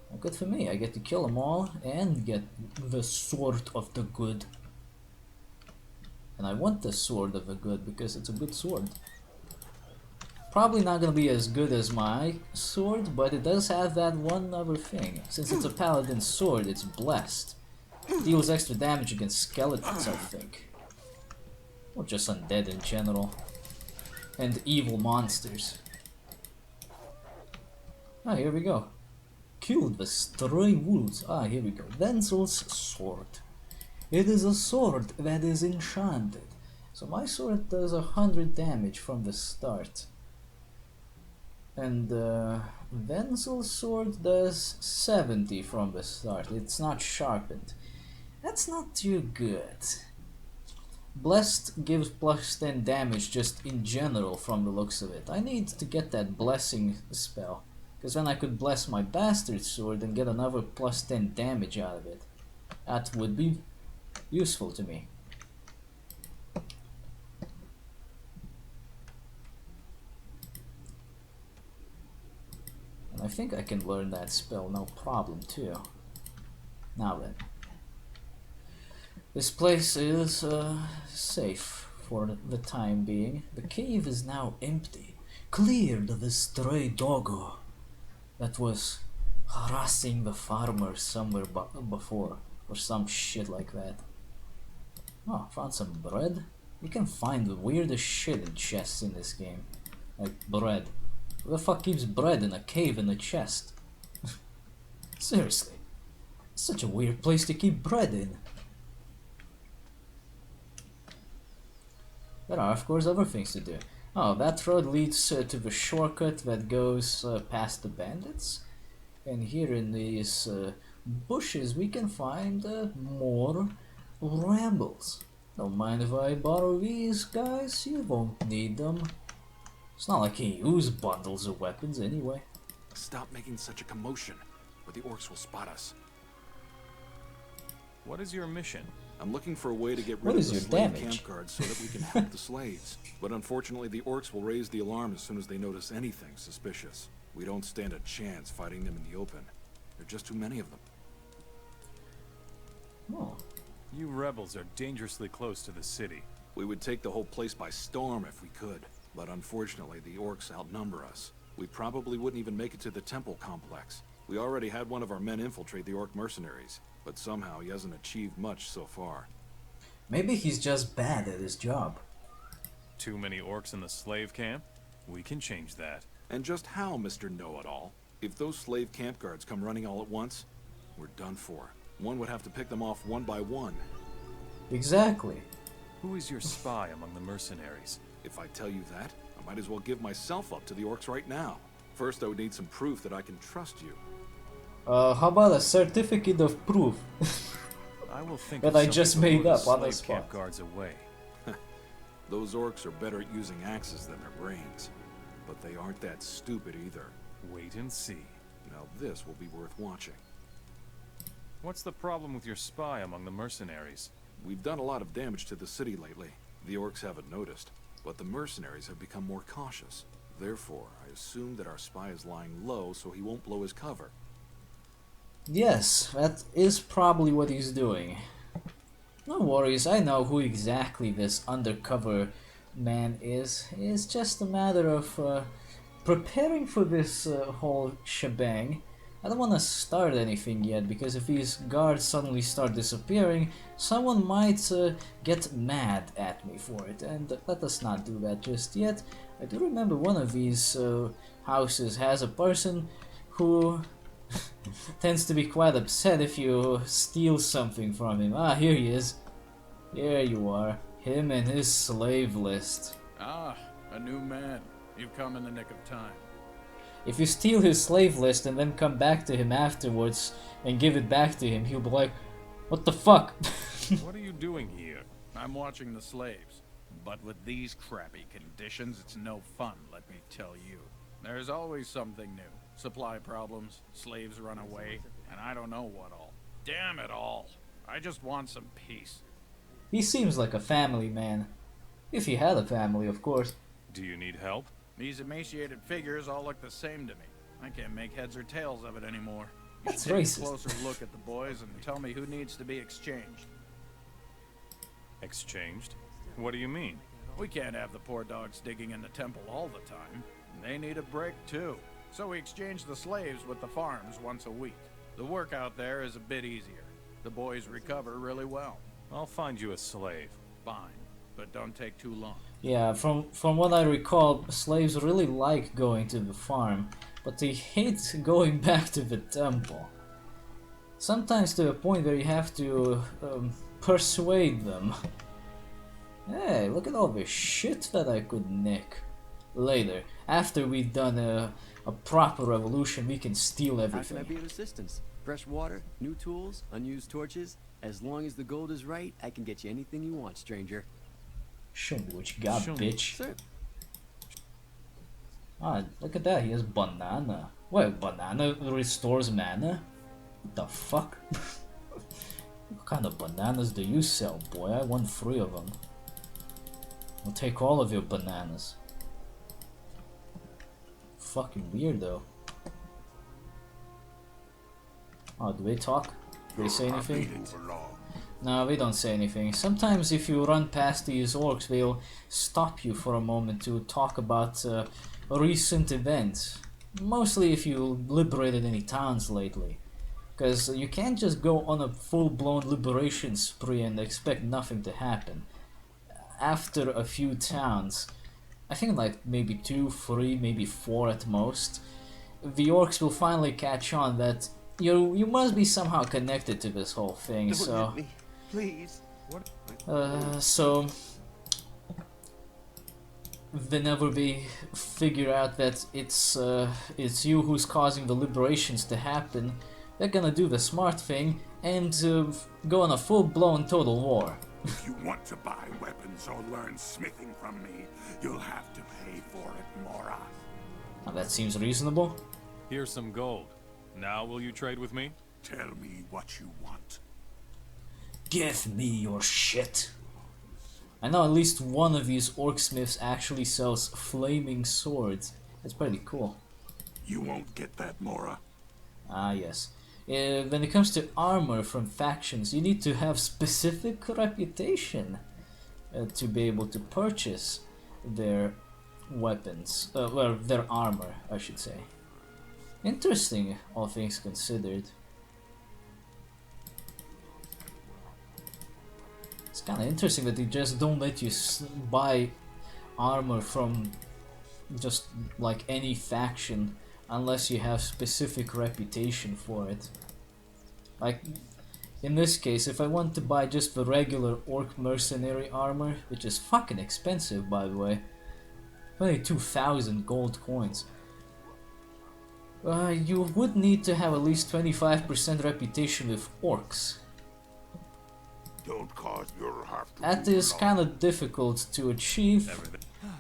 Well, good for me, I get to kill them all and get the sword of the good. And I want the sword of the good because it's a good sword. Probably not gonna be as good as my sword, but it does have that one other thing. Since it's a paladin sword, it's blessed. Deals extra damage against skeletons, I think. Or just undead in general. And evil monsters. Ah, here we go. Killed the stray wolves. Ah, here we go. Wenzel's sword. It is a sword that is enchanted. So my sword does 100 damage from the start. And Wenzel's sword does 70 from the start. It's not sharpened. That's not too good. Blessed gives plus 10 damage just in general from the looks of it. I need to get that blessing spell. Because then I could bless my bastard sword and get another plus 10 damage out of it. That would be useful to me. And I think I can learn that spell no problem too. Now then. This place is safe for the time being. The cave is now empty, cleared of the stray doggo that was harassing the farmers somewhere before, or some shit like that. Oh, found some bread? You can find the weirdest shit in chests in this game. Like bread. Who the fuck keeps bread in a cave in a chest? Seriously. It's such a weird place to keep bread in. There are, of course, other things to do. Oh, that road leads to the shortcut that goes past the bandits. And here in these bushes we can find more rambles. Don't mind if I borrow these, guys, you won't need them. It's not like you use bundles of weapons anyway. Stop making such a commotion, or the orcs will spot us. What is your mission? I'm looking for a way to get rid of the slave camp guards so that we can help the slaves. But unfortunately, the orcs will raise the alarm as soon as they notice anything suspicious. We don't stand a chance fighting them in the open. There are just too many of them. Oh. You rebels are dangerously close to the city. We would take the whole place by storm if we could. But unfortunately, the orcs outnumber us. We probably wouldn't even make it to the temple complex. We already had one of our men infiltrate the orc mercenaries. But somehow he hasn't achieved much so far. Maybe he's just bad at his job. Too many orcs in the slave camp? We can change that. And just how, Mr. Know-It-All? If those slave camp guards come running all at once, we're done for. One would have to pick them off one by one. Exactly. Who is your spy among the mercenaries? If I tell you that, I might as well give myself up to the orcs right now. First, I would need some proof that I can trust you. How about a certificate of proof? I will think that of I just something made to lure up on the slave camp spot. guards away. Those orcs are better at using axes than their brains. But they aren't that stupid either. Wait and see. Now this will be worth watching. What's the problem with your spy among the mercenaries? We've done a lot of damage to the city lately. The orcs haven't noticed, but the mercenaries have become more cautious. Therefore, I assume that our spy is lying low so he won't blow his cover. Yes, that is probably what he's doing. No worries, I know who exactly this undercover man is. It's just a matter of preparing for this whole shebang. I don't want to start anything yet, because if these guards suddenly start disappearing, someone might get mad at me for it, and let us not do that just yet. I do remember one of these houses has a person who tends to be quite upset if you steal something from him. Ah, here he is. Here you are. Him and his slave list. Ah, a new man. You've come in the nick of time. If you steal his slave list and then come back to him afterwards and give it back to him, he'll be like, what the fuck? What are you doing here? I'm watching the slaves. But with these crappy conditions, it's no fun, let me tell you. There's always something new. Supply problems, slaves run away, and I don't know what all. Damn it all. I just want some peace. He seems like a family man. If he had a family, of course. Do you need help? These emaciated figures all look the same to me. I can't make heads or tails of it anymore. You That's should take racist. a closer look at the boys and tell me who needs to be exchanged. Exchanged? What do you mean? We can't have the poor dogs digging in the temple all the time. They need a break too. So we exchange the slaves with the farms once a week. The work out there is a bit easier. The boys recover really well. I'll find you a slave. Fine, but don't take too long. Yeah, from what I recall, slaves really like going to the farm, but they hate going back to the temple. Sometimes to a point where you have to persuade them. Hey, look at all the shit that I could nick. Later, after we've done a proper revolution, we can steal How can I everything. be of assistance? Fresh water, new tools, unused torches. As long as the gold is right, I can get you anything you want, stranger. Show me what you got, Show me. bitch. Sir. Ah, look at that, he has banana. Wait, banana restores mana? What the fuck? What kind of bananas do you sell, boy? I want 3 of them. I'll take all of your bananas. Fucking weirdo. Oh, do they talk? Do they say anything? No, they don't say anything. Sometimes if you run past these orcs, they'll stop you for a moment to talk about recent events. Mostly if you liberated any towns lately. Because you can't just go on a full-blown liberation spree and expect nothing to happen. After a few towns, I think like maybe 2, 3, maybe 4 at most, the orcs will finally catch on that you must be somehow connected to this whole thing. Don't So hit me, please. so whenever they figure out that it's you who's causing the liberations to happen, they're gonna do the smart thing and go on a full-blown total war. If you want to buy weapons or learn smithing from me, you'll have to pay for it, Mora. Now that seems reasonable. Here's some gold. Now will you trade with me? Tell me what you want. Give me your shit. I know at least one of these orc smiths actually sells flaming swords. That's pretty cool. You won't get that, Mora. Ah, yes. When it comes to armor from factions, you need to have specific reputation to be able to purchase their weapons, well, their armor, I should say. Interesting, all things considered. It's kind of interesting that they just don't let you buy armor from just like any faction unless you have specific reputation for it. Like, In this case, if I want to buy just the regular orc mercenary armor, which is fucking expensive by the way, only 2,000 gold coins, you would need to have at least 25% reputation with orcs. Don't cause your have to That is kind of difficult to achieve,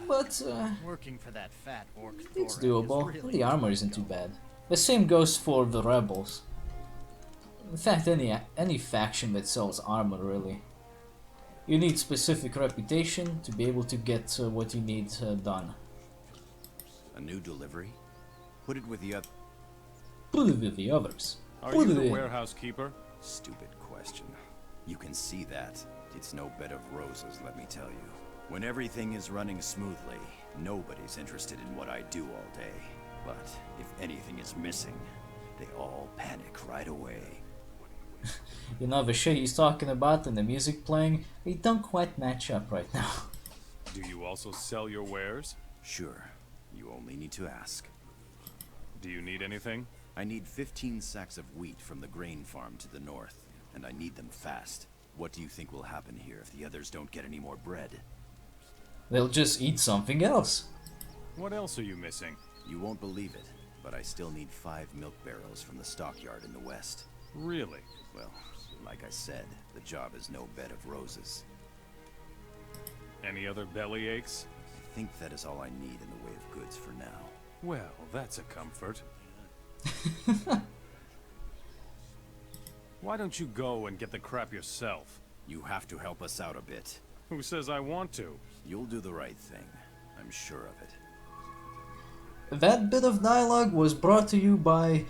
but working for that fat orc it's Thorin doable. is And really the armor isn't too bad. The same goes for the rebels. In fact, any faction that sells armor, really. You need specific reputation to be able to get what you need done. A new delivery? Put it with the other. Put it with the others. Are Put you it the in. warehouse keeper? Stupid question. You can see that. It's no bed of roses, let me tell you. When everything is running smoothly, nobody's interested in what I do all day. But if anything is missing, they all panic right away. You know, the shit he's talking about and the music playing, they don't quite match up right now. Do you also sell your wares? Sure. You only need to ask. Do you need anything? I need 15 sacks of wheat from the grain farm to the north, and I need them fast. What do you think will happen here if the others don't get any more bread? They'll just eat something else. What else are you missing? You won't believe it, but I still need 5 milk barrels from the stockyard in the west. Really? Well, like I said, the job is no bed of roses. Any other belly aches? I think that is all I need in the way of goods for now. Well, that's a comfort. Why don't you go and get the crap yourself? You have to help us out a bit. Who says I want to? You'll do the right thing. I'm sure of it. That bit of dialogue was brought to you by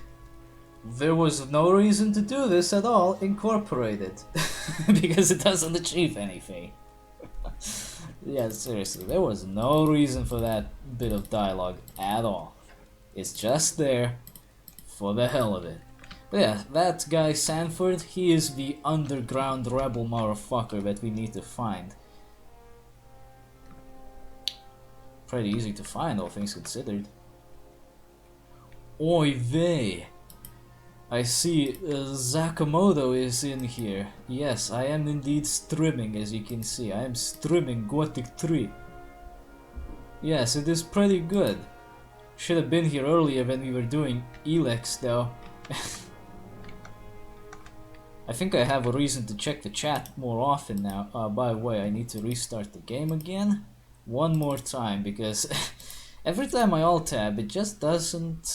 "There was no reason to do this at all" Incorporated. Because it doesn't achieve anything. Yeah, seriously, there was no reason for that bit of dialogue at all. It's just there for the hell of it. But yeah, that guy Sanford, he is the underground rebel motherfucker that we need to find. Pretty easy to find, all things considered. Oy vey! I see Sakamoto is in here. Yes, I am indeed streaming, as you can see. I am streaming Gothic 3. Yes, it is pretty good. Should have been here earlier when we were doing ELEX though. I think I have a reason to check the chat more often now. By the way, I need to restart the game again. One more time, because every time I alt-tab, it just doesn't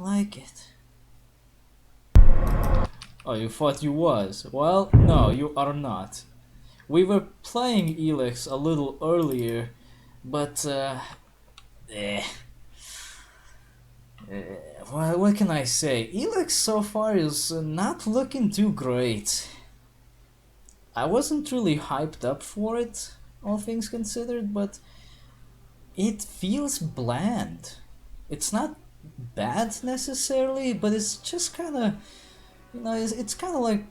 like it. Oh, you thought you was? Well, no, you are not. We were playing ELEX a little earlier, but what can I say? ELEX so far is not looking too great. I wasn't really hyped up for it, all things considered, but it feels bland. It's not bad necessarily, but it's just kind of, you know, it's kind of like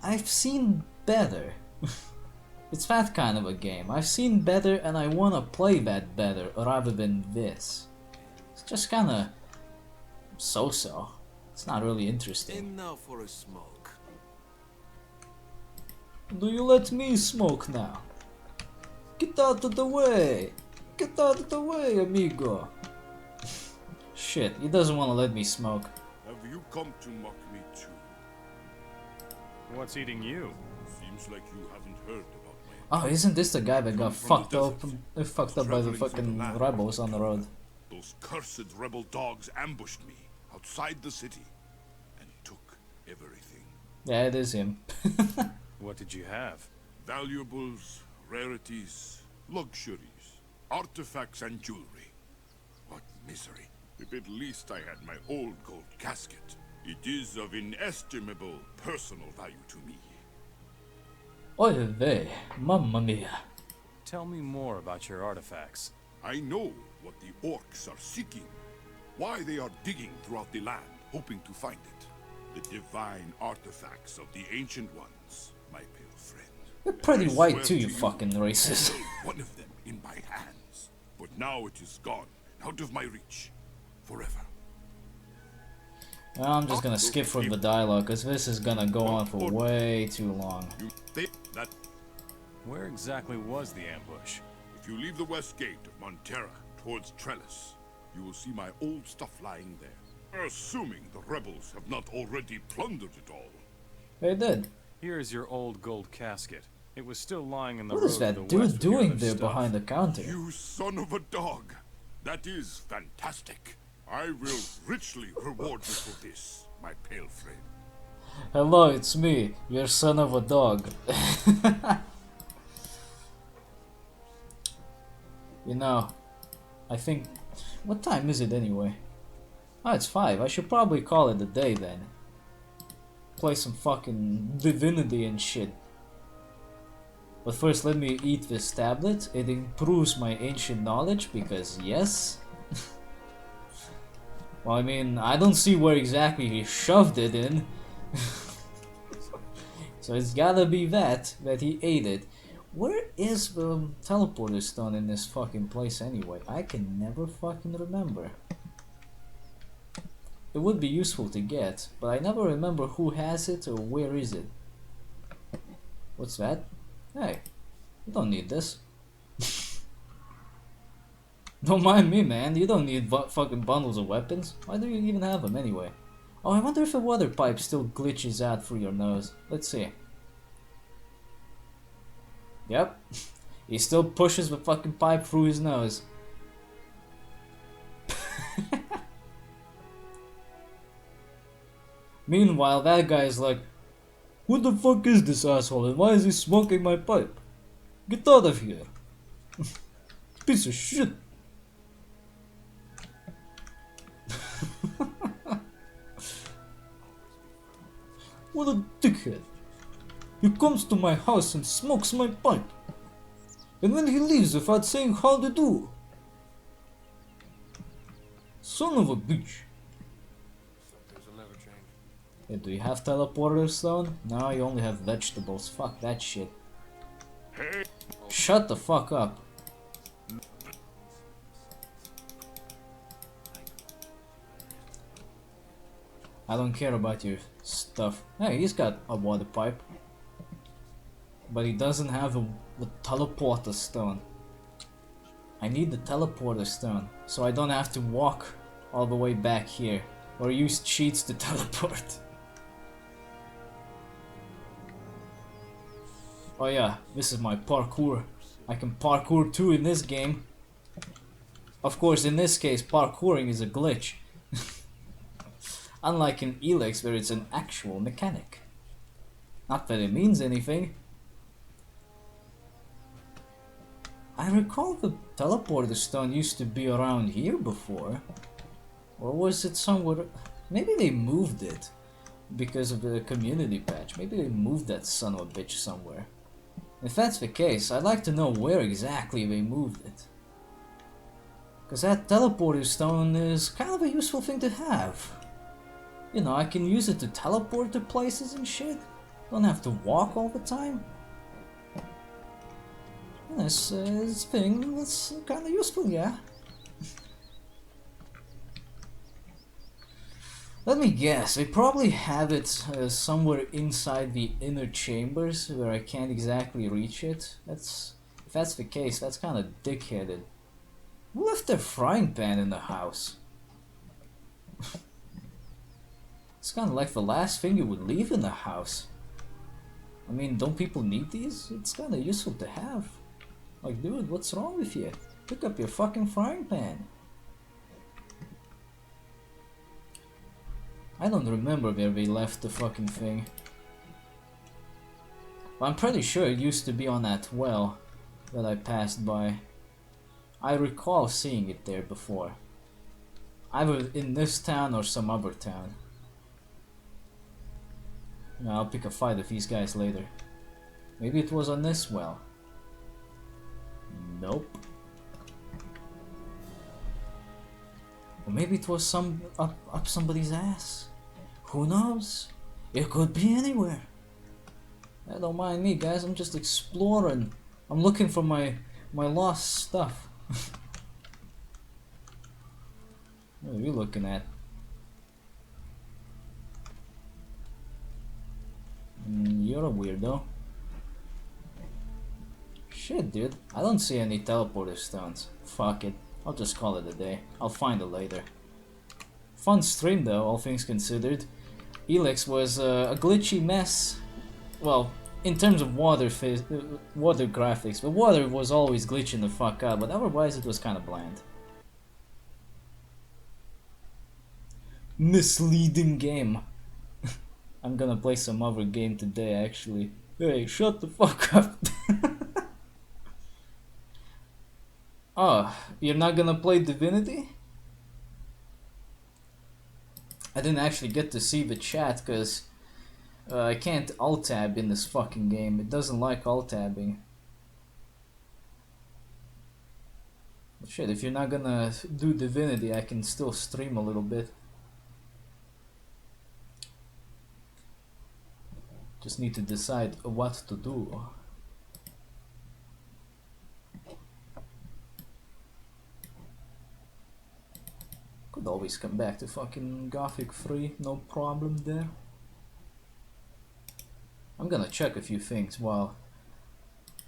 I've seen better. It's that kind of a game. I've seen better and I want to play that better rather than this. It's just kind of so-so. It's not really interesting. And now for a smoke. Do you let me smoke now? Get out of the way! Get out of the way, amigo! Shit, he doesn't want to let me smoke. Have you come to mock me too? What's eating you? Seems like you haven't heard about my... Oh, isn't this the guy that got fucked up by the Traveling through fucking the land. rebels on the road? Those cursed rebel dogs ambushed me outside the city and took everything. Yeah, it is him. What did you have? Valuables, rarities, luxuries, artifacts and jewelry. What misery. If at least I had my old gold casket. It is of inestimable personal value to me. Oy vey, mamma mia. Tell me more about your artifacts. I know what the orcs are seeking. Why they are digging throughout the land, hoping to find it. The divine artifacts of the Ancient Ones, my pale friend. You're pretty I white swear too, to you fucking racist. I held one of them in my hands. But now it is gone, out of my reach. Forever. I'm just gonna skip from the dialogue, because this is gonna go on for way too long. Where exactly was the ambush? If you leave the west gate of Montera towards Trellis, you will see my old stuff lying there. Assuming the rebels have not already plundered it all. They did. Here is your old gold casket. It was still lying in the What road is to the that dude west with your doing other there stuff. behind the counter? You son of a dog! That is fantastic. I will richly reward you for this, my pale friend. Hello, it's me, your son of a dog. You know, I think... What time is it anyway? Oh, it's 5. I should probably call it a day then. Play some fucking Divinity and shit. But first let me eat this tablet. It improves my ancient knowledge because yes. Well, I mean, I don't see where exactly he shoved it in. So it's gotta be that he ate it. Where is the teleporter stone in this fucking place anyway? I can never fucking remember. It would be useful to get, but I never remember who has it or where is it. What's that? Hey, you don't need this. Don't mind me, man. You don't need fucking bundles of weapons. Why do you even have them anyway? Oh, I wonder if a water pipe still glitches out through your nose. Let's see. Yep. He still pushes the fucking pipe through his nose. Meanwhile, that guy's like, "Who the fuck is this asshole and why is he smoking my pipe? Get out of here. Piece of shit." What a dickhead. He comes to my house and smokes my pipe. And then he leaves without saying how to do. Son of a bitch. Hey, do you have teleporter stone? No, you only have vegetables. Fuck that shit. Shut the fuck up. I don't care about your stuff. Hey, he's got a water pipe. But he doesn't have the teleporter stone. I need the teleporter stone, so I don't have to walk all the way back here, or use cheats to teleport. Oh yeah, this is my parkour. I can parkour too in this game. Of course, in this case, parkouring is a glitch. Unlike in ELEX, where it's an actual mechanic. Not that it means anything. I recall the teleporter stone used to be around here before. Or was it somewhere... Maybe they moved it because of the community patch. Maybe they moved that son of a bitch somewhere. If that's the case, I'd like to know where exactly they moved it. Because that teleporter stone is kind of a useful thing to have. You know, I can use it to teleport to places and shit. Don't have to walk all the time. This thing that's kind of useful, yeah. Let me guess, I probably have it somewhere inside the inner chambers where I can't exactly reach it. If that's the case, that's kind of dickheaded. Who left their frying pan in the house? It's kind of like the last thing you would leave in the house. I mean, don't people need these? It's kind of useful to have. Like, dude, what's wrong with you? Pick up your fucking frying pan. I don't remember where we left the fucking thing. But I'm pretty sure it used to be on that well that I passed by. I recall seeing it there before. Either in this town or some other town. I'll pick a fight with these guys later. Maybe it was on this well. Nope. Or maybe it was up somebody's ass. Who knows? It could be anywhere. Don't mind me, guys. I'm just exploring. I'm looking for my lost stuff. What are you looking at? you're a weirdo. Shit, dude. I don't see any teleporter stones. Fuck it. I'll just call it a day. I'll find it later. Fun stream though, all things considered. ELEX was a glitchy mess. Well, in terms of water graphics. The water was always glitching the fuck out, but otherwise it was kind of bland. Misleading game. I'm gonna play some other game today actually. Hey, shut the fuck up. Oh, you're not gonna play Divinity? I didn't actually get to see the chat because I can't alt-tab in this fucking game. It doesn't like alt-tabbing. Shit, if you're not gonna do Divinity, I can still stream a little bit. Just need to decide what to do. Could always come back to fucking Gothic 3, no problem there. I'm gonna check a few things while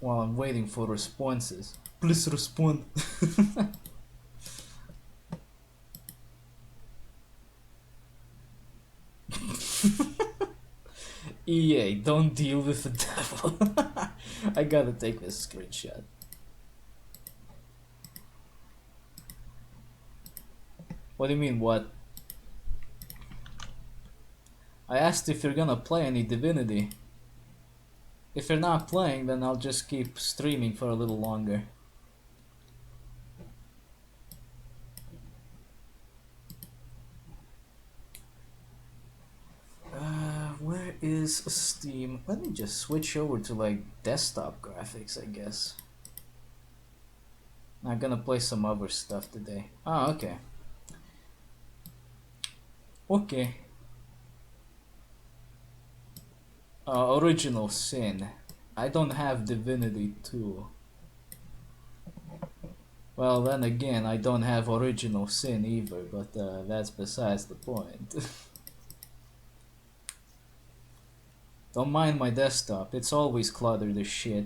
I'm waiting for responses. Please respond. EA, don't deal with the devil. I gotta take this screenshot. What do you mean, what? I asked if you're gonna play any Divinity. If you're not playing, then I'll just keep streaming for a little longer. Where is Steam? Let me just switch over to like desktop graphics, I guess. I'm gonna play some other stuff today. Ah, okay. Okay. Original Sin. I don't have Divinity 2. Well, then again, I don't have Original Sin either, but that's besides the point. Don't mind my desktop, it's always cluttered as shit.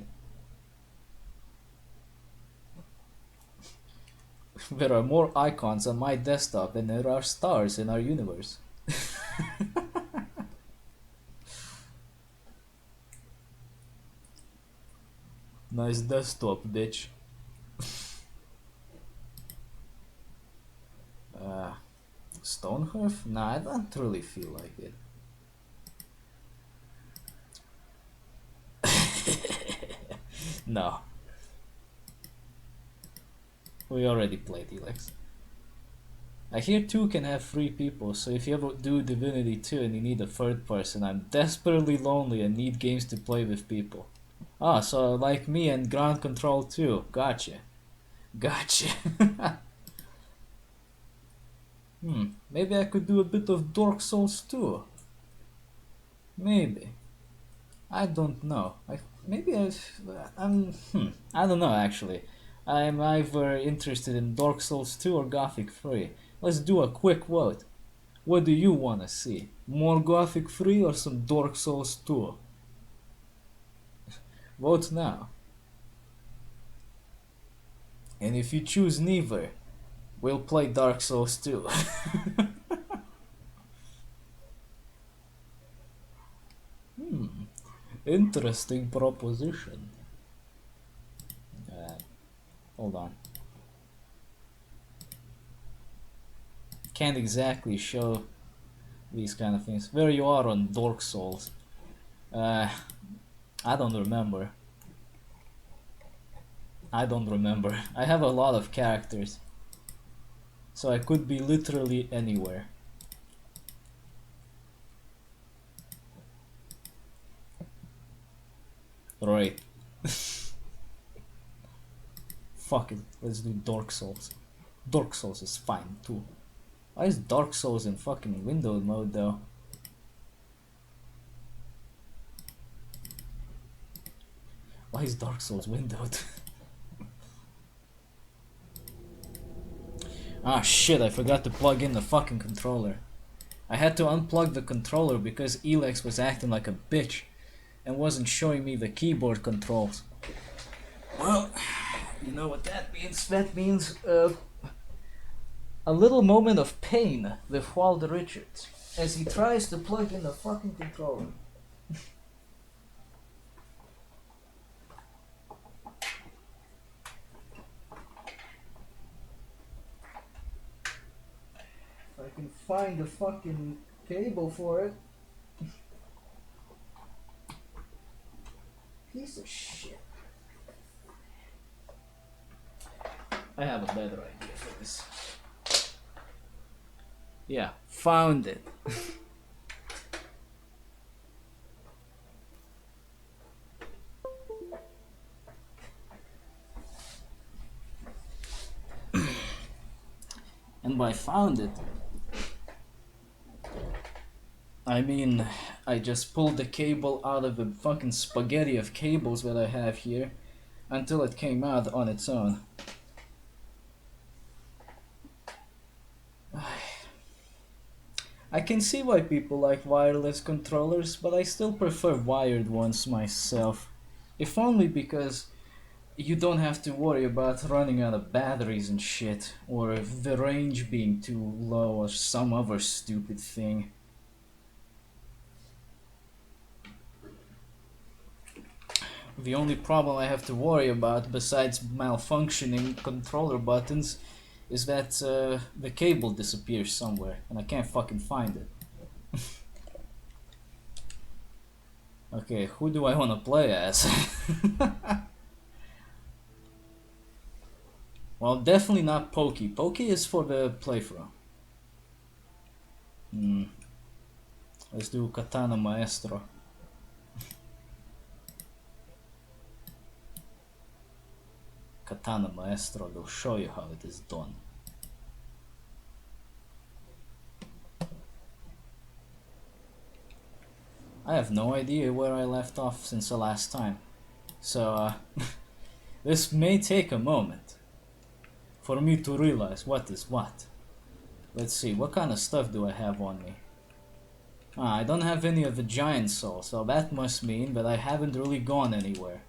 There are more icons on my desktop than there are stars in our universe. Nice desktop, bitch. Stonehearth? Nah, I don't really feel like it. No. We already played ELEX. I hear 2 can have 3 people, so if you ever do Divinity 2 and you need a third person, I'm desperately lonely and need games to play with people. Ah, so like me and Ground Control 2. Gotcha. Gotcha. Maybe I could do a bit of Dark Souls 2. Maybe. I don't know. I don't know actually. I'm either interested in Dark Souls 2 or Gothic 3. Let's do a quick vote. What do you wanna see? More Gothic 3 or some Dark Souls 2? Vote now. And if you choose neither, we'll play Dark Souls 2. Interesting proposition. Hold on. Can't exactly show these kind of things. Where you are on Dark Souls? I don't remember. I have a lot of characters, so I could be literally anywhere. Right. Fuck it, let's do Dark Souls. Dark Souls is fine too. Why is Dark Souls in fucking windowed mode though? Why is Dark Souls windowed? Ah shit, I forgot to plug in the fucking controller. I had to unplug the controller because ELEX was acting like a bitch. and wasn't showing me the keyboard controls. Well, you know what that means? That means a little moment of pain with Walter Richards as he tries to plug in the fucking controller. If I can find the fucking cable for it. Piece of shit. I have a better idea for this. Yeah, found it. And by found it, I mean, I just pulled the cable out of the fucking spaghetti of cables that I have here until it came out on its own. I can see why people like wireless controllers, but I still prefer wired ones myself. If only because you don't have to worry about running out of batteries and shit, or the range being too low, or some other stupid thing. The only problem I have to worry about, besides malfunctioning controller buttons, is that the cable disappears somewhere, and I can't fucking find it. Okay, who do I want to play as? Well, definitely not Pokey. Pokey is for the playthrough. Let's do Katana Maestro. Katana Maestro will show you how it is done. I have no idea where I left off since the last time, so this may take a moment for me to realize what is what. Let's see, what kind of stuff do I have on me? I don't have any of the giant soul, so that must mean that I haven't really gone anywhere.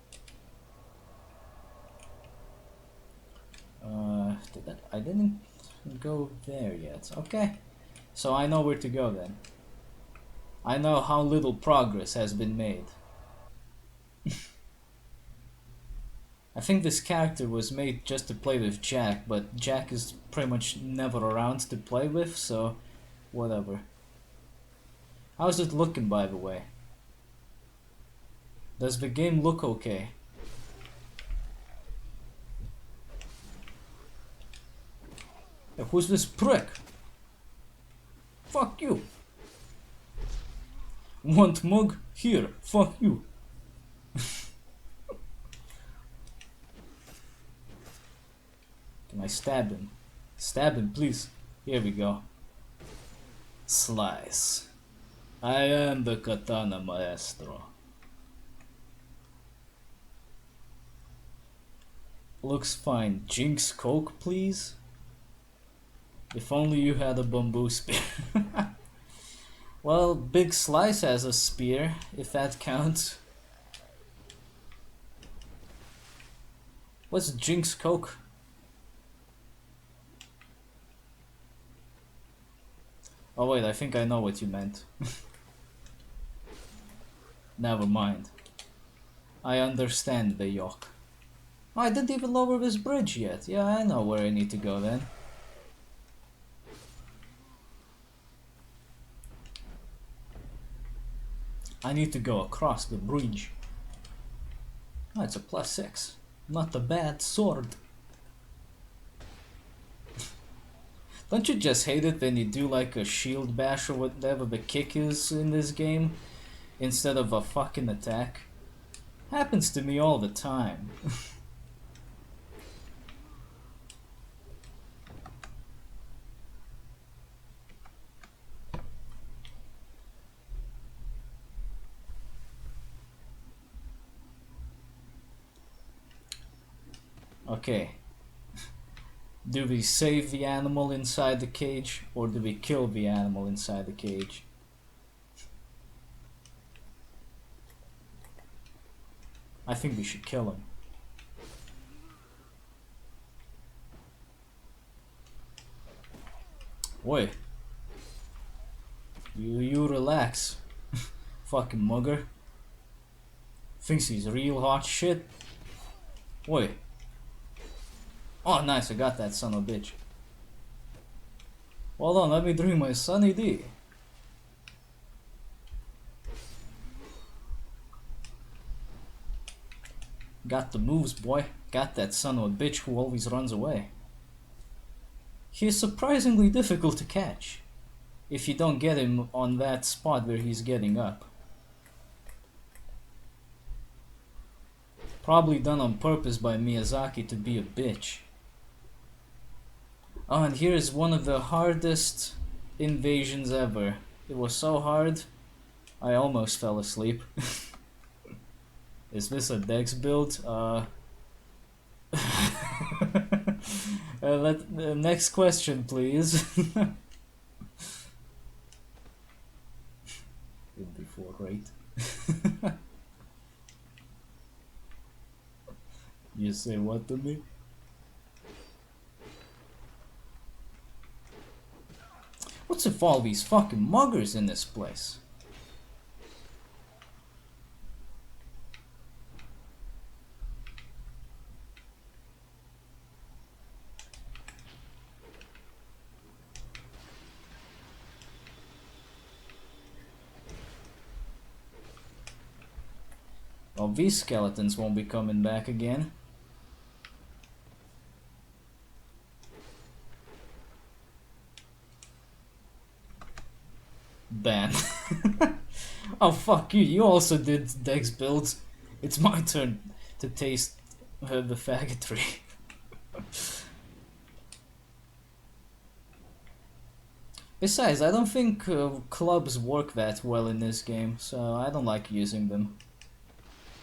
I didn't go there yet. Okay, so I know where to go then. I know how little progress has been made. I think this character was made just to play with Jack, but Jack is pretty much never around to play with, so whatever. How's it looking, by the way? Does the game look okay? Hey, who's this prick? Fuck you. Want mug? Here, fuck you. Can I stab him? Stab him, please. Here we go. Slice. I am the Katana Maestro. Looks fine. Jinx Coke, please? If only you had a bamboo spear. Well, Big Slice has a spear, if that counts. What's Jinx Coke? Oh wait, I think I know what you meant. Never mind. I understand the yoke. Oh, I didn't even lower this bridge yet. Yeah, I know where I need to go then. I need to go across the bridge. Oh, it's a +6. Not a bad sword. Don't you just hate it when you do like a shield bash or whatever the kick is in this game instead of a fucking attack? Happens to me all the time. Okay. Do we save the animal inside the cage, or do we kill the animal inside the cage? I think we should kill him. Wait. You relax. Fucking mugger. Thinks he's real hot shit. Wait. Oh nice, I got that son of a bitch. Hold on, let me drink my Sunny D. Got the moves, boy. Got that son of a bitch who always runs away. He is surprisingly difficult to catch if you don't get him on that spot where he's getting up. Probably done on purpose by Miyazaki to be a bitch. Oh, and here is one of the hardest invasions ever. It was so hard, I almost fell asleep. Is this a Dex build? Next question, please. Before, right? You say what to me? What's with all these fucking muggers in this place? Well, these skeletons won't be coming back again. Ban. Oh fuck you, you also did Dex builds. It's my turn to taste the faggotry. Besides, I don't think clubs work that well in this game, so I don't like using them.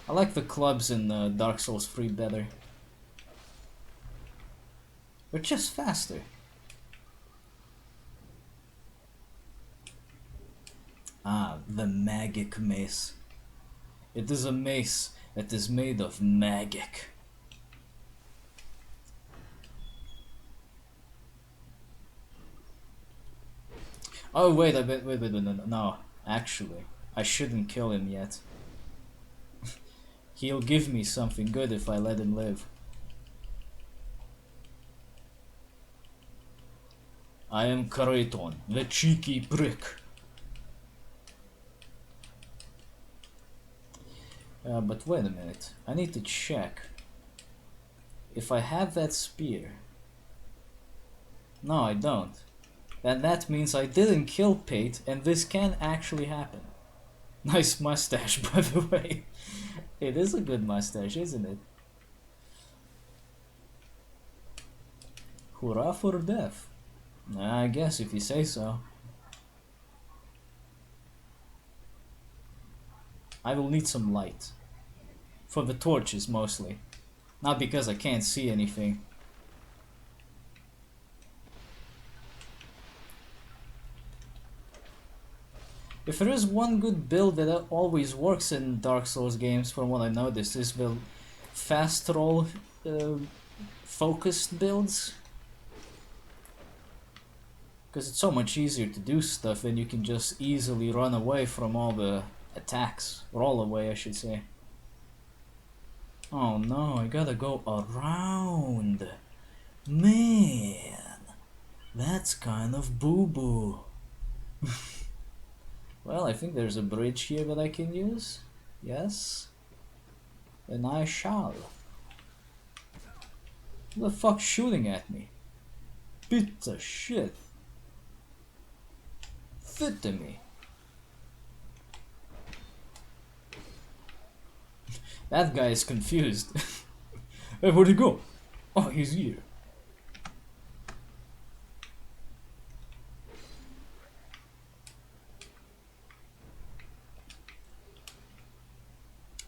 I like the clubs in Dark Souls 3 better. They're just faster. Ah, the magic mace. It is a mace that is made of magic. Oh wait, no. Actually, I shouldn't kill him yet. He'll give me something good if I let him live. I am Kraton, the cheeky prick. But wait a minute, I need to check if I have that spear. No, I don't. Then that means I didn't kill Pate, and this can actually happen. Nice mustache, by the way. It is a good mustache, isn't it? Hurrah for death. I guess if you say so. I will need some light. For the torches, mostly. Not because I can't see anything. If there is one good build that always works in Dark Souls games, from what I noticed, is the fast roll focused builds. Because it's so much easier to do stuff and you can just easily run away from all the attacks. Roll away, I should say. Oh no, I gotta go around. Man, that's kind of boo-boo. Well, I think there's a bridge here that I can use. Yes. And I shall. Who the fuck's shooting at me? Bit of shit. Fit to me. That guy is confused. Hey, where'd he go? Oh, he's here.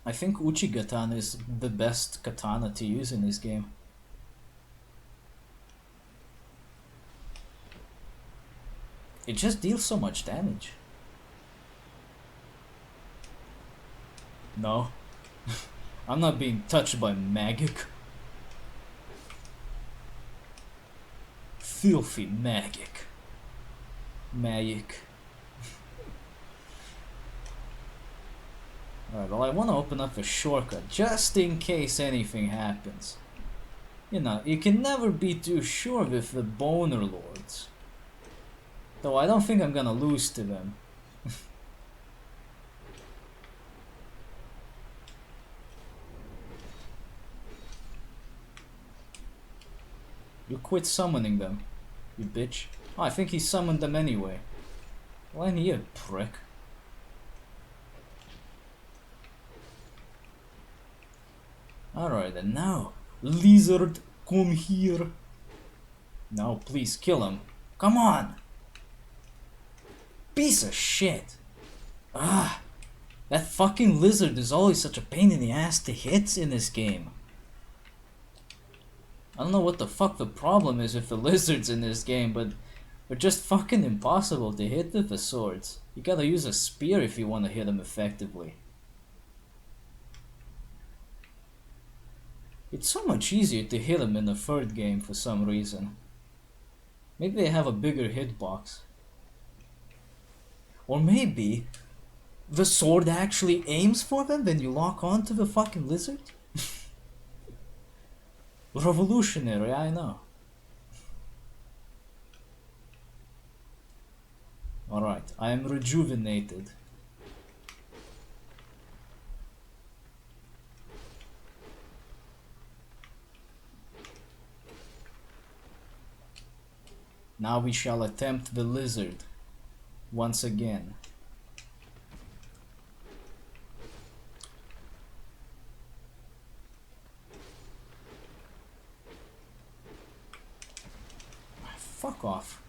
I think Uchigatana is the best katana to use in this game. It just deals so much damage. No. I'm not being touched by magic. Filthy magic. Magic. Alright, well I want to open up a shortcut just in case anything happens. You know, you can never be too sure with the boner lords. Though I don't think I'm gonna lose to them. You quit summoning them, you bitch. Oh, I think he summoned them anyway. Why ain't you, prick? Alright, and now, lizard, come here. Now, please kill him. Come on! Piece of shit! Ah! That fucking lizard is always such a pain in the ass to hit in this game. I don't know what the fuck the problem is with the lizards in this game, but they're just fucking impossible to hit with the swords. You gotta use a spear if you want to hit them effectively. It's so much easier to hit them in the third game for some reason. Maybe they have a bigger hitbox. Or maybe the sword actually aims for them when you lock onto the fucking lizard? Revolutionary, I know. Alright, I am rejuvenated. Now we shall attempt the lizard once again. Fuck off.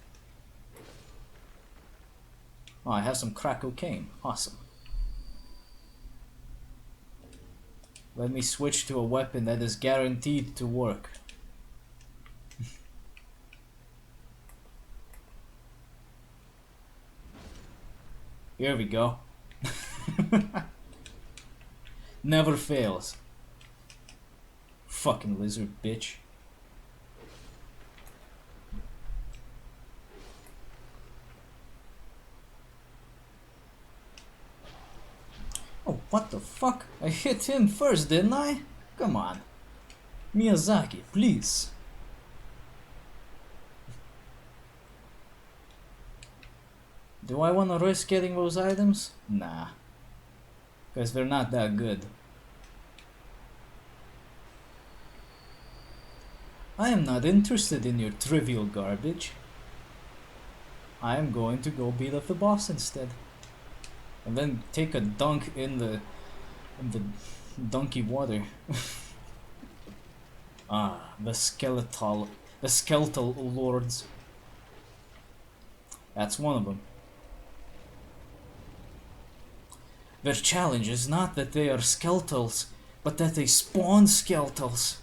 Oh, I have some crack cocaine. Awesome. Let me switch to a weapon that is guaranteed to work. Here we go. Never fails. Fucking lizard bitch. Oh, what the fuck? I hit him first, didn't I? Come on. Miyazaki, please. Do I want to risk getting those items? Nah. Because they're not that good. I am not interested in your trivial garbage. I am going to go beat up the boss instead. And then take a dunk in the donkey water. Ah, the skeletal lords. That's one of them. Their challenge is not that they are skeletals, but that they spawn skeletals.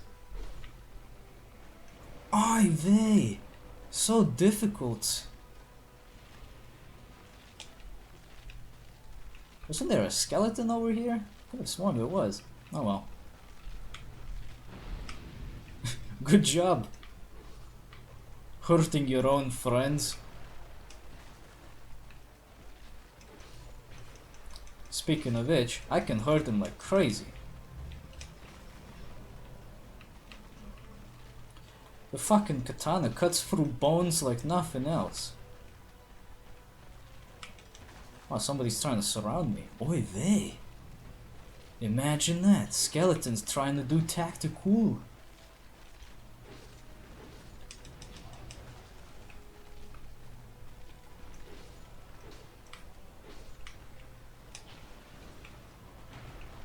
Ay vey, so difficult. Wasn't there a skeleton over here? Could have sworn there was. Oh well. Good job. Hurting your own friends. Speaking of which, I can hurt them like crazy. The fucking katana cuts through bones like nothing else. Oh, somebody's trying to surround me. Oy vey. Imagine that. Skeletons trying to do tactical.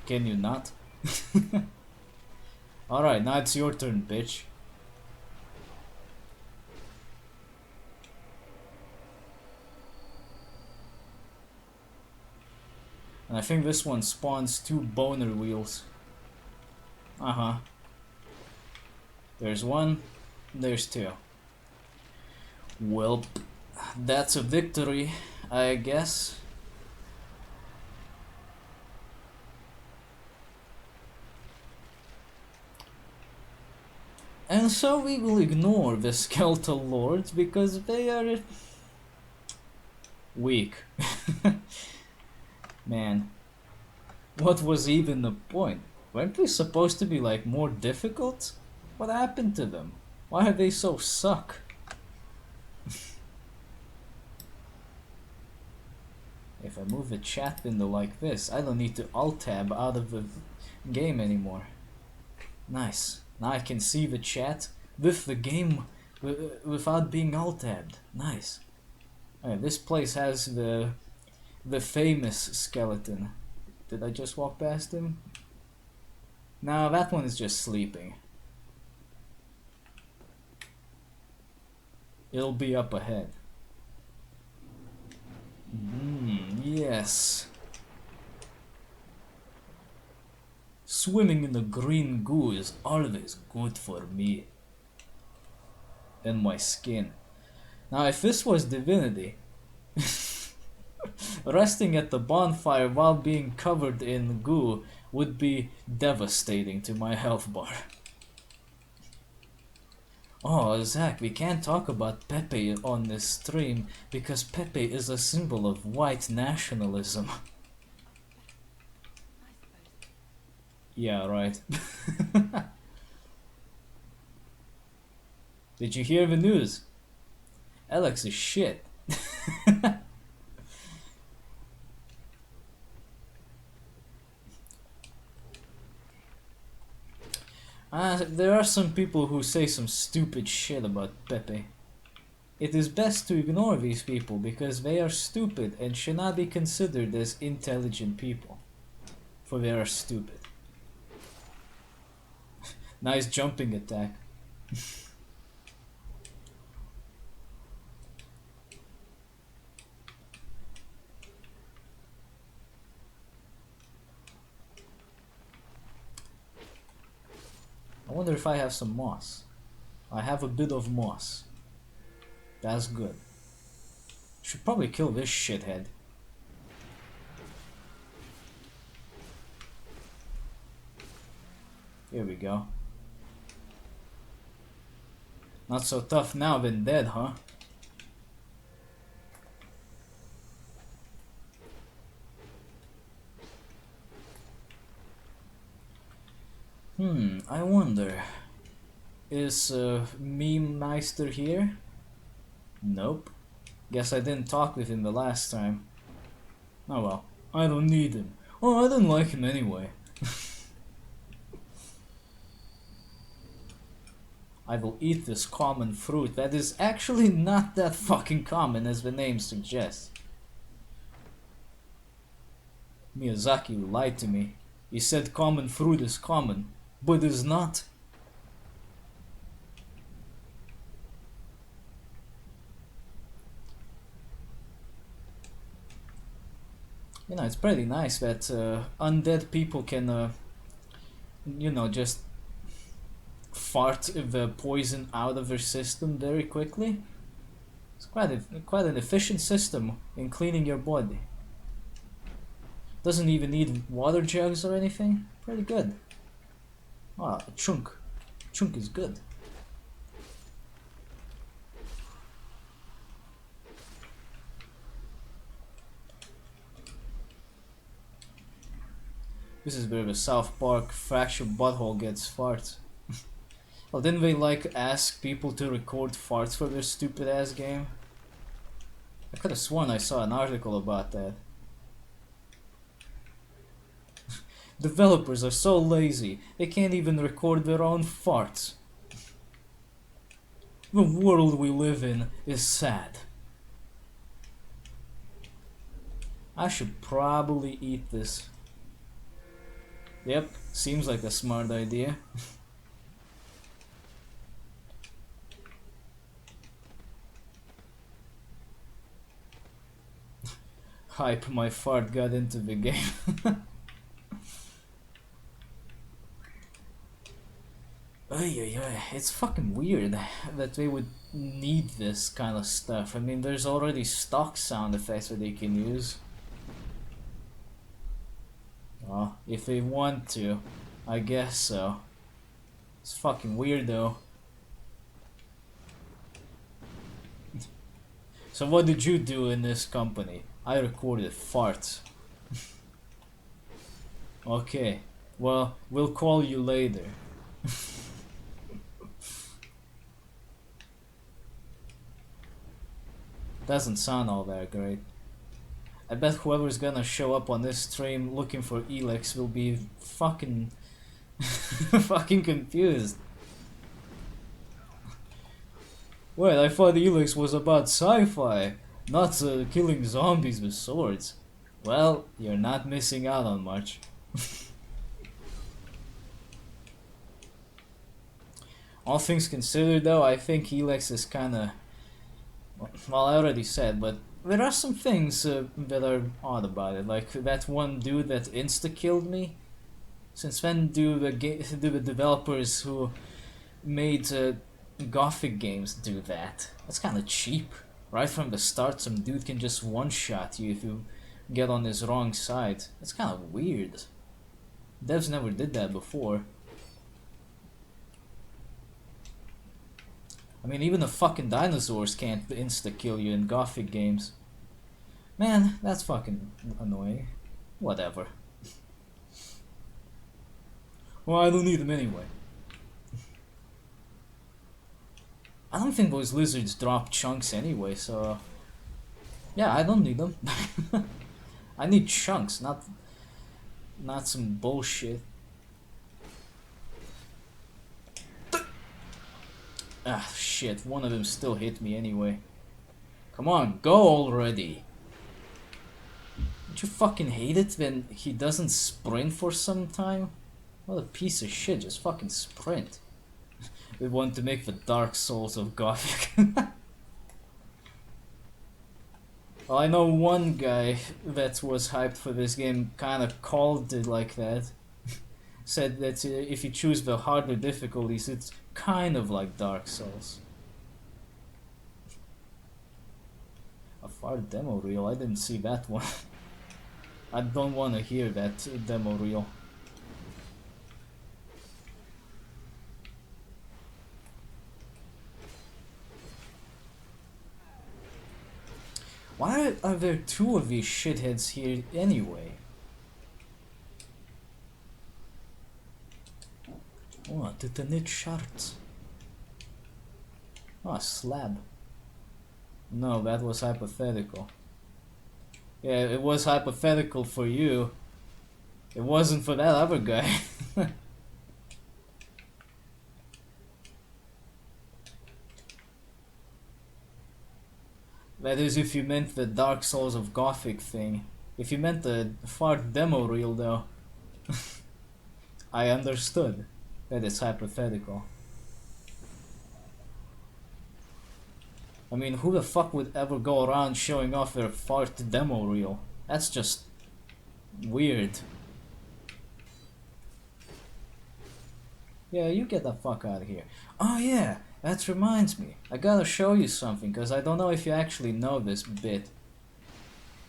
Can you not? Alright, now it's your turn, bitch. And I think this one spawns 2 boner wheels. Uh-huh. There's 1, there's 2. Well, that's a victory, I guess. And so we will ignore the skeletal lords because they are weak. Man, what was even the point? Weren't they supposed to be like more difficult? What happened to them? Why are they so suck? If I move the chat window like this, I don't need to alt-tab out of the game anymore. Nice. Now I can see the chat with the game without being alt-tabbed. Nice. Alright, this place has the famous skeleton. Did I just walk past him? No, that one is just sleeping. It'll be up ahead. Yes. Swimming in the green goo is always good for me. And my skin. Now if this was Divinity, resting at the bonfire while being covered in goo would be devastating to my health bar. Oh, Zach, we can't talk about Pepe on this stream because Pepe is a symbol of white nationalism. Yeah, right. Did you hear the news? ELEX is shit. There are some people who say some stupid shit about Pepe. It is best to ignore these people because they are stupid and should not be considered as intelligent people. For they are stupid. Nice jumping attack. I wonder if I have some moss. I have a bit of moss. That's good. Should probably kill this shithead. Here we go. Not so tough now than dead, huh? I wonder. Is Meme Meister here? Nope. Guess I didn't talk with him the last time. Oh well, I don't need him. Oh, I don't like him anyway. I will eat this common fruit that is actually not that fucking common as the name suggests. Miyazaki lied to me. He said common fruit is common, but is not. You know, it's pretty nice that undead people can, you know, just fart the poison out of their system very quickly. It's quite an efficient system in cleaning your body. Doesn't even need water jugs or anything. Pretty good. Ah, a chunk. Chunk is good. This is where the South Park fractured butthole gets farts. Well, didn't they like ask people to record farts for their stupid ass game? I could have sworn I saw an article about that. Developers are so lazy, they can't even record their own farts. The world we live in is sad. I should probably eat this. Yep, seems like a smart idea. Hype, my fart got into the game. It's fucking weird that they would need this kind of stuff. I mean, there's already stock sound effects that they can use. Oh, if they want to, I guess so. It's fucking weird though. So what did you do in this company? I recorded farts. Okay, well, we'll call you later. Doesn't sound all that great. I bet whoever's gonna show up on this stream looking for ELEX will be fucking fucking confused. Wait, I thought ELEX was about sci-fi, not killing zombies with swords. Well, you're not missing out on much. All things considered though, I think ELEX is kinda... Well, I already said, but there are some things that are odd about it, like that one dude that insta-killed me. Since when do the developers who made Gothic games do that? That's kinda cheap. Right from the start, some dude can just one-shot you if you get on his wrong side. That's kinda weird. Devs never did that before. I mean, even the fucking dinosaurs can't insta-kill you in Gothic games. Man, that's fucking annoying. Whatever. Well, I don't need them anyway. I don't think those lizards drop chunks anyway, so... Yeah, I don't need them. I need chunks, not some bullshit. Ah, shit, one of them still hit me anyway. Come on, go already! Don't you fucking hate it when he doesn't sprint for some time? What a piece of shit, just fucking sprint. We want to make the Dark Souls of Gothic. Well, I know one guy that was hyped for this game kinda called it like that. Said that if you choose the harder difficulties, it's kind of like Dark Souls. A far demo reel? I didn't see that one. I don't want to hear that demo reel. Why are there two of these shitheads here anyway? Oh, the knit shirts. Oh, a slab. No, that was hypothetical. Yeah, it was hypothetical for you. It wasn't for that other guy. That is if you meant the Dark Souls of Gothic thing. If you meant the fart demo reel though, I understood that it's hypothetical. I mean, who the fuck would ever go around showing off their fart demo reel? That's just weird. Yeah, you get the fuck out of here. Oh yeah, that reminds me. I gotta show you something, cause I don't know if you actually know this bit.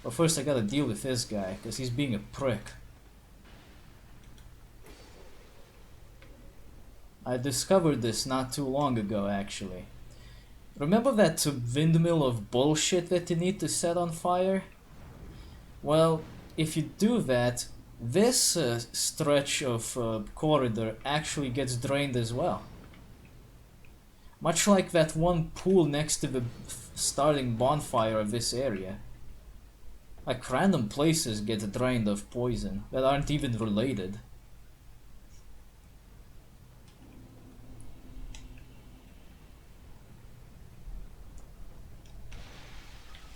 But first I gotta deal with this guy, cause he's being a prick. I discovered this not too long ago, actually. Remember that windmill of bullshit that you need to set on fire? Well, if you do that, this stretch of corridor actually gets drained as well. Much like that one pool next to the starting bonfire of this area. Like random places get drained of poison that aren't even related.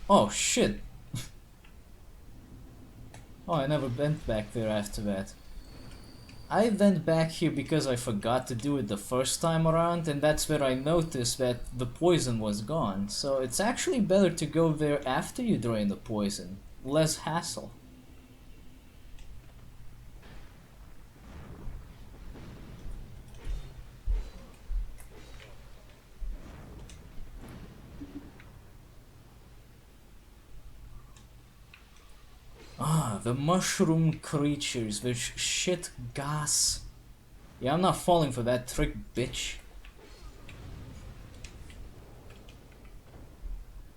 Oh shit! Oh, I never went back there after that. I went back here because I forgot to do it the first time around, and that's where I noticed that the poison was gone. So it's actually better to go there after you drain the poison. Less hassle. Ah, the mushroom creatures with shit gas. Yeah, I'm not falling for that trick, bitch.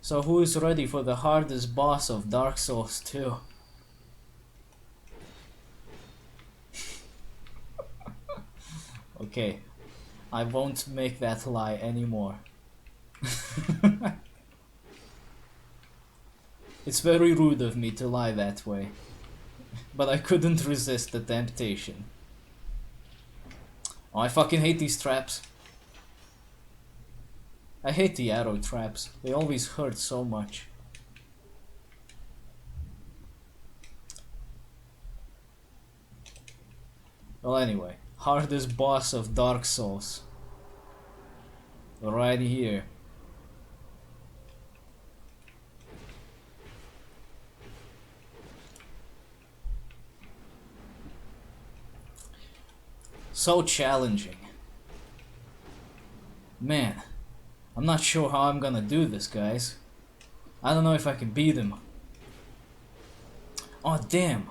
So who is ready for the hardest boss of Dark Souls 2? Okay, I won't make that lie anymore. It's very rude of me to lie that way, but I couldn't resist the temptation. Oh, I fucking hate these traps. I hate the arrow traps. They always hurt so much. Well, anyway, hardest boss of Dark Souls. Right here. So challenging. Man, I'm not sure how I'm gonna do this, guys. I don't know if I can beat him. Oh, damn.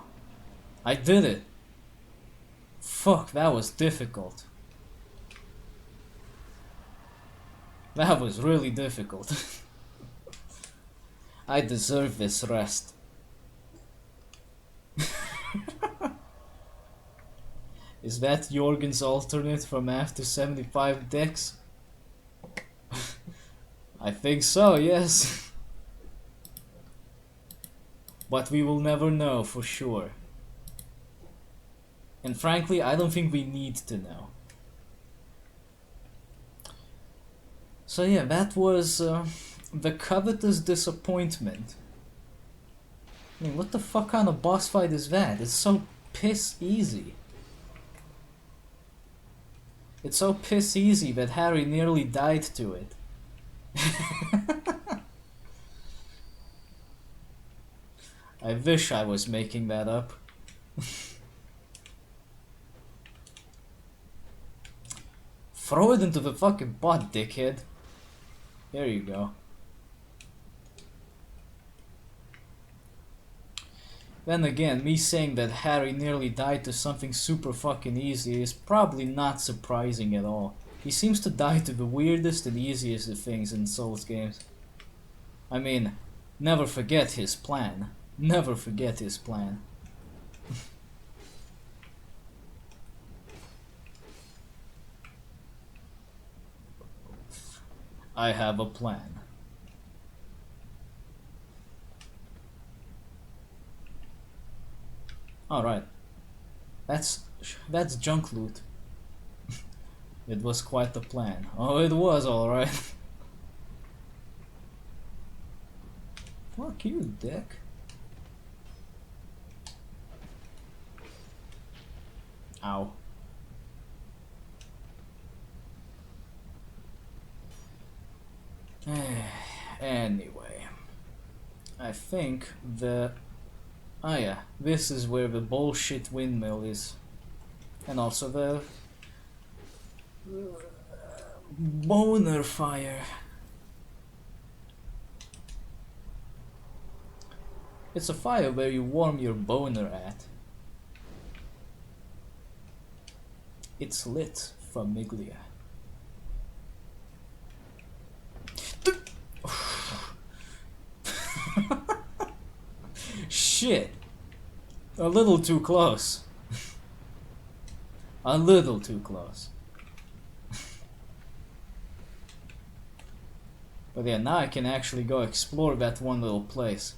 I did it. Fuck, that was difficult. That was really difficult. I deserve this rest. Is that Jorgen's alternate from after 75 decks? I think so, yes. But we will never know for sure. And frankly, I don't think we need to know. So yeah, that was the covetous disappointment. I mean, what the fuck kind of boss fight is that? It's so piss easy. It's so piss easy that Harry nearly died to it. I wish I was making that up. Throw it into the fucking pot, dickhead. There you go. Then again, me saying that Harry nearly died to something super fucking easy is probably not surprising at all. He seems to die to the weirdest and easiest of things in Souls games. I mean, never forget his plan. Never forget his plan. I have a plan. Alright. That's junk loot. It was quite the plan. Oh, it was alright. Fuck you, dick. Ow. Anyway, I think the... Oh yeah, this is where the bullshit windmill is. And also the... boner fire. It's a fire where you warm your boner at. It's lit, Famiglia. Shit. A little too close. A little too close. But yeah, now I can actually go explore that one little place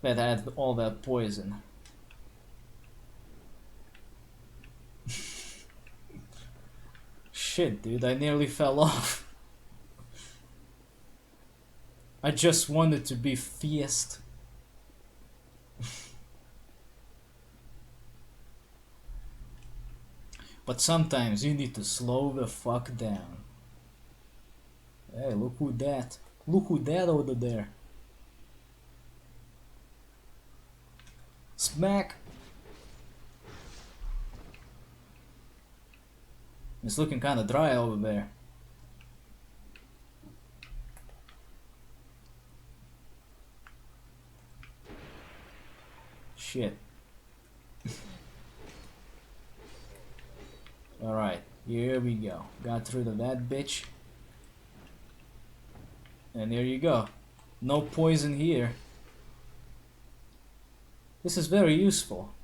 that had all that poison. Shit, dude, I nearly fell off. I just wanted to be fierce. But sometimes you need to slow the fuck down. Hey, look who that. Look who that over there. Smack. It's looking kinda dry over there. Shit. Alright, here we go. Got through to that bitch. And there you go. No poison here. This is very useful.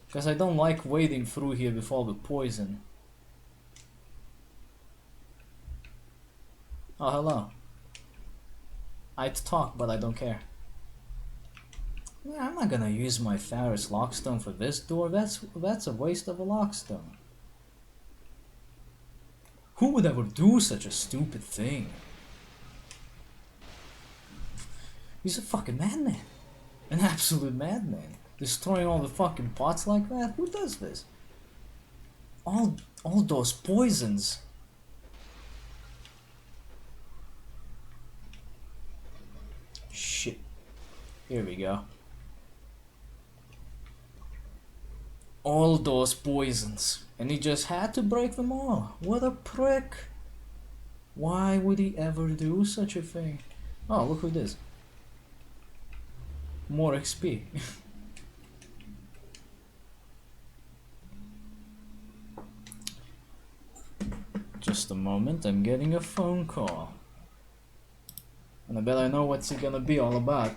Because I don't like wading through here with all the poison. Oh, hello. I'd talk, but I don't care. Yeah, I'm not gonna use my Ferris lockstone for this door. That's a waste of a lockstone. Who would ever do such a stupid thing? He's a fucking madman. An absolute madman. Destroying all the fucking pots like that? Who does this? All those poisons. Shit. Here we go. All those poisons. And he just had to break them all. What a prick. Why would he ever do such a thing? Oh, look who it is. More XP. Just a moment, I'm getting a phone call. And I bet I know what's it gonna be all about.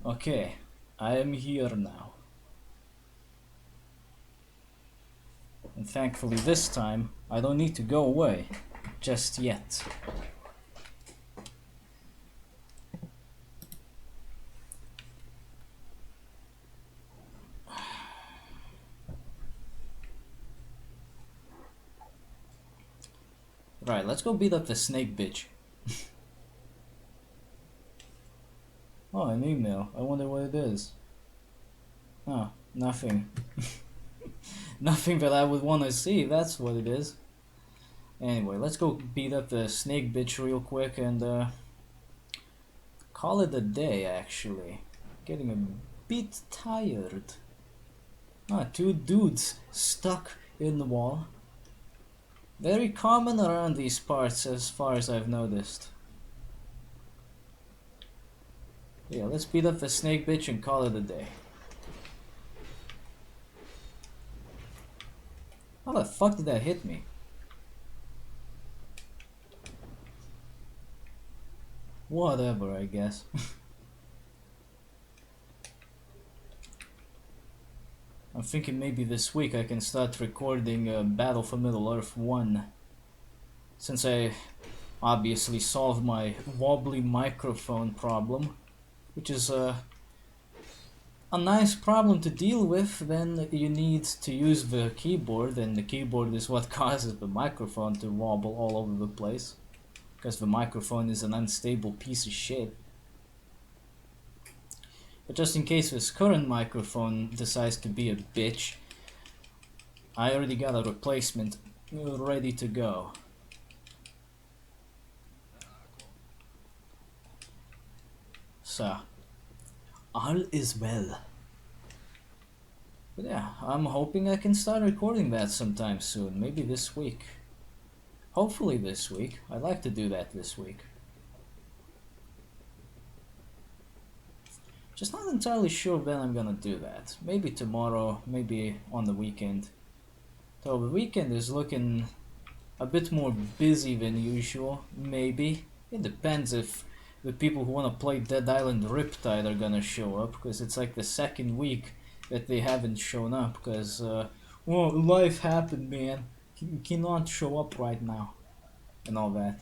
Okay, I am here now. And thankfully this time, I don't need to go away. Just yet. Right, let's go beat up the snake bitch. Oh, an email. I wonder what it is. Oh, nothing. Nothing that I would want to see, that's what it is. Anyway, let's go beat up the snake bitch real quick and call it a day, actually. Getting a bit tired. Ah, two dudes stuck in the wall. Very common around these parts as far as I've noticed. Yeah, let's beat up the snake bitch and call it a day. How the fuck did that hit me? Whatever, I guess. I'm thinking maybe this week I can start recording Battle for Middle-earth 1. Since I obviously solved my wobbly microphone problem. Which is a nice problem to deal with when you need to use the keyboard, and the keyboard is what causes the microphone to wobble all over the place. because the microphone is an unstable piece of shit. But just in case this current microphone decides to be a bitch, I already got a replacement ready to go. So, all is well. But yeah, I'm hoping I can start recording that sometime soon, maybe this week. Hopefully this week. I'd like to do that this week. Just not entirely sure when I'm gonna do that. Maybe tomorrow, maybe on the weekend. So the weekend is looking a bit more busy than usual, maybe. It depends if the people who want to play Dead Island Riptide are gonna show up, because it's like the second week that they haven't shown up, because, well, life happened, man. You cannot show up right now, and all that.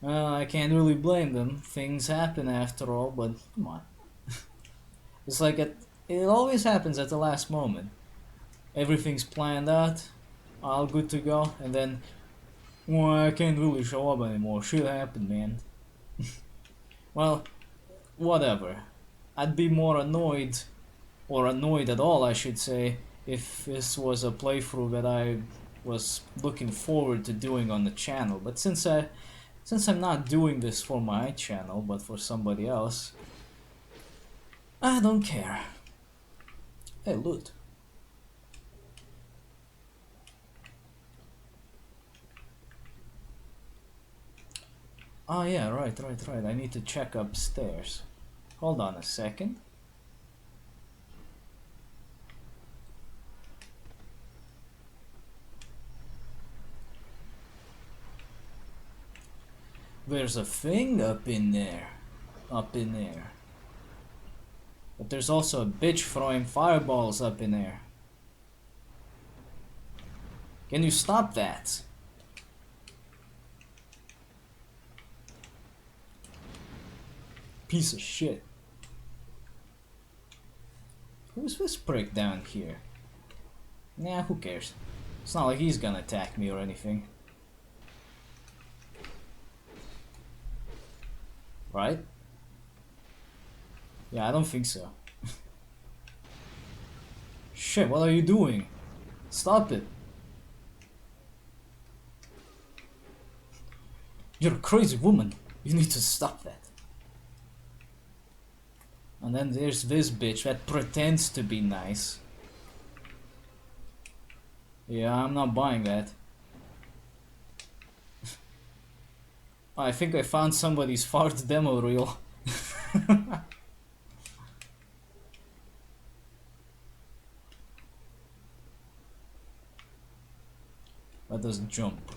I can't really blame them. Things happen after all, but come on. It's like it always happens at the last moment. Everything's planned out, all good to go, and then, well, I can't really show up anymore. Shit happened, man. Well, whatever. I'd be more annoyed, or annoyed at all, I should say, if this was a playthrough that I was looking forward to doing on the channel. But since I'm not doing this for my channel, but for somebody else, I don't care. Hey, loot. Oh yeah, right. I need to check upstairs. Hold on a second. There's a thing up in there. But there's also a bitch throwing fireballs up in there. Can you stop that? Piece of shit. Who's this prick down here? Nah, who cares? It's not like he's gonna attack me or anything. Right? Yeah, I don't think so. Shit, what are you doing? Stop it. You're a crazy woman. You need to stop that. And then there's this bitch that pretends to be nice. Yeah, I'm not buying that. I think I found somebody's fart demo reel. Let us jump.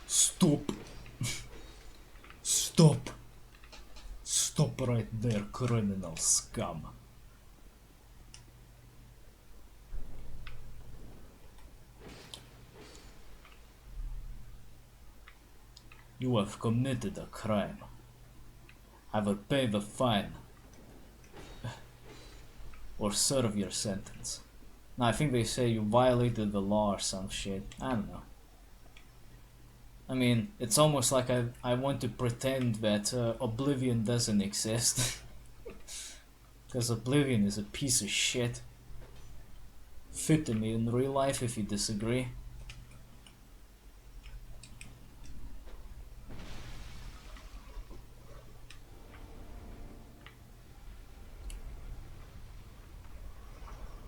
Stop. Stop. Stop right there, criminal scum. You have committed a crime. I will pay the fine. Or serve your sentence. No, I think they say you violated the law or some shit. I don't know. I mean, it's almost like I want to pretend that Oblivion doesn't exist. Because Oblivion is a piece of shit. Fit to me in real life if you disagree.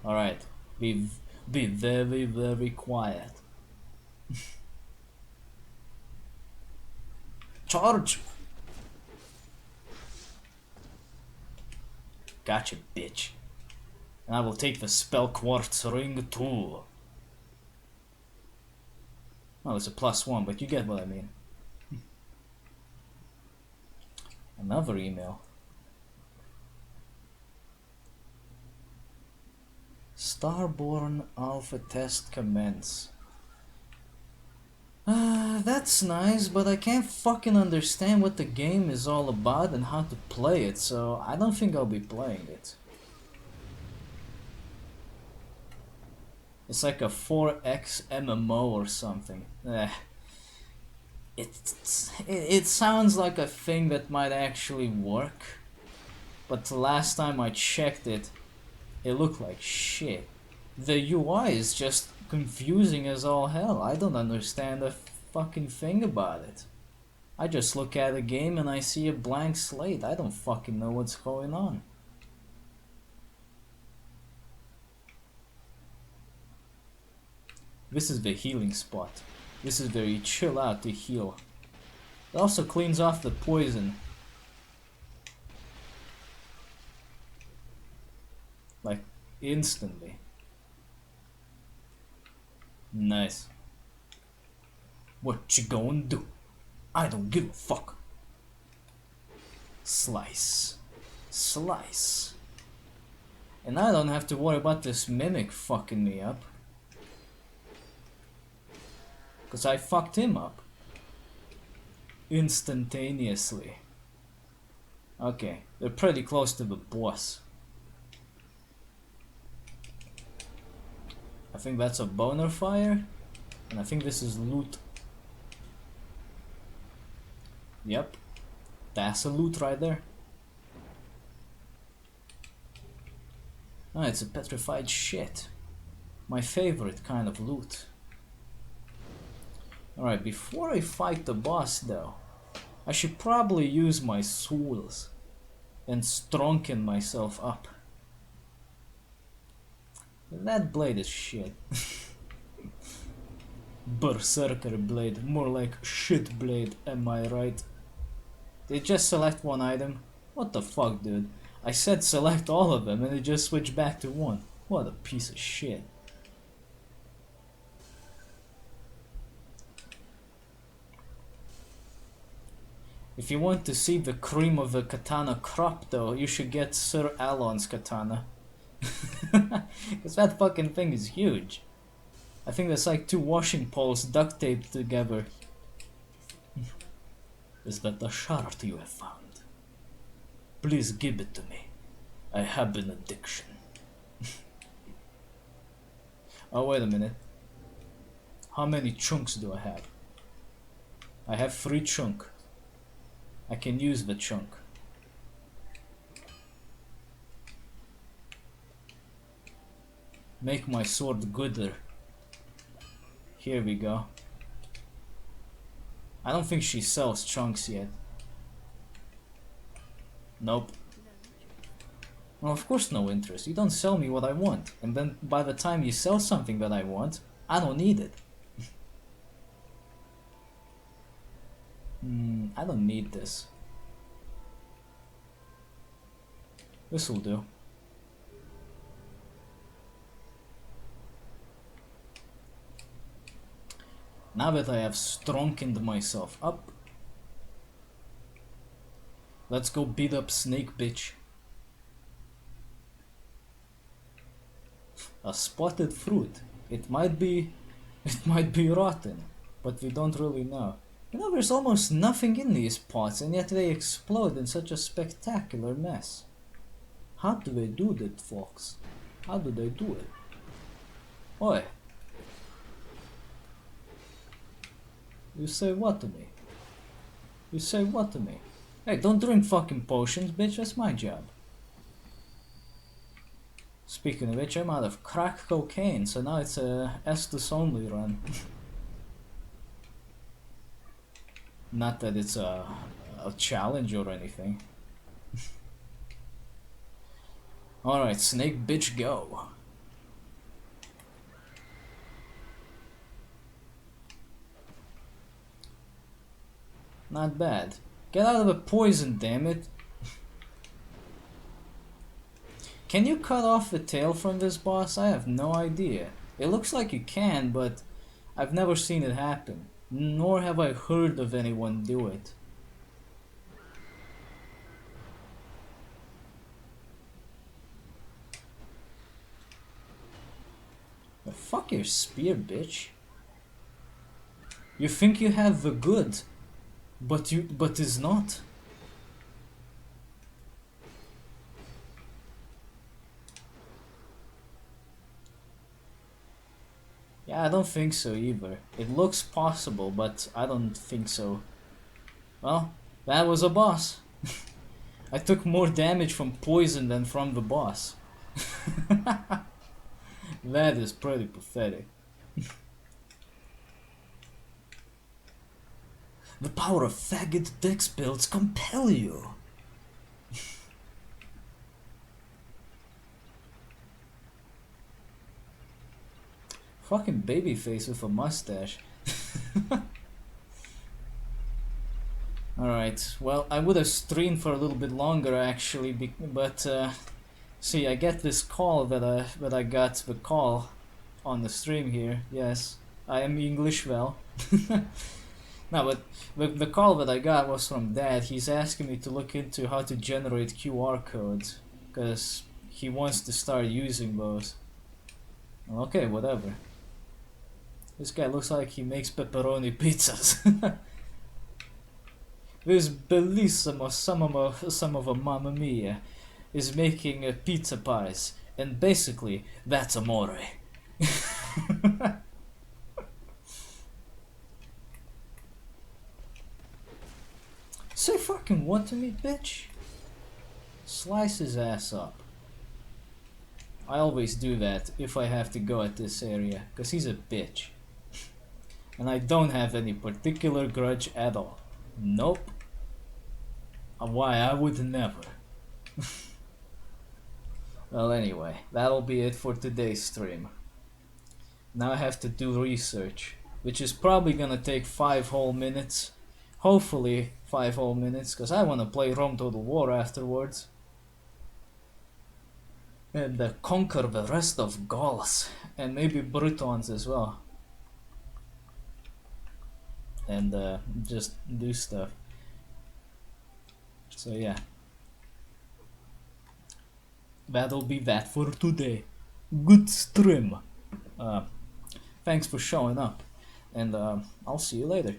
Alright, be very, very quiet. Charge! Gotcha, bitch. And I will take the spell quartz ring too. Well, it's a +1, but you get what I mean. Another email. Starborn Alpha Test commence. That's nice, but I can't fucking understand what the game is all about and how to play it, so I don't think I'll be playing it. It's like a 4X MMO or something. It sounds like a thing that might actually work, but the last time I checked it, it looked like shit. The UI is just confusing as all hell. I don't understand a fucking thing about it. I just look at a game and I see a blank slate. I don't fucking know what's going on. This is the healing spot. This is where you chill out to heal. It also cleans off the poison. Like, instantly. Nice. What you gonna do? I don't give a fuck. Slice. Slice. And I don't have to worry about this mimic fucking me up. Cause I fucked him up. Instantaneously. Okay, they're pretty close to the boss. I think that's a boner fire, and I think this is loot. Yep, that's a loot right there. Oh, it's a petrified shit. My favorite kind of loot. Alright, before I fight the boss though, I should probably use my souls and strengthen myself up. That blade is shit. Berserker blade, more like shit blade, am I right? Did it just select one item? What the fuck, dude? I said select all of them and it just switched back to one. What a piece of shit. If you want to see the cream of the katana crop though, you should get Sir Alon's katana. Because that fucking thing is huge. I think that's like 2 washing poles duct taped together. Is that the shard you have found? Please give it to me. I have an addiction. Oh, wait a minute. How many chunks do I have? I have 3 chunks. I can use the chunk. Make my sword gooder. Here we go. I don't think she sells chunks yet. Nope. Well, of course no interest. You don't sell me what I want. And then by the time you sell something that I want, I don't need it. I don't need this. This will do. Now that I have strengthened myself up, let's go beat up Snake Bitch. A spotted fruit. It might be rotten, but we don't really know. You know, there's almost nothing in these pots, and yet they explode in such a spectacular mess. How do they do that, folks? How do they do it? Oi. You say what to me? You say what to me? Hey, don't drink fucking potions, bitch, that's my job. Speaking of which, I'm out of crack cocaine, so now it's a Estus only run. Not that it's a challenge or anything. Alright, Snake Bitch, go. Not bad. Get out of the poison, damn it. Can you cut off the tail from this boss? I have no idea. It looks like you can, but I've never seen it happen. Nor have I heard of anyone do it. The fuck your spear, bitch. You think you have the good, but is not. Yeah, I don't think so either. It looks possible, but I don't think so. Well, that was a boss. I took more damage from poison than from the boss. That is pretty pathetic. The power of faggot dex builds compel you. Fucking babyface with a mustache. Alright, well, I would have streamed for a little bit longer actually, but see, I get this call that I got the call on the stream here. Yes, I am English well. No, but the call that I got was from Dad. He's asking me to look into how to generate QR codes, because he wants to start using those. Okay, whatever. This guy looks like he makes pepperoni pizzas. This bellissimo some of a Mamma Mia is making pizza pies, and basically that's amore. Say fucking what to me, bitch? Slice his ass up. I always do that if I have to go at this area, cause he's a bitch. And I don't have any particular grudge at all. Nope. Why, I would never. Well, anyway, that'll be it for today's stream. Now I have to do research, which is probably gonna take 5 whole minutes. Hopefully 5 whole minutes, because I want to play Rome Total War afterwards. And conquer the rest of Gauls, and maybe Britons as well. And just do stuff. So yeah, that'll be that for today. Good stream. Thanks for showing up, and I'll see you later.